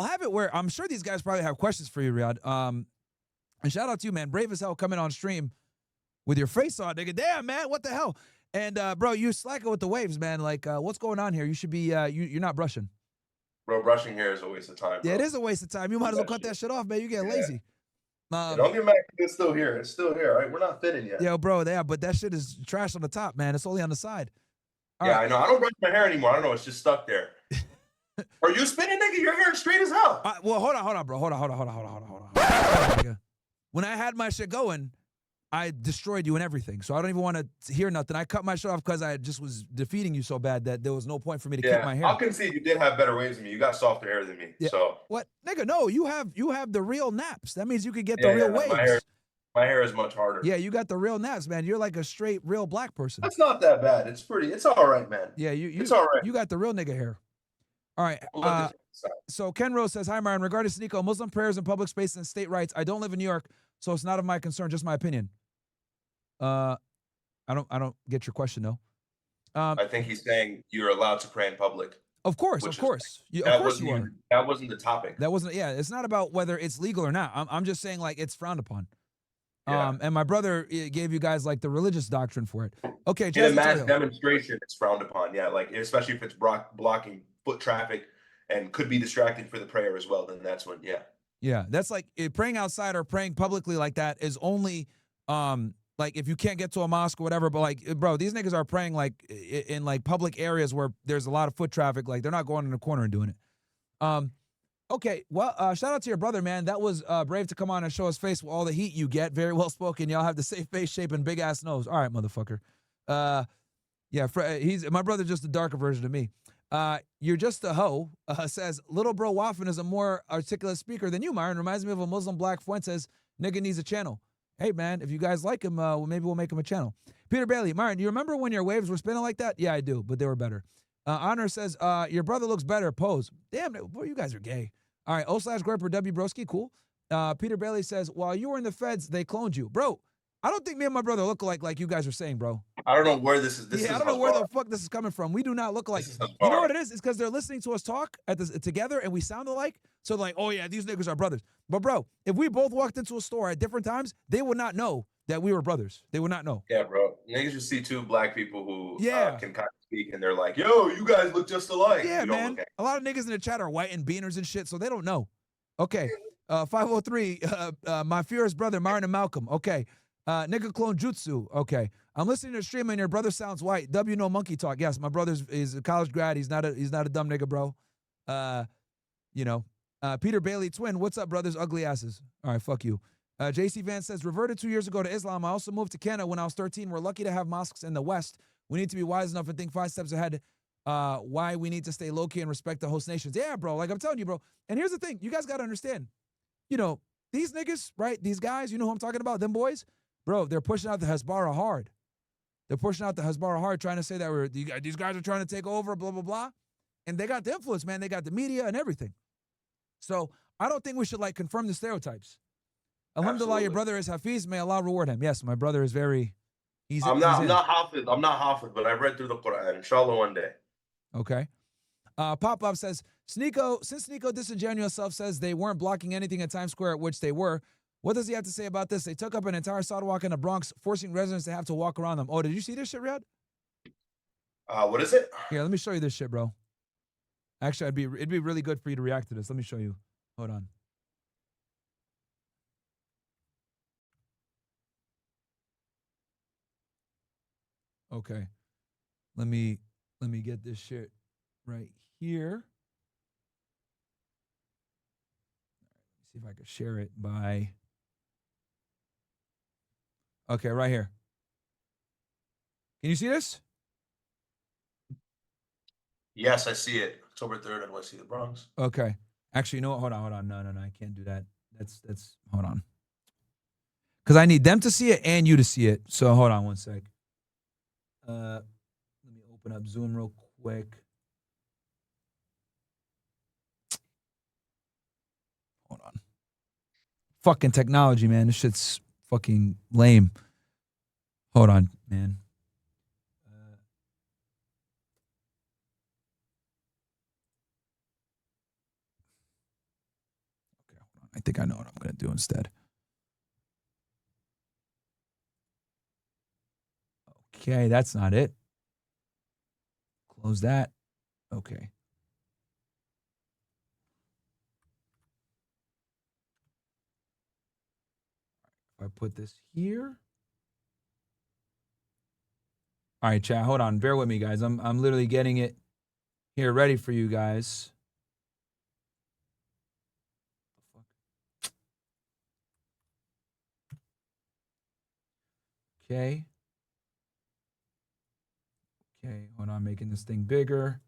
Speaker 3: have it where I'm sure these guys probably have questions for you, Ryad. And shout out to you, man. Brave as hell coming on stream with your face on, nigga. Damn, man, what the hell? And bro, you slacking with the waves, man. Like, what's going on here? You should be. You're not brushing.
Speaker 6: Bro, brushing hair is a waste of time. Bro.
Speaker 3: Yeah, it is a waste of time. You might as well cut that shit off, man. You get lazy.
Speaker 6: Don't get mad. It's still here. It's still here, right? We're not fitting yet.
Speaker 3: Yo, bro, yeah, but that shit is trash on the top, man. It's only on the side. All
Speaker 6: yeah,
Speaker 3: right.
Speaker 6: I know. I don't brush my hair anymore. I don't know. It's just stuck there. Are you spinning, nigga? Your hair is straight as hell.
Speaker 3: Well, hold on, bro. Hold on. When I had my shit going, I destroyed you and everything. So I don't even want to hear nothing. I cut my shit off because I just was defeating you so bad that there was no point for me to keep my hair.
Speaker 6: I'll concede you did have better waves than me. You got softer hair than me.
Speaker 3: Yeah.
Speaker 6: So
Speaker 3: what, nigga? No, you have the real naps. That means you could get the real waves.
Speaker 6: My hair is much harder.
Speaker 3: Yeah, you got the real naps, man. You're like a straight real black person.
Speaker 6: That's not that bad. It's pretty. It's all right, man.
Speaker 3: Yeah,
Speaker 6: it's all right.
Speaker 3: You got the real nigga hair. All right. So Ken Rose says, "Hi, Myron. Regarding Sneeko, Muslim prayers in public space and state rights. I don't live in New York, so it's not of my concern. Just my opinion." I don't get your question though.
Speaker 6: I think he's saying you're allowed to pray in public.
Speaker 3: Of course. Of course you are.
Speaker 6: That wasn't the topic.
Speaker 3: That wasn't. Yeah, it's not about whether it's legal or not. I'm just saying like it's frowned upon.
Speaker 6: Yeah.
Speaker 3: And my brother gave you guys like the religious doctrine for it. Okay,
Speaker 6: in a mass demonstration, it's frowned upon. Yeah, like especially if it's blocking foot traffic and could be distracting for the prayer as well. Then that's when,
Speaker 3: yeah, that's like praying outside or praying publicly like that is only like if you can't get to a mosque or whatever. But like, bro, these niggas are praying like in like public areas where there's a lot of foot traffic. Like they're not going in the corner and doing it. Okay, well, shout out to your brother, man. That was brave to come on and show his face with all the heat you get. Very well spoken. Y'all have the same face shape and big ass nose. All right, motherfucker. Yeah, he's my brother, just a darker version of me. You're just a hoe. Says little bro Waffen is a more articulate speaker than you, Myron. Reminds me of a Muslim black Fuentes. Nigga needs a channel. Hey man, if you guys like him, maybe we'll make him a channel. Peter Bailey, Myron, you remember when your waves were spinning like that? Yeah, I do, but they were better. Honor says, your brother looks better. Pose. Damn, boy, you guys are gay. All right, O/Groper W Broski, cool. Peter Bailey says, while you were in the feds, they cloned you. Bro, I don't think me and my brother look like you guys are saying, bro.
Speaker 6: I don't know where this is.
Speaker 3: I don't know where the fuck this is coming from. We do not look like. You know what it is? It's because they're listening to us talk together and we sound alike. So like, oh yeah, these niggas are brothers. But bro, if we both walked into a store at different times, they would not know that we were brothers. They would not know.
Speaker 6: Yeah, bro. Niggas just see two black people who can kind of speak and they're like, yo, you guys look just alike.
Speaker 3: Yeah, man. A lot of niggas in the chat are white and beaners and shit, so they don't know. Okay. 503, my furious brother, Myron and Malcolm. Okay. Nigga clone jutsu. Okay. I'm listening to the stream and your brother sounds white. W no monkey talk. Yes, my brother is a college grad. He's not a dumb nigga, bro. Peter Bailey twin. What's up, brothers? Ugly asses. All right, fuck you. JC Vance says, reverted 2 years ago to Islam. I also moved to Canada when I was 13. We're lucky to have mosques in the West. We need to be wise enough and think 5 steps ahead. Why we need to stay low-key and respect the host nations. Yeah, bro. Like I'm telling you, bro. And here's the thing. You guys got to understand. These niggas, right? These guys, you know who I'm talking about? Them boys? Bro, they're pushing out the Hezbollah hard. They're pushing out the Hezbollah hard, trying to say that these guys are trying to take over, blah, blah, blah. And they got the influence, man. They got the media and everything. So I don't think we should, confirm the stereotypes. Alhamdulillah, your brother is Hafiz. May Allah reward him. Yes, my brother is very...
Speaker 6: I'm not Hafiz, but I've read through the Quran. Inshallah, one day.
Speaker 3: Okay. Pop-Up says, since Sneeko disingenuous self says they weren't blocking anything at Times Square, which they were, What does he have to say about this? They took up an entire sidewalk in the Bronx, forcing residents to have to walk around them. Oh, did you see this shit, Ryad?
Speaker 6: What is it?
Speaker 3: Here, let me show you this shit, bro. Actually, it'd be really good for you to react to this. Let me show you. Hold on. Okay. Let me get this shit right here. See if I can share it by. Okay, right here. Can you see this?
Speaker 6: Yes, I see it. October 3rd, NYC, the Bronx.
Speaker 3: Okay. Actually, you know what? Hold on. No, I can't do that. That's hold on. Because I need them to see it and you to see it. So hold on one sec. Let me open up Zoom real quick. Hold on. Fucking technology, man. This shit's fucking lame. Hold on, man. Okay, hold on. I think I know what I'm going to do instead. Okay, that's not it. Close that. Okay. If I put this here. All right, chat. Hold on. Bear with me, guys. I'm literally getting it here ready for you guys. Okay. Okay, hold on, making this thing bigger.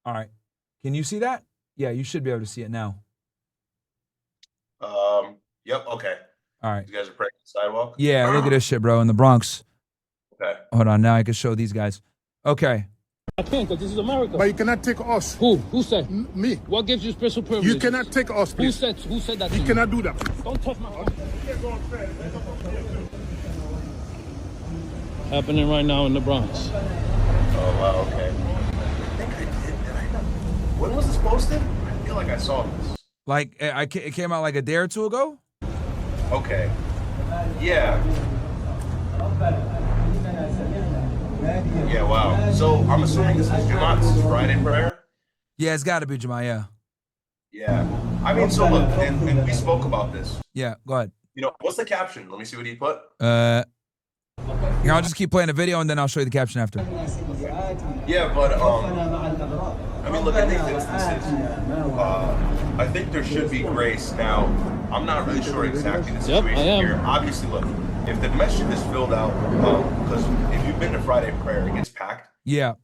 Speaker 3: All right. Can you see that? Yeah, you should be able to see it now.
Speaker 6: Yep, okay.
Speaker 3: All right.
Speaker 6: You guys are praying on the sidewalk?
Speaker 3: Yeah, look at this shit, bro, in the Bronx.
Speaker 6: Okay.
Speaker 3: Hold on, now I can show these guys. Okay.
Speaker 7: I can't, because this is America.
Speaker 8: But you cannot take us.
Speaker 7: Who? Who said?
Speaker 8: Me.
Speaker 7: What gives you special privilege?
Speaker 8: You cannot take us, please.
Speaker 7: Who said that?
Speaker 8: You cannot do that.
Speaker 7: Don't touch my phone. Happening right now in the Bronx.
Speaker 6: Oh, wow, okay. I think I did. When was this posted? I feel like I saw this.
Speaker 3: Like, it came out like a day or two ago?
Speaker 6: Okay. Yeah. Yeah, wow. So I'm assuming this is Jumat, this is Friday prayer?
Speaker 3: Yeah, it's got to be Jumat, yeah.
Speaker 6: Yeah. I mean, so look, and we spoke about this.
Speaker 3: Yeah, go ahead.
Speaker 6: You know, what's the caption? Let me see what he put.
Speaker 3: Here, I'll just keep playing the video and then I'll show you the caption after.
Speaker 6: Yeah, but I mean, look, in these instances, I think there should be grace. Now, I'm not really sure exactly the situation here. Obviously, look, if the masjid is filled out, because if you've been to Friday prayer, it gets packed.
Speaker 3: Yeah.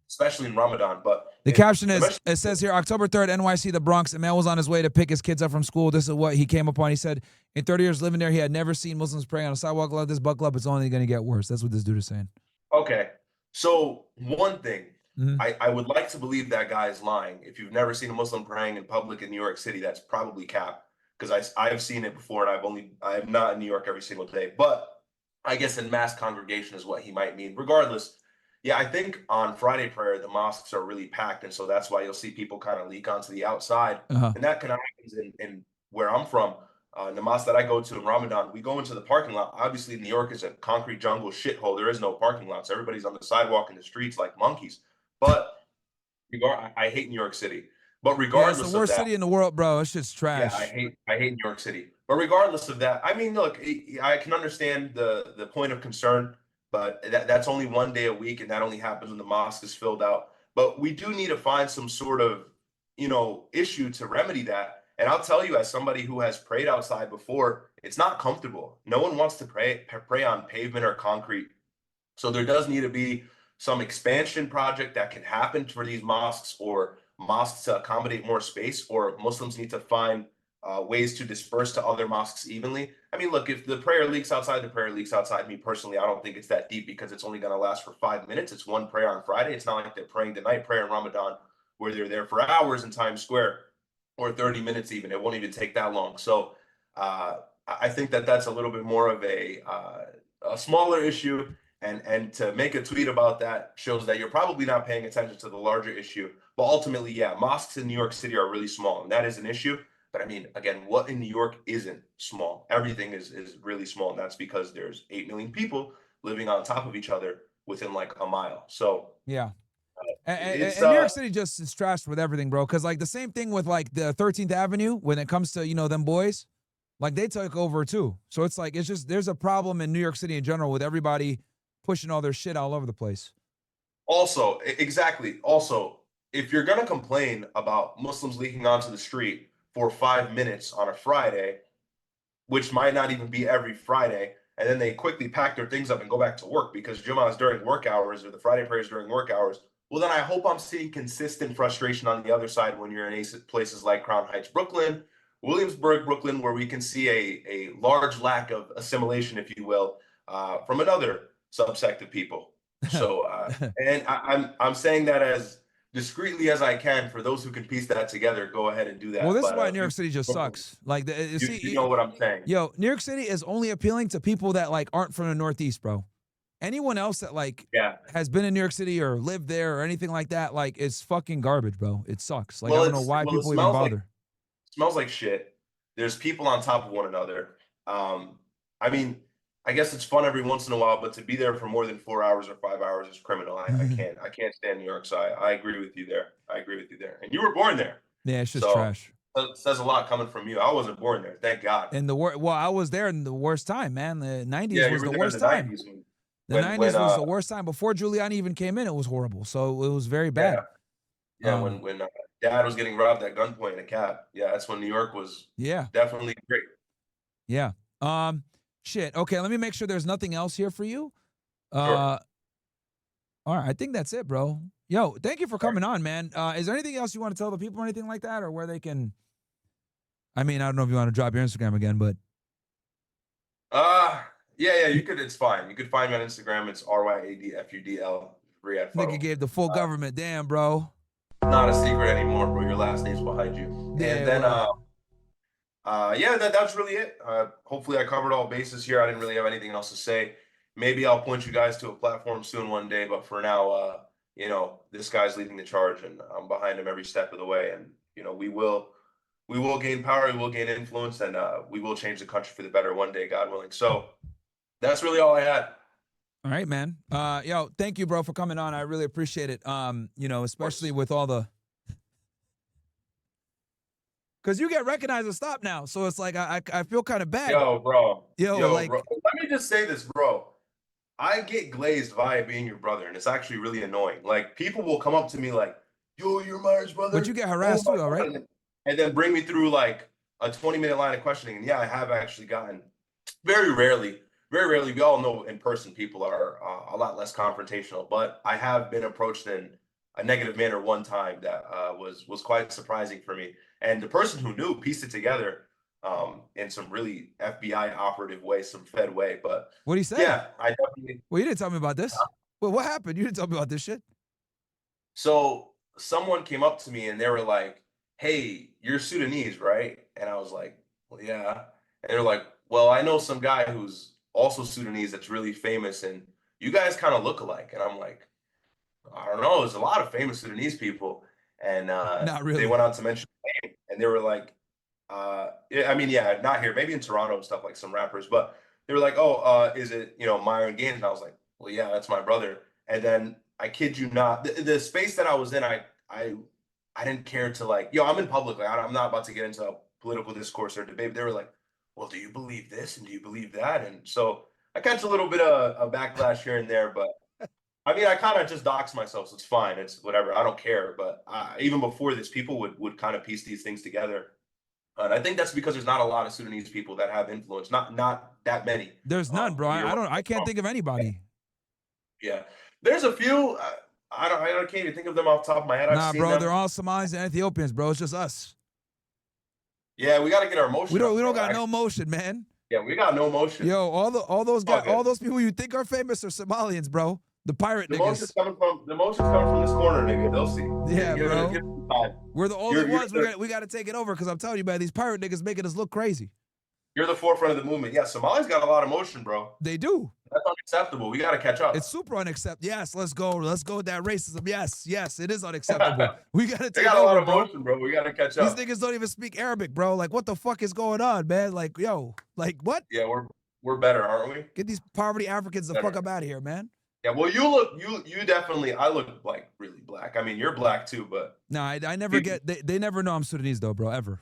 Speaker 6: Especially in Ramadan, but
Speaker 3: the caption is, it says here, October 3rd, NYC, the Bronx. A man was on his way to pick his kids up from school. This is what he came upon. He said, in 30 years living there, he had never seen Muslims praying on a sidewalk like this. Buckle up, it's only going to get worse. That's what this dude is saying.
Speaker 6: Okay. So one thing, I would like to believe that guy is lying. If you've never seen a Muslim praying in public in New York City, that's probably cap. Because I've seen it before and I'm not in New York every single day. But I guess in mass congregation is what he might mean. Regardless, yeah, I think on Friday prayer, the mosques are really packed. And so that's why you'll see people kind of leak onto the outside. And that kind of happens in where I'm from. The mosque that I go to in Ramadan, we go into the parking lot. Obviously, New York is a concrete jungle shithole. There is no parking lots. Everybody's on the sidewalk in the streets like monkeys. But I hate New York City. But regardless
Speaker 3: it's the worst city in the world, bro. It's just trash.
Speaker 6: Yeah, I hate New York City. But regardless of that, I mean, look, I can understand the point of concern, but that's only one day a week, and that only happens when the mosque is filled out. But we do need to find some sort of, issue to remedy that. And I'll tell you, as somebody who has prayed outside before, it's not comfortable. No one wants to pray on pavement or concrete. So there does need to be some expansion project that can happen for these mosques, or mosques to accommodate more space, or Muslims need to find ways to disperse to other mosques evenly. I mean, look, if the prayer leaks outside, the prayer leaks outside. Me personally, I don't think it's that deep because it's only going to last for 5 minutes. It's one prayer on Friday. It's not like they're praying the night prayer in Ramadan where they're there for hours in Times Square, or 30 minutes even. It won't even take that long. So I think that that's a little bit more of a smaller issue. And to make a tweet about that shows that you're probably not paying attention to the larger issue. But ultimately, yeah, mosques in New York City are really small, and that is an issue. But I mean, again, what in New York isn't small? Everything is really small, and that's because there's 8 million people living on top of each other within like a mile. So
Speaker 3: yeah. And
Speaker 6: it's
Speaker 3: New York City just is trashed with everything, bro. Because like the same thing with like the 13th Avenue when it comes to, you know, them boys, like they took over too. So it's like, it's just, there's a problem in New York City in general with everybody pushing all their shit all over the place.
Speaker 6: Also, exactly. Also, if you're gonna complain about Muslims leaking onto the street for 5 minutes on a Friday, which might not even be every Friday, and then they quickly pack their things up and go back to work because Jummah is during work hours or the Friday prayers during work hours, well, then I hope I'm seeing consistent frustration on the other side when you're in places like Crown Heights, Brooklyn, Williamsburg, Brooklyn, where we can see a large lack of assimilation, if you will, from another subsect of people. So, and I'm saying that as discreetly as I can for those who can piece that together. Go ahead and do that.
Speaker 3: Well, this is why New York City just
Speaker 6: Brooklyn,
Speaker 3: sucks. Like,
Speaker 6: you know what I'm saying?
Speaker 3: Yo, New York City is only appealing to people that like aren't from the Northeast, bro. Anyone else that like has been in New York City or lived there or anything like that, like it's fucking garbage, bro. It sucks. Like, I don't know why people even bother.
Speaker 6: Smells like shit. There's people on top of one another. I mean, I guess it's fun every once in a while, but to be there for more than 4 hours or 5 hours is criminal. I can't stand New York. So I agree with you there. And you were born there.
Speaker 3: Yeah, it's just trash.
Speaker 6: It says a lot coming from you. I wasn't born there, thank God.
Speaker 3: And well, I was there in the worst time, man. The 90s
Speaker 6: Yeah,
Speaker 3: was
Speaker 6: you were
Speaker 3: the
Speaker 6: there in
Speaker 3: worst
Speaker 6: the
Speaker 3: time.
Speaker 6: 90s
Speaker 3: The 90s was the worst time. Before Giuliani even came in, it was horrible. So it was very bad.
Speaker 6: Yeah, when Dad was getting robbed at gunpoint in a cab. Yeah, that's when New York was definitely great.
Speaker 3: Yeah. Shit. Okay, let me make sure there's nothing else here for you.
Speaker 6: Sure.
Speaker 3: All right, I think that's it, bro. Yo, thank you for coming on, man. Is there anything else you want to tell the people or anything like that, or where they can? I mean, I don't know if you want to drop your Instagram again, but
Speaker 6: yeah, you could. It's fine. You could find me on Instagram. It's RYADFUDL. Ryad.
Speaker 3: Nigga gave the full government. Damn, bro.
Speaker 6: Not a secret anymore, bro. Your last name's behind you.
Speaker 3: Yeah,
Speaker 6: and then that's really it. Hopefully I covered all bases here. I didn't really have anything else to say. Maybe I'll point you guys to a platform soon one day, but for now, you know, this guy's leading the charge and I'm behind him every step of the way. And, you know, we will gain power, we will gain influence, and we will change the country for the better one day, God willing. So that's really all I had.
Speaker 3: All right, man. Yo, thank you, bro, for coming on. I really appreciate it. You know, especially with all the, because you get recognized and stopped now, so it's like I feel kind of bad.
Speaker 6: Yo, bro.
Speaker 3: Like,
Speaker 6: bro. Let me just say this, bro. I get glazed via being your brother, and it's actually really annoying. Like, people will come up to me like, "Yo, you're Myron's brother."
Speaker 3: But you get harassed too, though, right?
Speaker 6: And then bring me through like a 20-minute line of questioning. And yeah, I have actually gotten very rarely. We all know in person people are a lot less confrontational, but I have been approached in a negative manner one time that was quite surprising for me. And the person who knew pieced it together in some really FBI operative way, some Fed way. But
Speaker 3: what do you say?
Speaker 6: Yeah, I definitely.
Speaker 3: Well, you didn't tell me about this. Well, what happened? You didn't tell me about this shit.
Speaker 6: So someone came up to me and they were like, "Hey, you're Sudanese, right?" And I was like, "Well, yeah." And they're like, "Well, I know some guy who's also Sudanese that's really famous, and you guys kind of look alike." And I'm like, "I don't know. There's a lot of famous Sudanese people." And
Speaker 3: Not really.
Speaker 6: They went on to mention my name, and they were like, I mean, yeah, not here, maybe in Toronto and stuff, like some rappers, but they were like, "Oh, is it, you know, Myron Gaines?" And I was like, "Well, yeah, that's my brother." And then I kid you not, the space that I was in, I didn't care to like, yo, I'm in public, like I'm not about to get into a political discourse or debate. They were like, "Well, do you believe this and do you believe that?" And so I catch a little bit of a backlash here and there, but I mean, I kind of just dox myself, so it's fine. It's whatever. I don't care. But even before this, people would kind of piece these things together. And I think that's because there's not a lot of Sudanese people that have influence. Not that many.
Speaker 3: There's none, bro. I can't think of anybody.
Speaker 6: Yeah, there's a few. I can't even think of them off the top of my head.
Speaker 3: Nah,
Speaker 6: I've seen
Speaker 3: bro,
Speaker 6: them.
Speaker 3: they're all Somalis and Ethiopians, bro. It's just us.
Speaker 6: Yeah, we got to get our motion.
Speaker 3: We don't
Speaker 6: up, bro.
Speaker 3: got no motion, man.
Speaker 6: Yeah, we got no motion.
Speaker 3: Yo, all those guys,
Speaker 6: Okay.
Speaker 3: all those people you think are famous are Somalians, bro. The pirate
Speaker 6: The
Speaker 3: niggas.
Speaker 6: emotions coming from this corner, nigga. They'll see.
Speaker 3: Yeah,
Speaker 6: Give it-
Speaker 3: bro.
Speaker 6: give it some time.
Speaker 3: We're the only
Speaker 6: You're
Speaker 3: ones.
Speaker 6: the-
Speaker 3: We got to take it over because I'm telling you, man, these pirate niggas making us look crazy.
Speaker 6: You're the forefront of the movement. Yeah, Somali's got a lot of motion, bro.
Speaker 3: They do.
Speaker 6: That's unacceptable. We got to catch up.
Speaker 3: It's super unacceptable. Yes, let's go. Let's go with that racism. Yes, it is unacceptable. We got to
Speaker 6: They
Speaker 3: take
Speaker 6: got a
Speaker 3: over,
Speaker 6: lot of
Speaker 3: bro.
Speaker 6: motion, bro. We got to catch
Speaker 3: These
Speaker 6: up.
Speaker 3: niggas don't even speak Arabic, bro. Like, what the fuck is going on, man? Like, yo, like what?
Speaker 6: Yeah, we're better, aren't we?
Speaker 3: Get these poverty Africans the
Speaker 6: Better.
Speaker 3: fuck up out of here, man.
Speaker 6: Yeah, well, you definitely. I look like really black. I mean, you're black too, but
Speaker 3: No, I never get. They never know I'm Sudanese though, bro. Ever.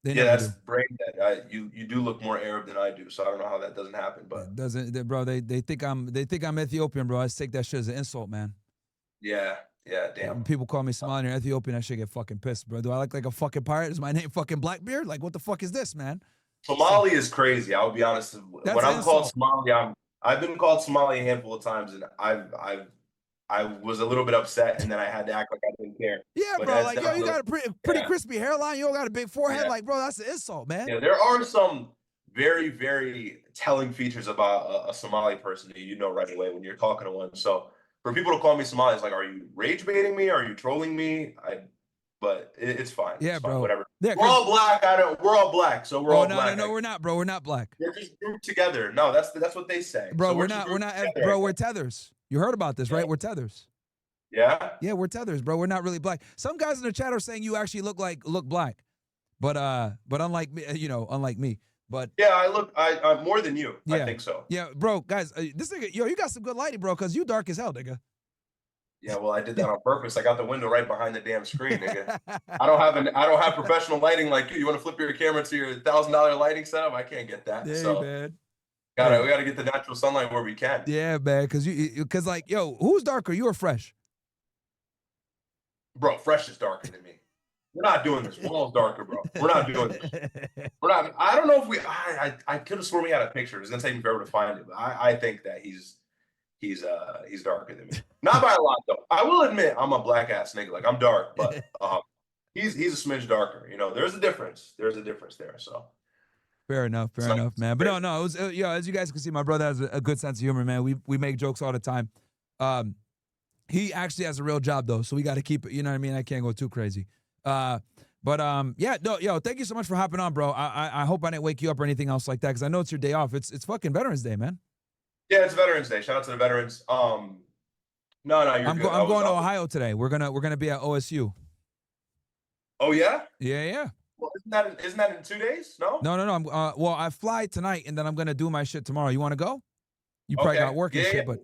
Speaker 3: They
Speaker 6: yeah,
Speaker 3: never
Speaker 6: that's
Speaker 3: do.
Speaker 6: brain dead. You do look more Arab than I do, so I don't know how that doesn't happen. But
Speaker 3: Bro. They think I'm Ethiopian, bro. I just take that shit as an insult, man.
Speaker 6: yeah, damn.
Speaker 3: When people call me Somalian or Ethiopian, I should get fucking pissed, bro. Do I look like a fucking pirate? Is my name fucking Blackbeard? Like, what the fuck is this, man?
Speaker 6: Somali is crazy. I'll be honest.
Speaker 3: That's
Speaker 6: When
Speaker 3: an
Speaker 6: I'm called
Speaker 3: insult.
Speaker 6: Somali, I've been called Somali a handful of times, and I was a little bit upset, and then I had to act like I didn't care.
Speaker 3: Yeah,
Speaker 6: But
Speaker 3: bro.
Speaker 6: that's
Speaker 3: Like, yo, you
Speaker 6: definitely-
Speaker 3: got a pretty crispy hairline. You don't got a big forehead.
Speaker 6: Yeah.
Speaker 3: Like, bro, that's an insult, man.
Speaker 6: Yeah, there are some very, very telling features about a Somali person that you know right away when you're talking to one. So for people to call me Somali, it's like, are you rage baiting me? Are you trolling me? But it's fine.
Speaker 3: Yeah,
Speaker 6: It's fine,
Speaker 3: bro.
Speaker 6: whatever.
Speaker 3: Yeah,
Speaker 6: we're all black. We're all black. So we're
Speaker 3: Oh
Speaker 6: all
Speaker 3: no,
Speaker 6: black.
Speaker 3: no, we're not, bro. We're not black,
Speaker 6: We're just grouped together. No, that's what they say.
Speaker 3: bro.
Speaker 6: So
Speaker 3: we're
Speaker 6: just
Speaker 3: not. We're
Speaker 6: grouped
Speaker 3: not.
Speaker 6: together.
Speaker 3: Bro, we're tethers. You heard about this, right? We're tethers.
Speaker 6: Yeah.
Speaker 3: Yeah, we're tethers, bro. We're not really black. Some guys in the chat are saying you actually look black, but unlike me, unlike me. But
Speaker 6: Yeah, I'm more than you. I
Speaker 3: Yeah.
Speaker 6: think so.
Speaker 3: yeah, bro, guys, this nigga, yo, you got some good lighting, bro, because you dark as hell, nigga.
Speaker 6: Yeah, well, I did that on purpose. I got the window right behind the damn screen, nigga. I don't have professional lighting like you. You want to flip your camera to your $1,000 lighting setup? I can't get that.
Speaker 3: Yeah,
Speaker 6: so
Speaker 3: man.
Speaker 6: we gotta get the natural sunlight where we can.
Speaker 3: Yeah, man, because like, yo, who's darker, you or Fresh?
Speaker 6: Bro, Fresh is darker than me. We're not doing this. We're all darker, bro. We're not doing this. We're not. I don't know if we. I could have sworn we had a picture. It's gonna take me forever to find it, but I think that he's darker than me. Not by a lot though. I will admit I'm a black ass nigga. Like I'm dark, but he's a smidge darker. You know, there's a difference. There's a difference there. So.
Speaker 3: Fair enough, man. But no, it was as you guys can see, my brother has a good sense of humor, man. We make jokes all the time. He actually has a real job though, so we got to keep it. You know what I mean? I can't go too crazy. Yeah, no, yo, thank you so much for hopping on, bro. I hope I didn't wake you up or anything else like that because I know it's your day off. It's fucking Veterans Day, man.
Speaker 6: Yeah, it's Veterans Day. Shout out to the veterans. No, you're
Speaker 3: I'm
Speaker 6: good.
Speaker 3: going to Ohio today. We're gonna be at OSU.
Speaker 6: Oh yeah.
Speaker 3: Yeah.
Speaker 6: Well, isn't that in 2 days? No.
Speaker 3: No. Well, I fly tonight and then I'm gonna do my shit tomorrow. You want to go? You probably got work and shit, but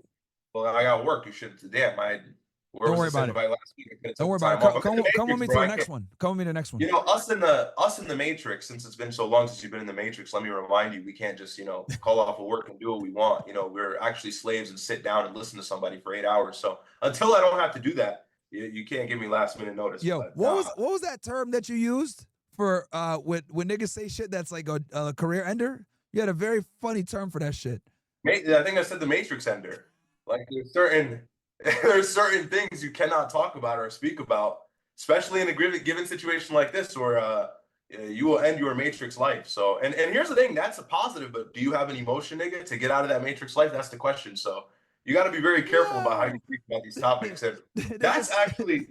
Speaker 6: Well, I got work. You should. Damn,
Speaker 3: don't worry about it.
Speaker 6: Last week?
Speaker 3: Don't worry about it. Come with me to the next one. Come with me to the next one.
Speaker 6: You know, us in the Matrix. Since it's been so long since you've been in the Matrix, let me remind you, we can't just call off of work and do what we want. You know, we're actually slaves and sit down and listen to somebody for 8 hours. So until I don't have to do that, you can't give me last minute notice.
Speaker 3: Yo,
Speaker 6: but,
Speaker 3: what was that term that you used for when niggas say shit that's like a career ender? You had a very funny term for that shit.
Speaker 6: I think I said the Matrix ender. Like there's certain things you cannot talk about or speak about, especially in a given situation like this, where you will end your Matrix life. So, and here's the thing, that's a positive, but do you have an emotion, nigga, to get out of that Matrix life? That's the question. So you got to be very careful about how you speak about these topics. And that's actually,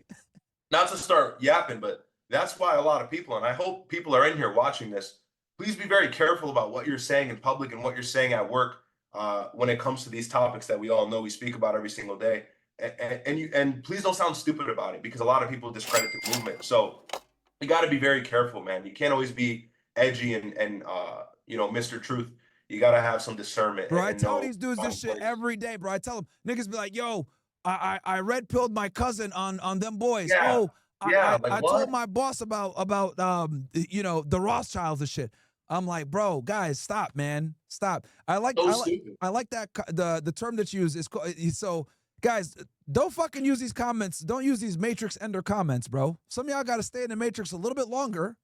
Speaker 6: not to start yapping, but that's why a lot of people, and I hope people are in here watching this, please be very careful about what you're saying in public and what you're saying at work when it comes to these topics that we all know we speak about every single day. And please don't sound stupid about it, because a lot of people discredit the movement. So you got to be very careful, man. You can't always be edgy and Mr. Truth. You got to have some discernment.
Speaker 3: Bro, I tell these dudes this shit every day, bro. I tell them, niggas be like, yo, I red pilled my cousin on them boys.
Speaker 6: Yeah.
Speaker 3: Oh, I
Speaker 6: what?
Speaker 3: told my boss about the Rothschilds and shit. I'm like, bro, guys, stop, man, stop. I like that the term that you use is so. Guys, don't fucking use these comments. Don't use these Matrix ender comments, bro. Some of y'all got to stay in the Matrix a little bit longer,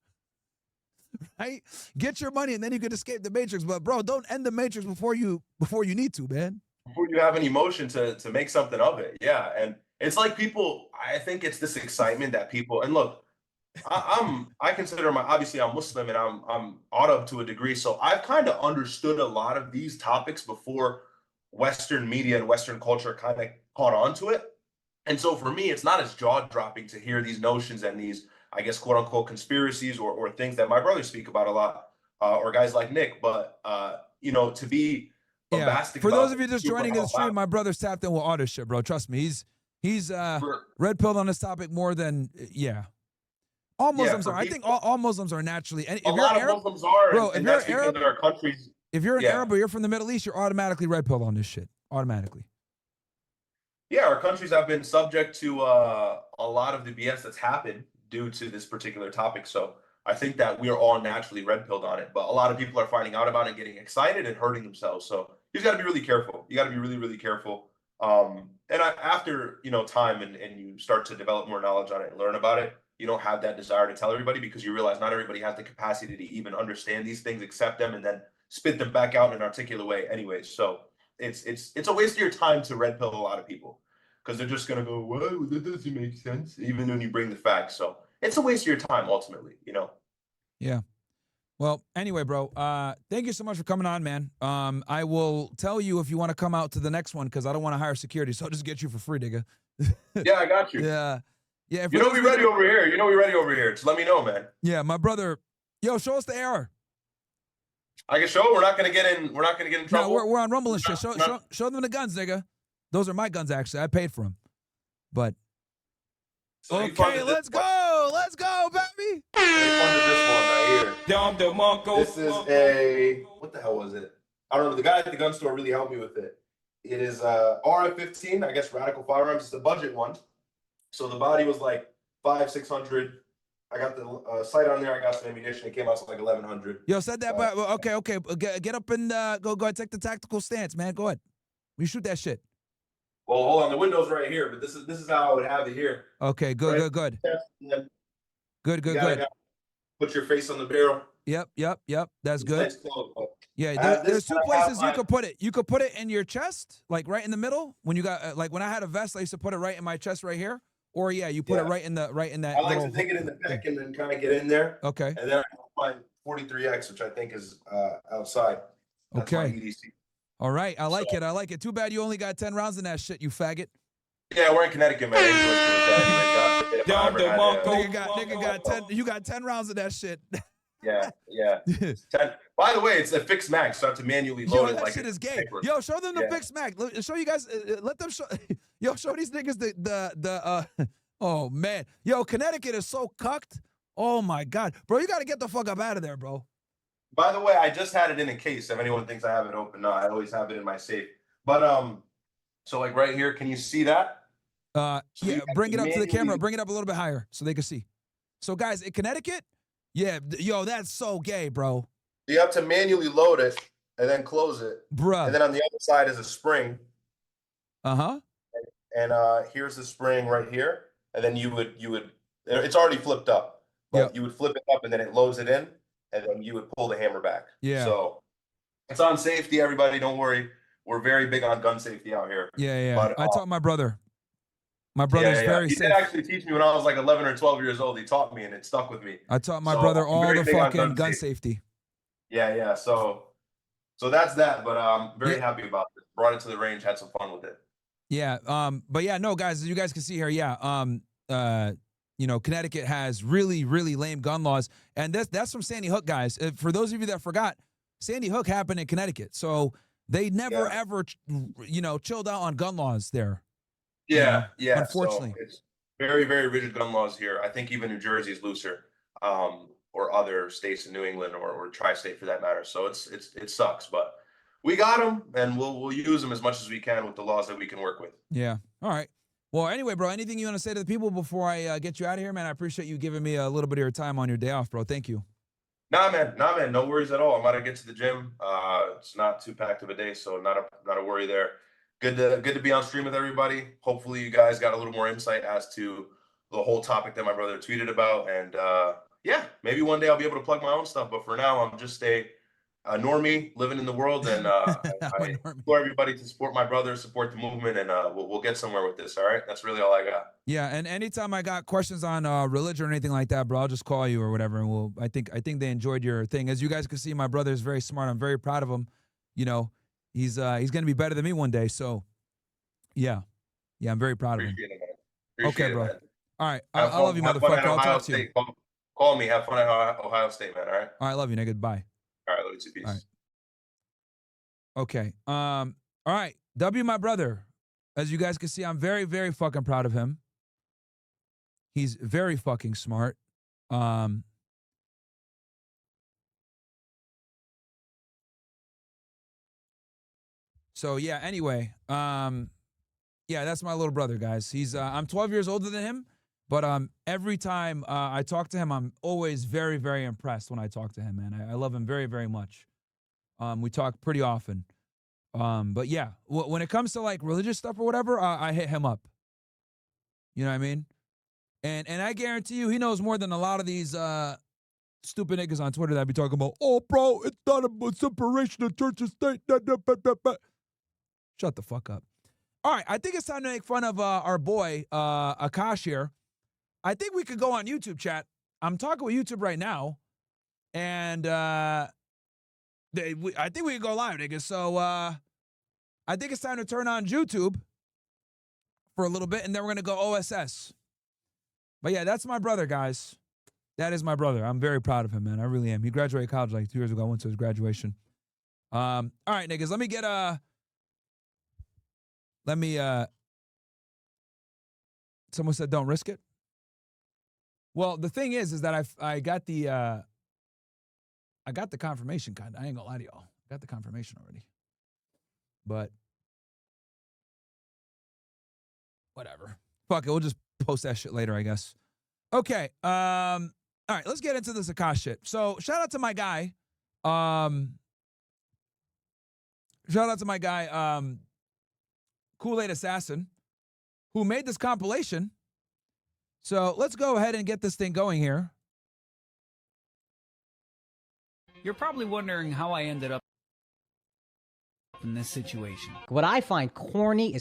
Speaker 3: right? Get your money and then you can escape the Matrix. But bro, don't end the Matrix before you need to, man.
Speaker 6: Before you have an emotion to make something of it. Yeah. And it's like people, I think it's this excitement that people, and look, I consider obviously I'm Muslim and I'm Arab to a degree. So I've kind of understood a lot of these topics before Western media and Western culture kind of caught on to it. And so for me, it's not as jaw-dropping to hear these notions and these, I guess, quote unquote conspiracies or things that my brothers speak about a lot, or guys like Nick. But you know, to be bombastic.
Speaker 3: For
Speaker 6: about
Speaker 3: those of you just joining the stream, my brother's tapped in with all this shit, bro. Trust me, he's red pilled on this topic more than All Muslims are. I think all Muslims are naturally. And if
Speaker 6: a
Speaker 3: you're
Speaker 6: lot
Speaker 3: Arab,
Speaker 6: of Muslims are,
Speaker 3: bro.
Speaker 6: and
Speaker 3: If you're
Speaker 6: that's because
Speaker 3: Arab,
Speaker 6: there are countries.
Speaker 3: if you're an Arab or you're from the Middle East, you're automatically red pilled on this shit. Automatically.
Speaker 6: Yeah, our countries have been subject to a lot of the BS that's happened due to this particular topic. So I think that we are all naturally red pilled on it, but a lot of people are finding out about it, getting excited, and hurting themselves. So you just got to be really careful. You got to be really, really careful. After time and you start to develop more knowledge on it and learn about it, you don't have that desire to tell everybody because you realize not everybody has the capacity to even understand these things, accept them, and then spit them back out in an articulate way. Anyways, so it's a waste of your time to red pill a lot of people because they're just gonna go, "Well, that doesn't make sense," even when you bring the facts. So it's a waste of your time ultimately,
Speaker 3: Yeah. Well, anyway, bro, thank you so much for coming on, man. I will tell you if you want to come out to the next one because I don't want to hire security, so I'll just get you for free, nigga.
Speaker 6: Yeah, I got you.
Speaker 3: Yeah. Yeah.
Speaker 6: We ready over here. We ready over here. Just let me know, man.
Speaker 3: Yeah, my brother. Yo, show us the AR.
Speaker 6: I can show. We're not gonna get in trouble.
Speaker 3: No, we're on Rumble and shit. Show them the guns, nigga. Those are my guns, actually. I paid for them. But
Speaker 6: so
Speaker 3: okay, let's go. Let's go, baby.
Speaker 6: They funded this one right here. This is what the hell was it? I don't know. The guy at the gun store really helped me with it. It is RF-15, I guess, radical firearms. It's a budget one. So the body was like $500-$600. I got the sight on there. I got some ammunition. It came out to like $1,100.
Speaker 3: Yo, said that, but okay. Get up and go ahead, take the tactical stance, man. Go ahead. We shoot that shit.
Speaker 6: Well, hold on. The window's right here, but this is how I would have it here.
Speaker 3: Okay, good. Good.
Speaker 6: Put your face on the barrel.
Speaker 3: Yep. That's good.
Speaker 6: Nice close,
Speaker 3: Yeah, there's two places you could put it. You could put it in your chest, like right in the middle. When you got like when I had a vest, I used to put it right in my chest right here. Or you put it right in that.
Speaker 6: I like to take it in the neck and then kind of get in there.
Speaker 3: Okay.
Speaker 6: And then I have my 43X, which I think is outside. That's my
Speaker 3: Okay.
Speaker 6: EDC.
Speaker 3: All right, I like it. Too bad you only got 10 rounds in that shit, you faggot.
Speaker 6: Yeah, we're in Connecticut, man.
Speaker 3: Nigga got 10. You got 10 rounds of that shit.
Speaker 6: Yeah. 10. By the way, it's a fixed mag, so I have to manually load it.
Speaker 3: That shit is gay. Yo, show them the fixed mag. Show you guys. Let them show. Yo, show these niggas the. Oh man, yo, Connecticut is so cucked. Oh my god, bro, you got to get the fuck up out of there, bro.
Speaker 6: By the way, I just had it in a case. If anyone thinks I have it open, no, I always have it in my safe. But so like right here, can you see that?
Speaker 3: Yeah, bring it up to the camera. Bring it up a little bit higher so they can see. So guys, in Connecticut, yeah, yo, that's so gay, bro.
Speaker 6: You have to manually load it and then close it,
Speaker 3: bruh.
Speaker 6: And then on the other side is a spring.
Speaker 3: Uh-huh.
Speaker 6: And here's the spring right here, and then you would it's already flipped up, but you would flip it up and then it loads it in, and then you would pull the hammer back.
Speaker 3: Yeah.
Speaker 6: So it's on safety, everybody. Don't worry. We're very big on gun safety out here.
Speaker 3: Yeah.
Speaker 6: But,
Speaker 3: I taught my brother. My brother's very
Speaker 6: He
Speaker 3: safe.
Speaker 6: did actually teach me when I was like 11 or 12 years old. He taught me, and it stuck with me.
Speaker 3: I taught my brother
Speaker 6: I'm
Speaker 3: all
Speaker 6: very
Speaker 3: the
Speaker 6: big on
Speaker 3: fucking gun
Speaker 6: safety.
Speaker 3: safety.
Speaker 6: Yeah. So that's that. But I'm very happy about it. Brought it to the range, had some fun with it.
Speaker 3: Yeah. But yeah, no, guys, as you guys can see here, yeah. Connecticut has really, really lame gun laws, and that's from Sandy Hook, guys. For those of you that forgot, Sandy Hook happened in Connecticut, so they never ever, chilled out on gun laws there.
Speaker 6: Yeah.
Speaker 3: Unfortunately,
Speaker 6: so it's very, very rigid gun laws here. I think even New Jersey is looser, or other states in New England or tri-state for that matter. So it sucks, but we got them, and we'll use them as much as we can with the laws that we can work with.
Speaker 3: Yeah. All right. Well, anyway, bro, anything you want to say to the people before I get you out of here, man? I appreciate you giving me a little bit of your time on your day off, bro. Thank you.
Speaker 6: Nah, man. No worries at all. I'm about to get to the gym. It's not too packed of a day, so not a worry there. Good to be on stream with everybody. Hopefully you guys got a little more insight as to the whole topic that my brother tweeted about. And maybe one day I'll be able to plug my own stuff. But for now, I'm just a normie living in the world, and I implore everybody to support my brother, support the movement, and we'll get somewhere with this. All right, that's really all I got.
Speaker 3: Yeah, and anytime I got questions on religion or anything like that, bro, I'll just call you or whatever, and I think they enjoyed your thing. As you guys can see, my brother is very smart. I'm very proud of him. He's gonna be better than me one day. So, yeah, I'm very proud of him.
Speaker 6: Appreciate it, man. Appreciate
Speaker 3: Okay,
Speaker 6: it,
Speaker 3: bro.
Speaker 6: man.
Speaker 3: All right,
Speaker 6: Have
Speaker 3: I
Speaker 6: fun-
Speaker 3: love you,
Speaker 6: have fun at
Speaker 3: motherfucker. I'll
Speaker 6: Ohio
Speaker 3: talk to you.
Speaker 6: State. Call me. Have fun at Ohio State, man. All right.
Speaker 3: All right, love you, nigga. Bye.
Speaker 6: All right. Love you too. Peace.
Speaker 3: All right. Okay. All right. W, my brother. As you guys can see, I'm very, very fucking proud of him. He's very fucking smart. So yeah, anyway, yeah, that's my little brother, guys. He's I'm 12 years older than him, but every time I talk to him, I'm always very, very impressed when I talk to him, man. I love him very, very much. We talk pretty often. But yeah, when it comes to like religious stuff or whatever, I hit him up. You know what I mean? And I guarantee you, he knows more than a lot of these stupid niggas on Twitter that be talking about, oh, bro, it's not about separation of church and state. Shut the fuck up. All right, I think it's time to make fun of our boy, Akaash here. I think we could go on YouTube, chat. I'm talking with YouTube right now, and I think we can go live, niggas. So I think it's time to turn on YouTube for a little bit, and then we're going to go OSS. But yeah, that's my brother, guys. That is my brother. I'm very proud of him, man. I really am. He graduated college like 2 years ago. I went to his graduation. All right, niggas, let me get someone said don't risk it. Well, the thing is that I got the confirmation, kind of. I ain't gonna lie to y'all. I got the confirmation already. But whatever. Fuck it, we'll just post that shit later, I guess. Okay. All right, let's get into this Akaash shit. So shout out to my guy. Kool-Aid Assassin, who made this compilation. So let's go ahead and get this thing going here.
Speaker 10: You're probably wondering how I ended up in this situation.
Speaker 11: What I find corny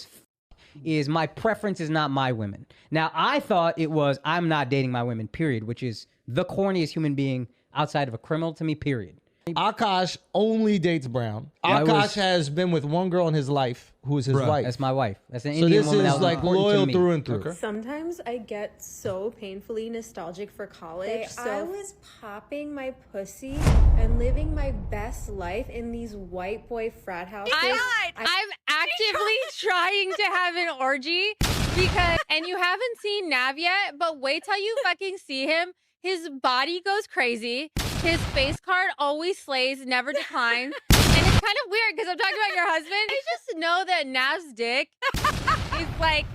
Speaker 11: is my preference is not my women. Now, I thought it was I'm not dating my women, period, which is the corniest human being outside of a criminal to me, period.
Speaker 23: Akaash only dates brown. Akaash has been with one girl in his life who is his wife.
Speaker 11: That's my wife. That's an
Speaker 23: So
Speaker 11: Indian
Speaker 23: this
Speaker 11: woman.
Speaker 23: is like loyal through and through.
Speaker 24: Sometimes I get so painfully nostalgic for college. I was popping my pussy and living my best life in these white boy frat houses.
Speaker 25: I'm actively trying to have an orgy because, and you haven't seen Nav yet, but wait till you fucking see him. His body goes crazy. His face card always slays, never declines. And it's kind of weird because I'm talking about your husband. I just know that Nav's dick is like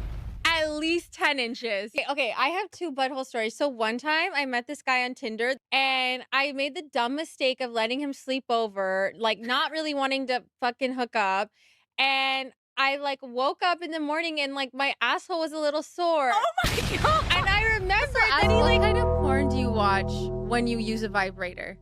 Speaker 25: at least 10 inches. Okay, I have two butthole stories. So one time I met this guy on Tinder and I made the dumb mistake of letting him sleep over, like not really wanting to fucking hook up. And I like woke up in the morning and like my asshole was a little sore. Oh my God. And I remember that he like, what kind of porn do you watch when you use a vibrator?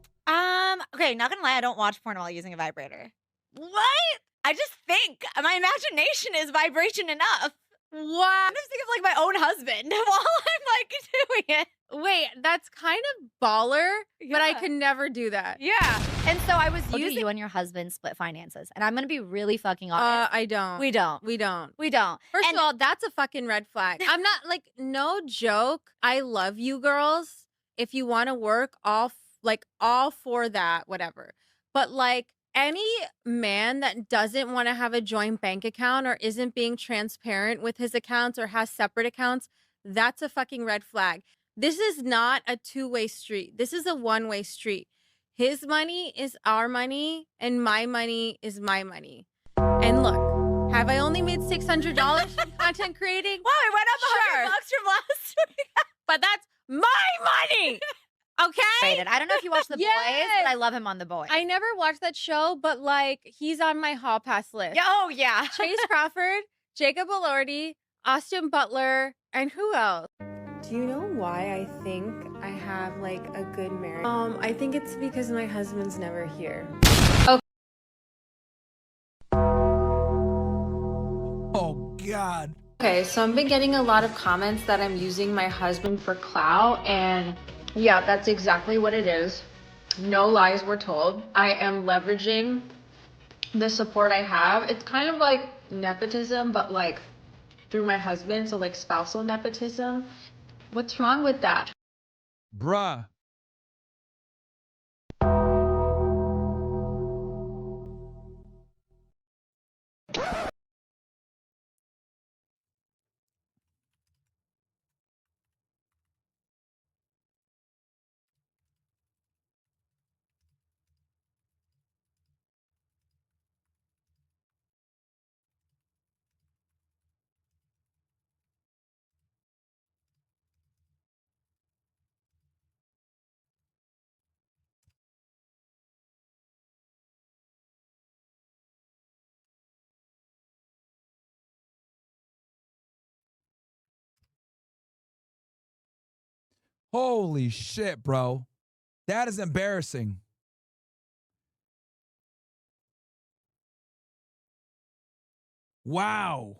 Speaker 26: Okay, not gonna lie, I don't watch porn while using a vibrator. What? I just think my imagination is vibration enough.
Speaker 25: What?
Speaker 26: I just think of like my own husband while I'm like doing it.
Speaker 25: Wait, that's kind of baller, but I could never do that.
Speaker 26: Yeah. And so I was using
Speaker 27: you and your husband split finances, and I'm gonna be really fucking honest.
Speaker 25: I don't.
Speaker 27: We don't.
Speaker 25: We don't.
Speaker 27: We don't.
Speaker 25: First of all, that's a fucking red flag. I'm not like, no joke. I love you girls. If you want to work, all for that, whatever. But like any man that doesn't want to have a joint bank account or isn't being transparent with his accounts or has separate accounts, that's a fucking red flag. This is not a two-way street. This is a one-way street. His money is our money and my money is my money. And look, have I only made $600 from content creating?
Speaker 26: Wow, I went up $100 from last week.
Speaker 25: But that's my money. Okay?
Speaker 27: I don't know if you watch The Boys, but I love him on The Boys.
Speaker 25: I never watched that show, but like he's on my hall pass list.
Speaker 26: Yeah, oh yeah.
Speaker 25: Chase Crawford, Jacob Elordi, Austin Butler, and who else?
Speaker 24: Do you know why I think I have like a good marriage? I think it's because my husband's never here.
Speaker 3: Oh God.
Speaker 24: Okay, so I've been getting a lot of comments that I'm using my husband for clout, and yeah, that's exactly what it is. No lies were told. I am leveraging
Speaker 1: the support I have. It's kind of like nepotism, but like through my husband, so like spousal nepotism. What's wrong with that?
Speaker 3: Bruh. Holy shit, bro. That is embarrassing. Wow.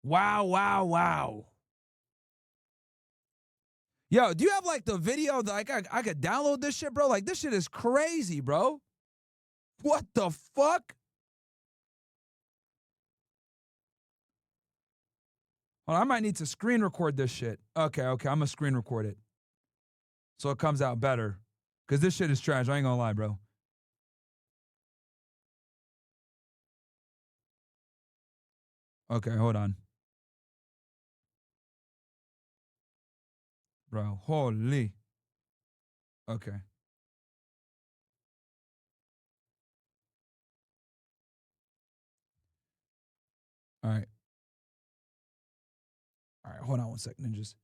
Speaker 3: Wow, wow, wow. Yo, do you have like the video that like I could download this shit, bro? Like this shit is crazy, bro. What the fuck? Hold on, I might need to screen record this shit. Okay, I'm gonna screen record it. So it comes out better. Cause this shit is trash. I ain't gonna lie, bro. Okay, hold on. Bro, holy. Okay. All right. All right, hold on one second, ninjas.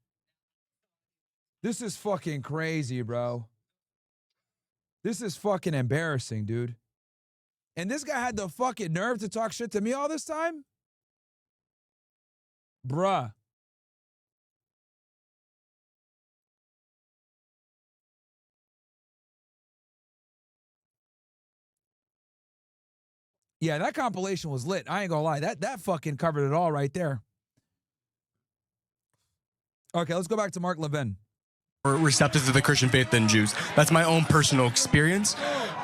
Speaker 3: This is fucking crazy, bro. This is fucking embarrassing, dude. And this guy had the fucking nerve to talk shit to me all this time? Bruh. Yeah, that compilation was lit. I ain't gonna lie. That fucking covered it all right there. Okay, let's go back to Mark Levin.
Speaker 21: More receptive to the Christian faith than Jews. That's my own personal experience.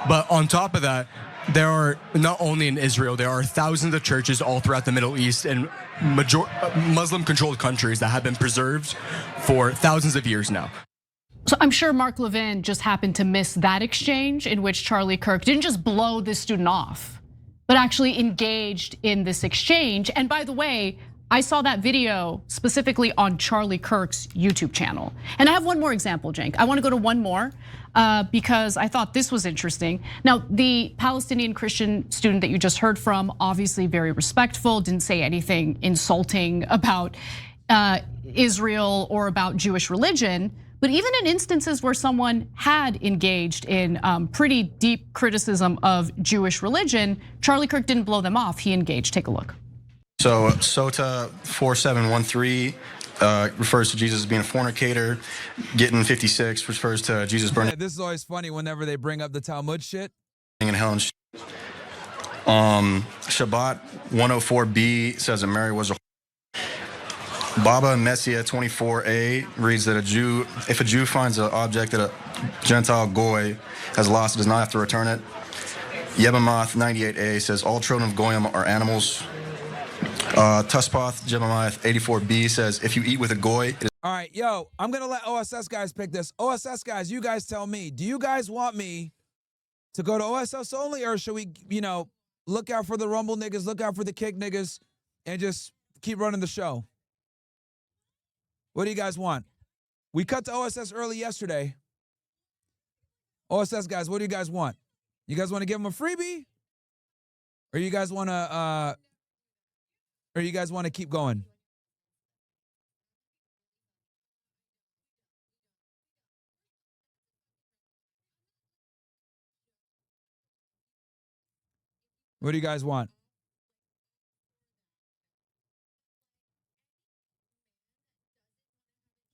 Speaker 21: But on top of that, there are, not only in Israel, there are thousands of churches all throughout the Middle East and Muslim-controlled countries that have been preserved for thousands of years now.
Speaker 19: So I'm sure Mark Levin just happened to miss that exchange in which Charlie Kirk didn't just blow this student off, but actually engaged in this exchange. And by the way, I saw that video specifically on Charlie Kirk's YouTube channel. And I have one more example, Cenk. I want to go to one more because I thought this was interesting. Now, the Palestinian Christian student that you just heard from, obviously very respectful, didn't say anything insulting about Israel or about Jewish religion. But even in instances where someone had engaged in pretty deep criticism of Jewish religion, Charlie Kirk didn't blow them off. He engaged. Take a look.
Speaker 9: So Sota 4713 refers to Jesus as being a fornicator. Getting 56 refers to Jesus burning.
Speaker 3: Yeah, this is always funny whenever they bring up the Talmud shit.
Speaker 9: In hell and Shabbat 104b says that Mary was a Baba Messiah 24a reads that if a Jew finds an object that a Gentile goy has lost, it does not have to return it. Yebamath 98a says all children of goyim are animals. Tuspoth Jebamiah 84b says if you eat with a goy.
Speaker 3: All right, yo, I'm gonna let OSS guys pick this. OSS guys, you guys tell me. Do you guys want me to go to OSS only, or should we, look out for the Rumble niggas, look out for the Kick niggas, and just keep running the show? What do you guys want? We cut to OSS early yesterday. OSS guys, what do you guys want? You guys want to give them a freebie? Or you guys want to keep going? What do you guys want?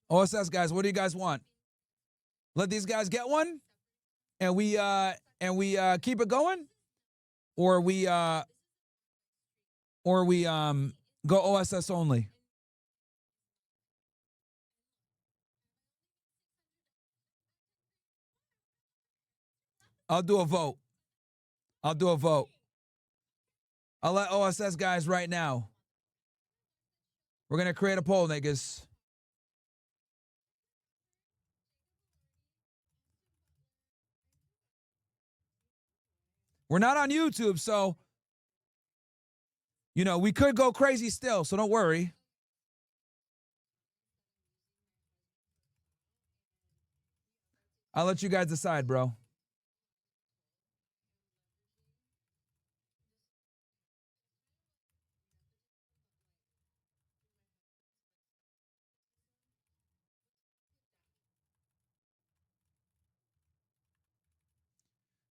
Speaker 3: OSS guys, what do you guys want? Let these guys get one, and we keep it going, or we go OSS only. I'll do a vote. I'll do a vote. I'll let OSS guys right now. We're going to create a poll, niggas. We're not on YouTube, so, you know, we could go crazy still, so don't worry. I'll let you guys decide, bro.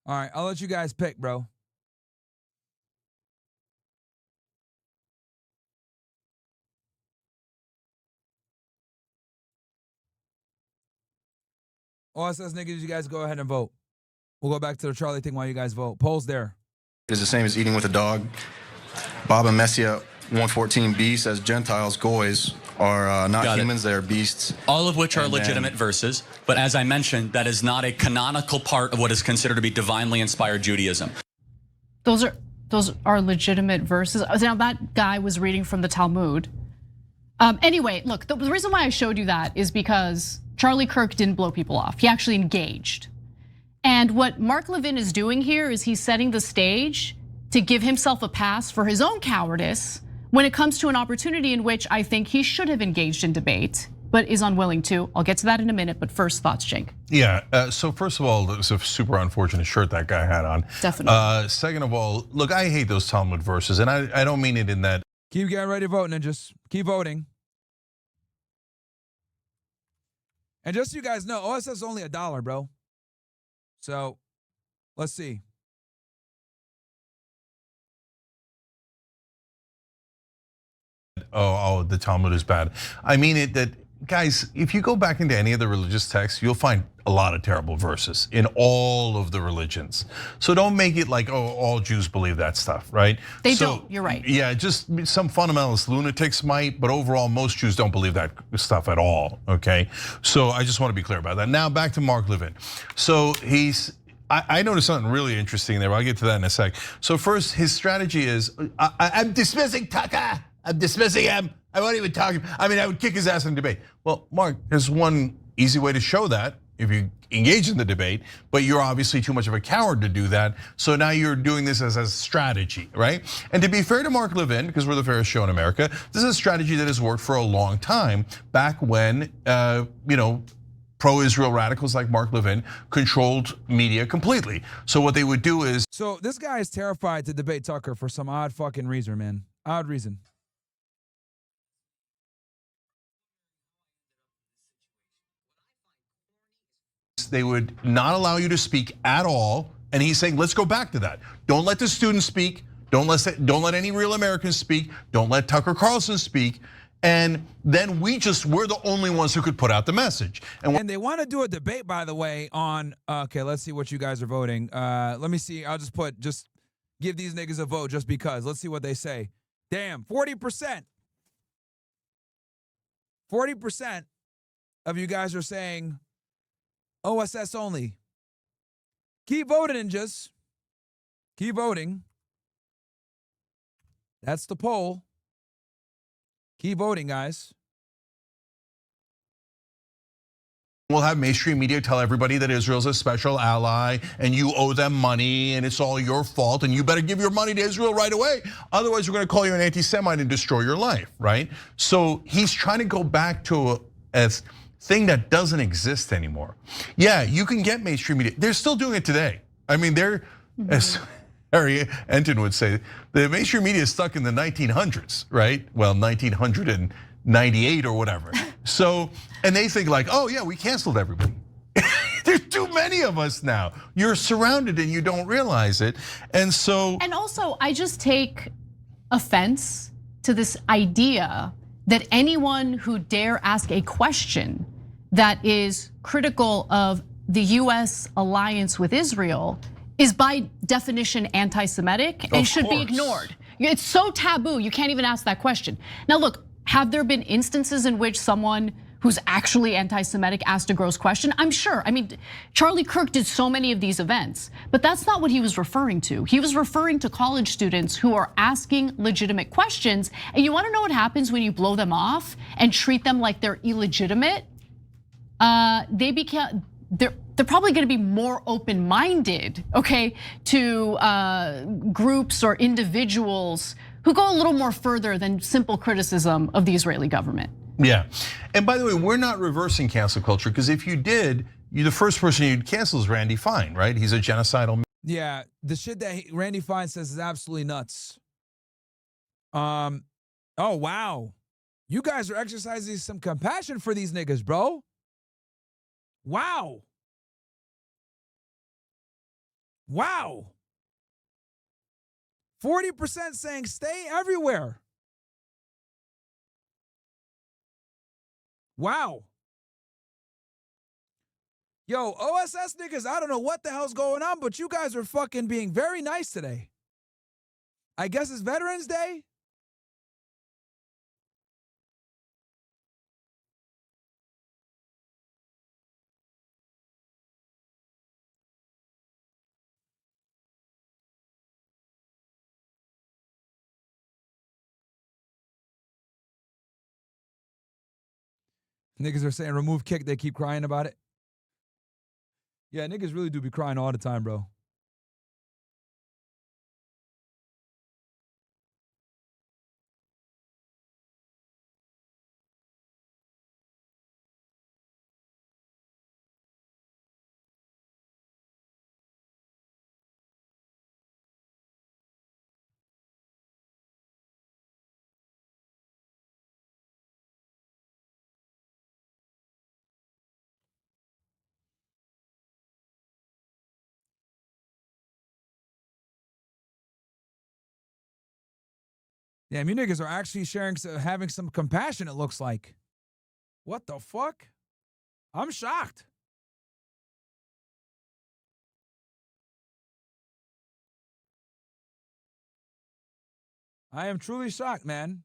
Speaker 3: All right, I'll let you guys pick, bro. OSS niggas, you guys go ahead and vote. We'll go back to the Charlie thing while you guys vote. Polls there.
Speaker 9: It is the same as eating with a dog. Baba Messia 114b says Gentiles, goys, are not
Speaker 2: Got it.
Speaker 9: humans, they are beasts.
Speaker 2: All of which are
Speaker 9: And then-
Speaker 2: legitimate verses, but as I mentioned, that is not a canonical part of what is considered to be divinely inspired Judaism.
Speaker 19: Those are legitimate verses. Now that guy was reading from the Talmud. Anyway, look, the reason why I showed you that is because Charlie Kirk didn't blow people off. He actually engaged. And what Mark Levin is doing here is he's setting the stage to give himself a pass for his own cowardice when it comes to an opportunity in which I think he should have engaged in debate, but is unwilling to. I'll get to that in a minute, but first thoughts, Jake.
Speaker 20: Yeah, so first of all, it was a super unfortunate shirt that guy had on.
Speaker 19: Definitely.
Speaker 20: Second of all, look, I hate those Talmud verses, and I don't mean it in that.
Speaker 3: Keep getting ready to vote, ninjas. Keep voting. And just so you guys know, OSS is only $1, bro. So, let's see.
Speaker 20: Oh, the Talmud is bad. I mean it that, guys, if you go back into any of the religious texts, you'll find a lot of terrible verses in all of the religions. So don't make it like, oh, all Jews believe that stuff, right?
Speaker 19: They don't, you're right.
Speaker 20: Yeah, just some fundamentalist lunatics might, but overall, most Jews don't believe that stuff at all, okay? So I just want to be clear about that. Now back to Mark Levin. So I noticed something really interesting there. I'll get to that in a sec. So first, his strategy is, I'm dismissing Tucker. I'm dismissing him. I won't even talk. I mean, I would kick his ass in debate. Well, Mark, there's one easy way to show that if you engage in the debate, but you're obviously too much of a coward to do that. So now you're doing this as a strategy, right? And to be fair to Mark Levin, because we're the fairest show in America, this is a strategy that has worked for a long time, back when, pro-Israel radicals like Mark Levin controlled media completely. So what they would do is.
Speaker 3: So this guy is terrified to debate Tucker for some odd fucking reason, man. Odd reason.
Speaker 20: They would not allow you to speak at all. And he's saying, let's go back to that. Don't let the students speak. Don't let any real Americans speak. Don't let Tucker Carlson speak. And then we're the only ones who could put out the message.
Speaker 3: And they want to do a debate, by the way, on, okay, let's see what you guys are voting. Let me see, I'll just give these niggas a vote just because. Let's see what they say. Damn, 40%. 40% of you guys are saying OSS only. Keep voting, ninjas. Keep voting. That's the poll. Keep voting, guys.
Speaker 20: We'll have mainstream media tell everybody that Israel's a special ally and you owe them money and it's all your fault and you better give your money to Israel right away. Otherwise, we're gonna call you an anti-Semite and destroy your life, right? So he's trying to go back to a thing that doesn't exist anymore. Yeah, you can get mainstream media. They're still doing it today. I mean, as Harry Enton would say, the mainstream media is stuck in the 1900s, right? Well, 1998 or whatever. So, and they think like, oh yeah, we canceled everybody. There's too many of us now. You're surrounded and you don't realize it. And so.
Speaker 19: And also, I just take offense to this idea that anyone who dare ask a question that is critical of the US alliance with Israel is by definition anti-Semitic and should be ignored. It's so taboo, you can't even ask that question. Now look, have there been instances in which someone who's actually anti-Semitic asked a gross question? I'm sure. I mean, Charlie Kirk did so many of these events, but that's not what he was referring to. He was referring to college students who are asking legitimate questions. And you want to know what happens when you blow them off and treat them like they're illegitimate? They're probably going to be more open-minded, okay, to groups or individuals who go a little more further than simple criticism of the Israeli government.
Speaker 20: Yeah, and by the way, we're not reversing cancel culture, because if you did, the first person you'd cancel is Randy Fine, right? He's a genocidal.
Speaker 3: Yeah, the shit that Randy Fine says is absolutely nuts. Oh wow, you guys are exercising some compassion for these niggas, bro. Wow. Wow. 40% saying stay everywhere. Wow. Yo, OSS niggas, I don't know what the hell's going on, but you guys are fucking being very nice today. I guess it's Veterans Day. Niggas are saying remove kick, they keep crying about it. Yeah, niggas really do be crying all the time, bro. Damn, you niggas are actually having some compassion, it looks like. What the fuck? I'm shocked. I am truly shocked, man.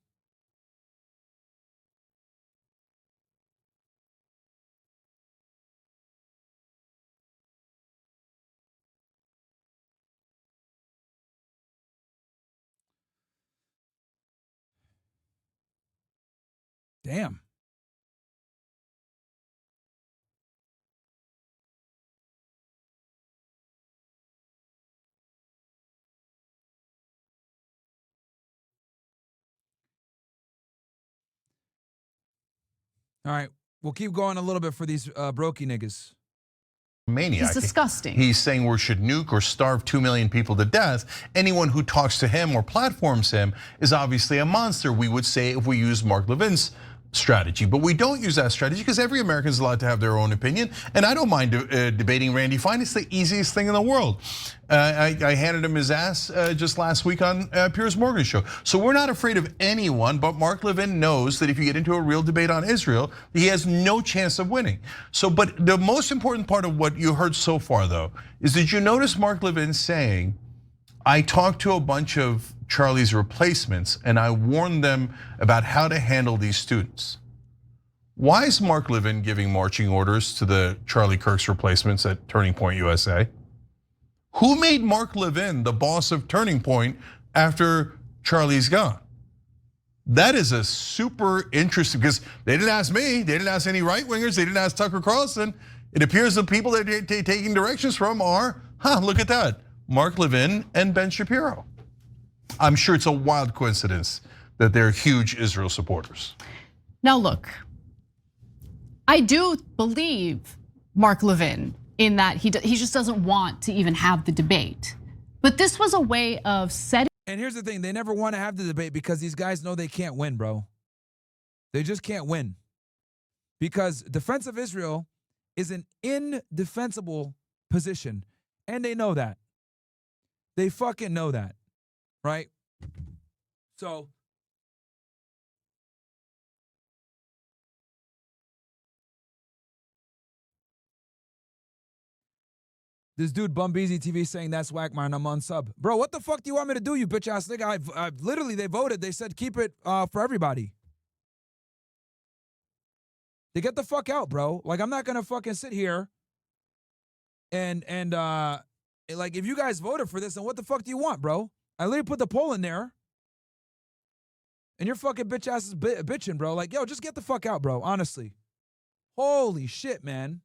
Speaker 3: Damn. All right, we'll keep going a little bit for these brokey niggas.
Speaker 20: Maniac.
Speaker 19: He's disgusting.
Speaker 20: He's saying we should nuke or starve 2 million people to death. Anyone who talks to him or platforms him is obviously a monster, we would say, if we use Mark Levin's strategy. But we don't use that strategy because every American is allowed to have their own opinion. And I don't mind debating Randy Fine. It's the easiest thing in the world. I handed him his ass just last week on Piers Morgan's show. So we're not afraid of anyone, but Mark Levin knows that if you get into a real debate on Israel, he has no chance of winning. So, but the most important part of what you heard so far, though, is that you notice Mark Levin saying, I talked to a bunch of Charlie's replacements and I warned them about how to handle these students. Why is Mark Levin giving marching orders to the Charlie Kirk's replacements at Turning Point USA? Who made Mark Levin the boss of Turning Point after Charlie's gone? That is a super interesting, because they didn't ask me, they didn't ask any right wingers, they didn't ask Tucker Carlson. It appears the people they're taking directions from are, look at that, Mark Levin and Ben Shapiro. I'm sure it's a wild coincidence that they're huge Israel supporters.
Speaker 19: Now look, I do believe Mark Levin in that he just doesn't want to even have the debate. But this was a way of setting.
Speaker 3: And here's the thing, they never want to have the debate because these guys know they can't win, bro. They just can't win. Because defense of Israel is an indefensible position. And they know that. They fucking know that, right? So this dude Bumbeezy TV saying that's whack, man. I'm on sub. Bro, what the fuck do you want me to do, you bitch ass nigga? I've literally, they voted. They said keep it for everybody. They get the fuck out, bro. Like, I'm not gonna fucking sit here and like, if you guys voted for this, then what the fuck do you want, bro? I literally put the poll in there, and your fucking bitch ass is bitching, bro. Like, yo, just get the fuck out, bro. Honestly, holy shit, man.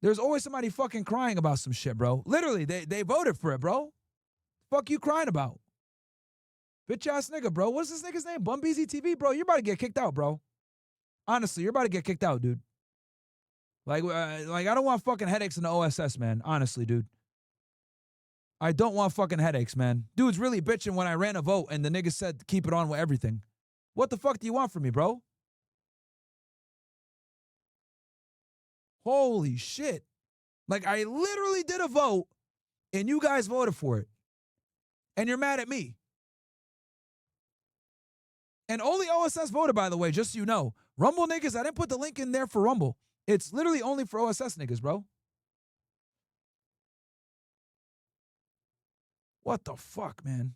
Speaker 3: There's always somebody fucking crying about some shit, bro. Literally, they voted for it, bro. Fuck you crying about? Bitch ass nigga, bro. What's this nigga's name? Bumbeezy TV, bro. You're about to get kicked out, bro. Honestly, you're about to get kicked out, dude. Like I don't want fucking headaches in the OSS, man. Honestly, dude. I don't want fucking headaches, man. Dude's really bitching when I ran a vote and the nigga said keep it on with everything. What the fuck do you want from me, bro? Holy shit. Like, I literally did a vote and you guys voted for it. And you're mad at me. And only OSS voted, by the way, just so you know. Rumble niggas, I didn't put the link in there for Rumble. It's literally only for OSS niggas, bro. What the fuck, man?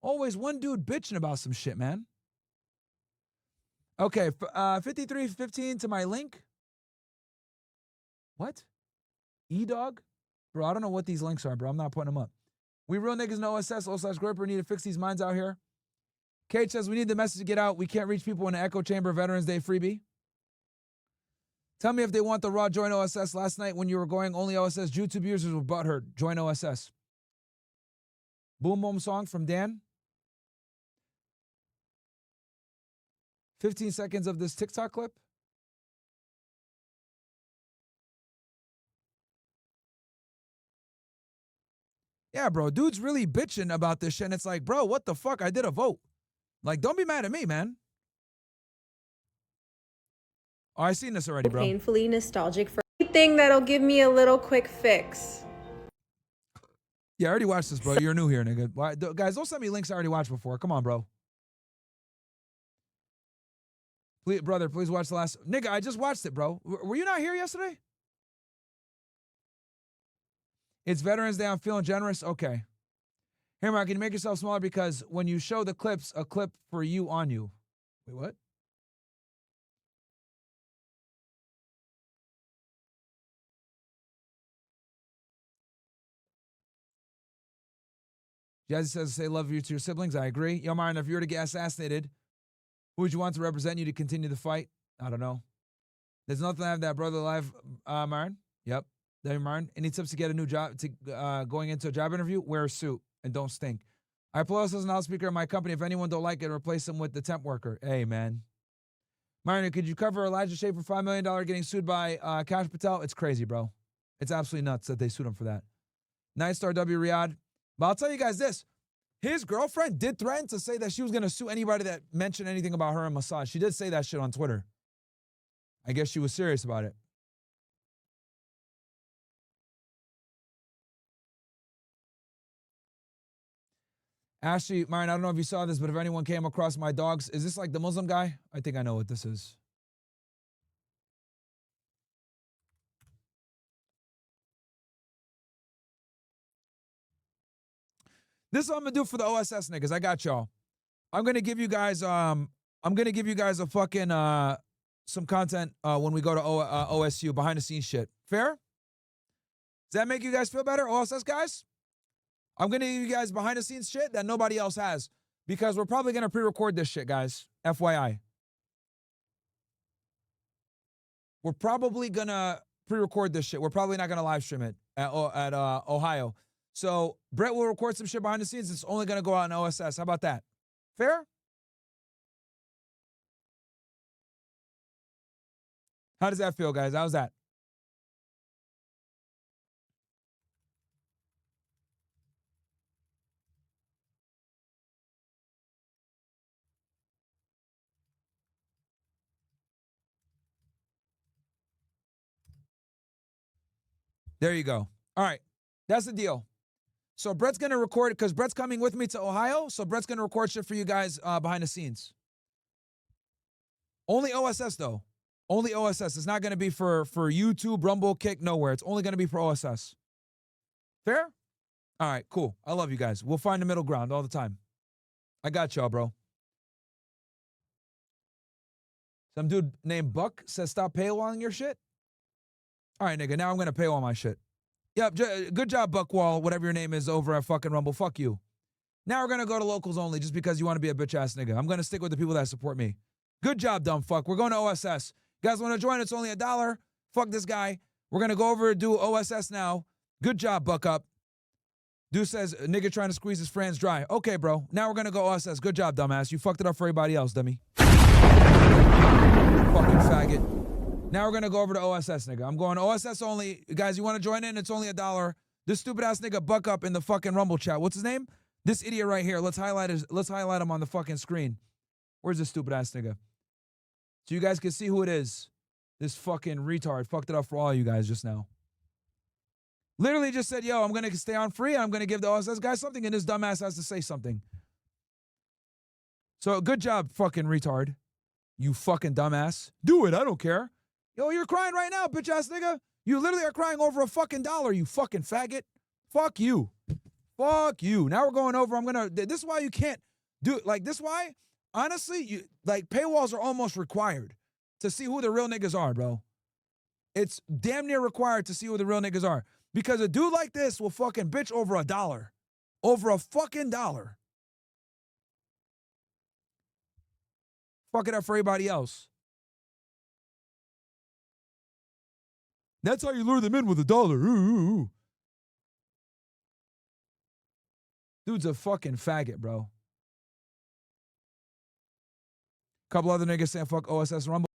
Speaker 3: Always one dude bitching about some shit, man. Okay, 5315 to my link. What? E-Dog? Bro, I don't know what these links are, bro. I'm not putting them up. We real niggas know OSS/Gripper need to fix these minds out here. Kate says we need the message to get out. We can't reach people in the echo chamber. Veterans Day freebie. Tell me if they want the raw join OSS. Last night when you were going only OSS, YouTube users were butthurt. Join OSS. Boom Boom song from Dan. 15 seconds of this TikTok clip. Yeah, bro, dude's really bitching about this shit, and it's like, bro, what the fuck? I did a vote. Like, don't be mad at me, man. Oh, I seen this already, bro.
Speaker 24: Painfully nostalgic for anything that'll give me a little quick fix.
Speaker 3: Yeah, I already watched this, bro. You're new here, nigga. Why, guys, don't send me links I already watched before. Come on, bro. Please, brother, please watch the last. Nigga, I just watched it, bro. Were you not here yesterday? It's Veterans Day. I'm feeling generous. Okay. Here, Mark, can you make yourself smaller? Because when you show the clips, a clip for you on you. Wait, what? Jazzy says, say love you to your siblings. I agree. Yo, Myron, if you were to get assassinated, who would you want to represent you to continue the fight? I don't know. There's nothing to have that brother alive, Myron. Yep. There, Myron. Any tips to get a new job, going into a job interview? Wear a suit and don't stink. I pull us as an loudspeaker in my company. If anyone don't like it, replace them with the temp worker. Hey, man. Myron, could you cover Elijah Shea for $5 million getting sued by Akash Patel? It's crazy, bro. It's absolutely nuts that they sued him for that. Nice Star W Ryad. But I'll tell you guys this. His girlfriend did threaten to say that she was going to sue anybody that mentioned anything about her and Mossad. She did say that shit on Twitter. I guess she was serious about it. Ashley, Myron, I don't know if you saw this, but if anyone came across my dogs, is this like the Muslim guy? I think I know what this is. This is what I'm gonna do for the OSS niggas. I got y'all. I'm gonna give you guys a fucking some content when we go to OSU behind the scenes shit. Fair? Does that make you guys feel better, OSS guys? I'm gonna give you guys behind the scenes shit that nobody else has because we're probably gonna pre-record this shit, guys. FYI. We're probably gonna pre-record this shit. We're probably not gonna live stream it at Ohio. So Brett will record some shit behind the scenes. It's only gonna go out in OSS. How about that? Fair? How does that feel, guys? How's that? There you go. All right. That's the deal. So Brett's going to record, because Brett's coming with me to Ohio, so Brett's going to record shit for you guys behind the scenes. Only OSS, though. Only OSS. It's not going to be for YouTube, Rumble, Kick, nowhere. It's only going to be for OSS. Fair? All right, cool. I love you guys. We'll find the middle ground all the time. I got y'all, bro. Some dude named Buck says stop paywalling your shit. All right, nigga, now I'm going to paywall my shit. Yep, good job, Buckwall, whatever your name is over at fucking Rumble. Fuck you. Now we're going to go to locals only just because you want to be a bitch-ass nigga. I'm going to stick with the people that support me. Good job, dumb fuck. We're going to OSS. You guys want to join? It's only $1. Fuck this guy. We're going to go over and do OSS now. Good job, Buck Up. Dude says, nigga trying to squeeze his friends dry. Okay, bro. Now we're going to go OSS. Good job, dumbass. You fucked it up for everybody else, dummy. Fucking faggot. Now we're going to go over to OSS, nigga. I'm going OSS only. Guys, you want to join in? It's only $1. This stupid-ass nigga Buck Up in the fucking Rumble chat. What's his name? This idiot right here. Let's highlight him on the fucking screen. Where's this stupid-ass nigga? So you guys can see who it is. This fucking retard fucked it up for all you guys just now. Literally just said, yo, I'm going to stay on free. I'm going to give the OSS guy something, and this dumbass has to say something. So good job, fucking retard. You fucking dumbass. Do it. I don't care. Yo, you're crying right now, bitch-ass nigga. You literally are crying over a fucking $1, you fucking faggot. Fuck you. Fuck you. Now we're going over. This is why you can't do, like, this is why, honestly, paywalls are almost required to see who the real niggas are, bro. It's damn near required to see who the real niggas are. Because a dude like this will fucking bitch over $1. Over a fucking $1. Fuck it up for everybody else. That's how you lure them in with $1. Ooh. Dude's a fucking faggot, bro. Couple other niggas saying fuck OSS Rumble.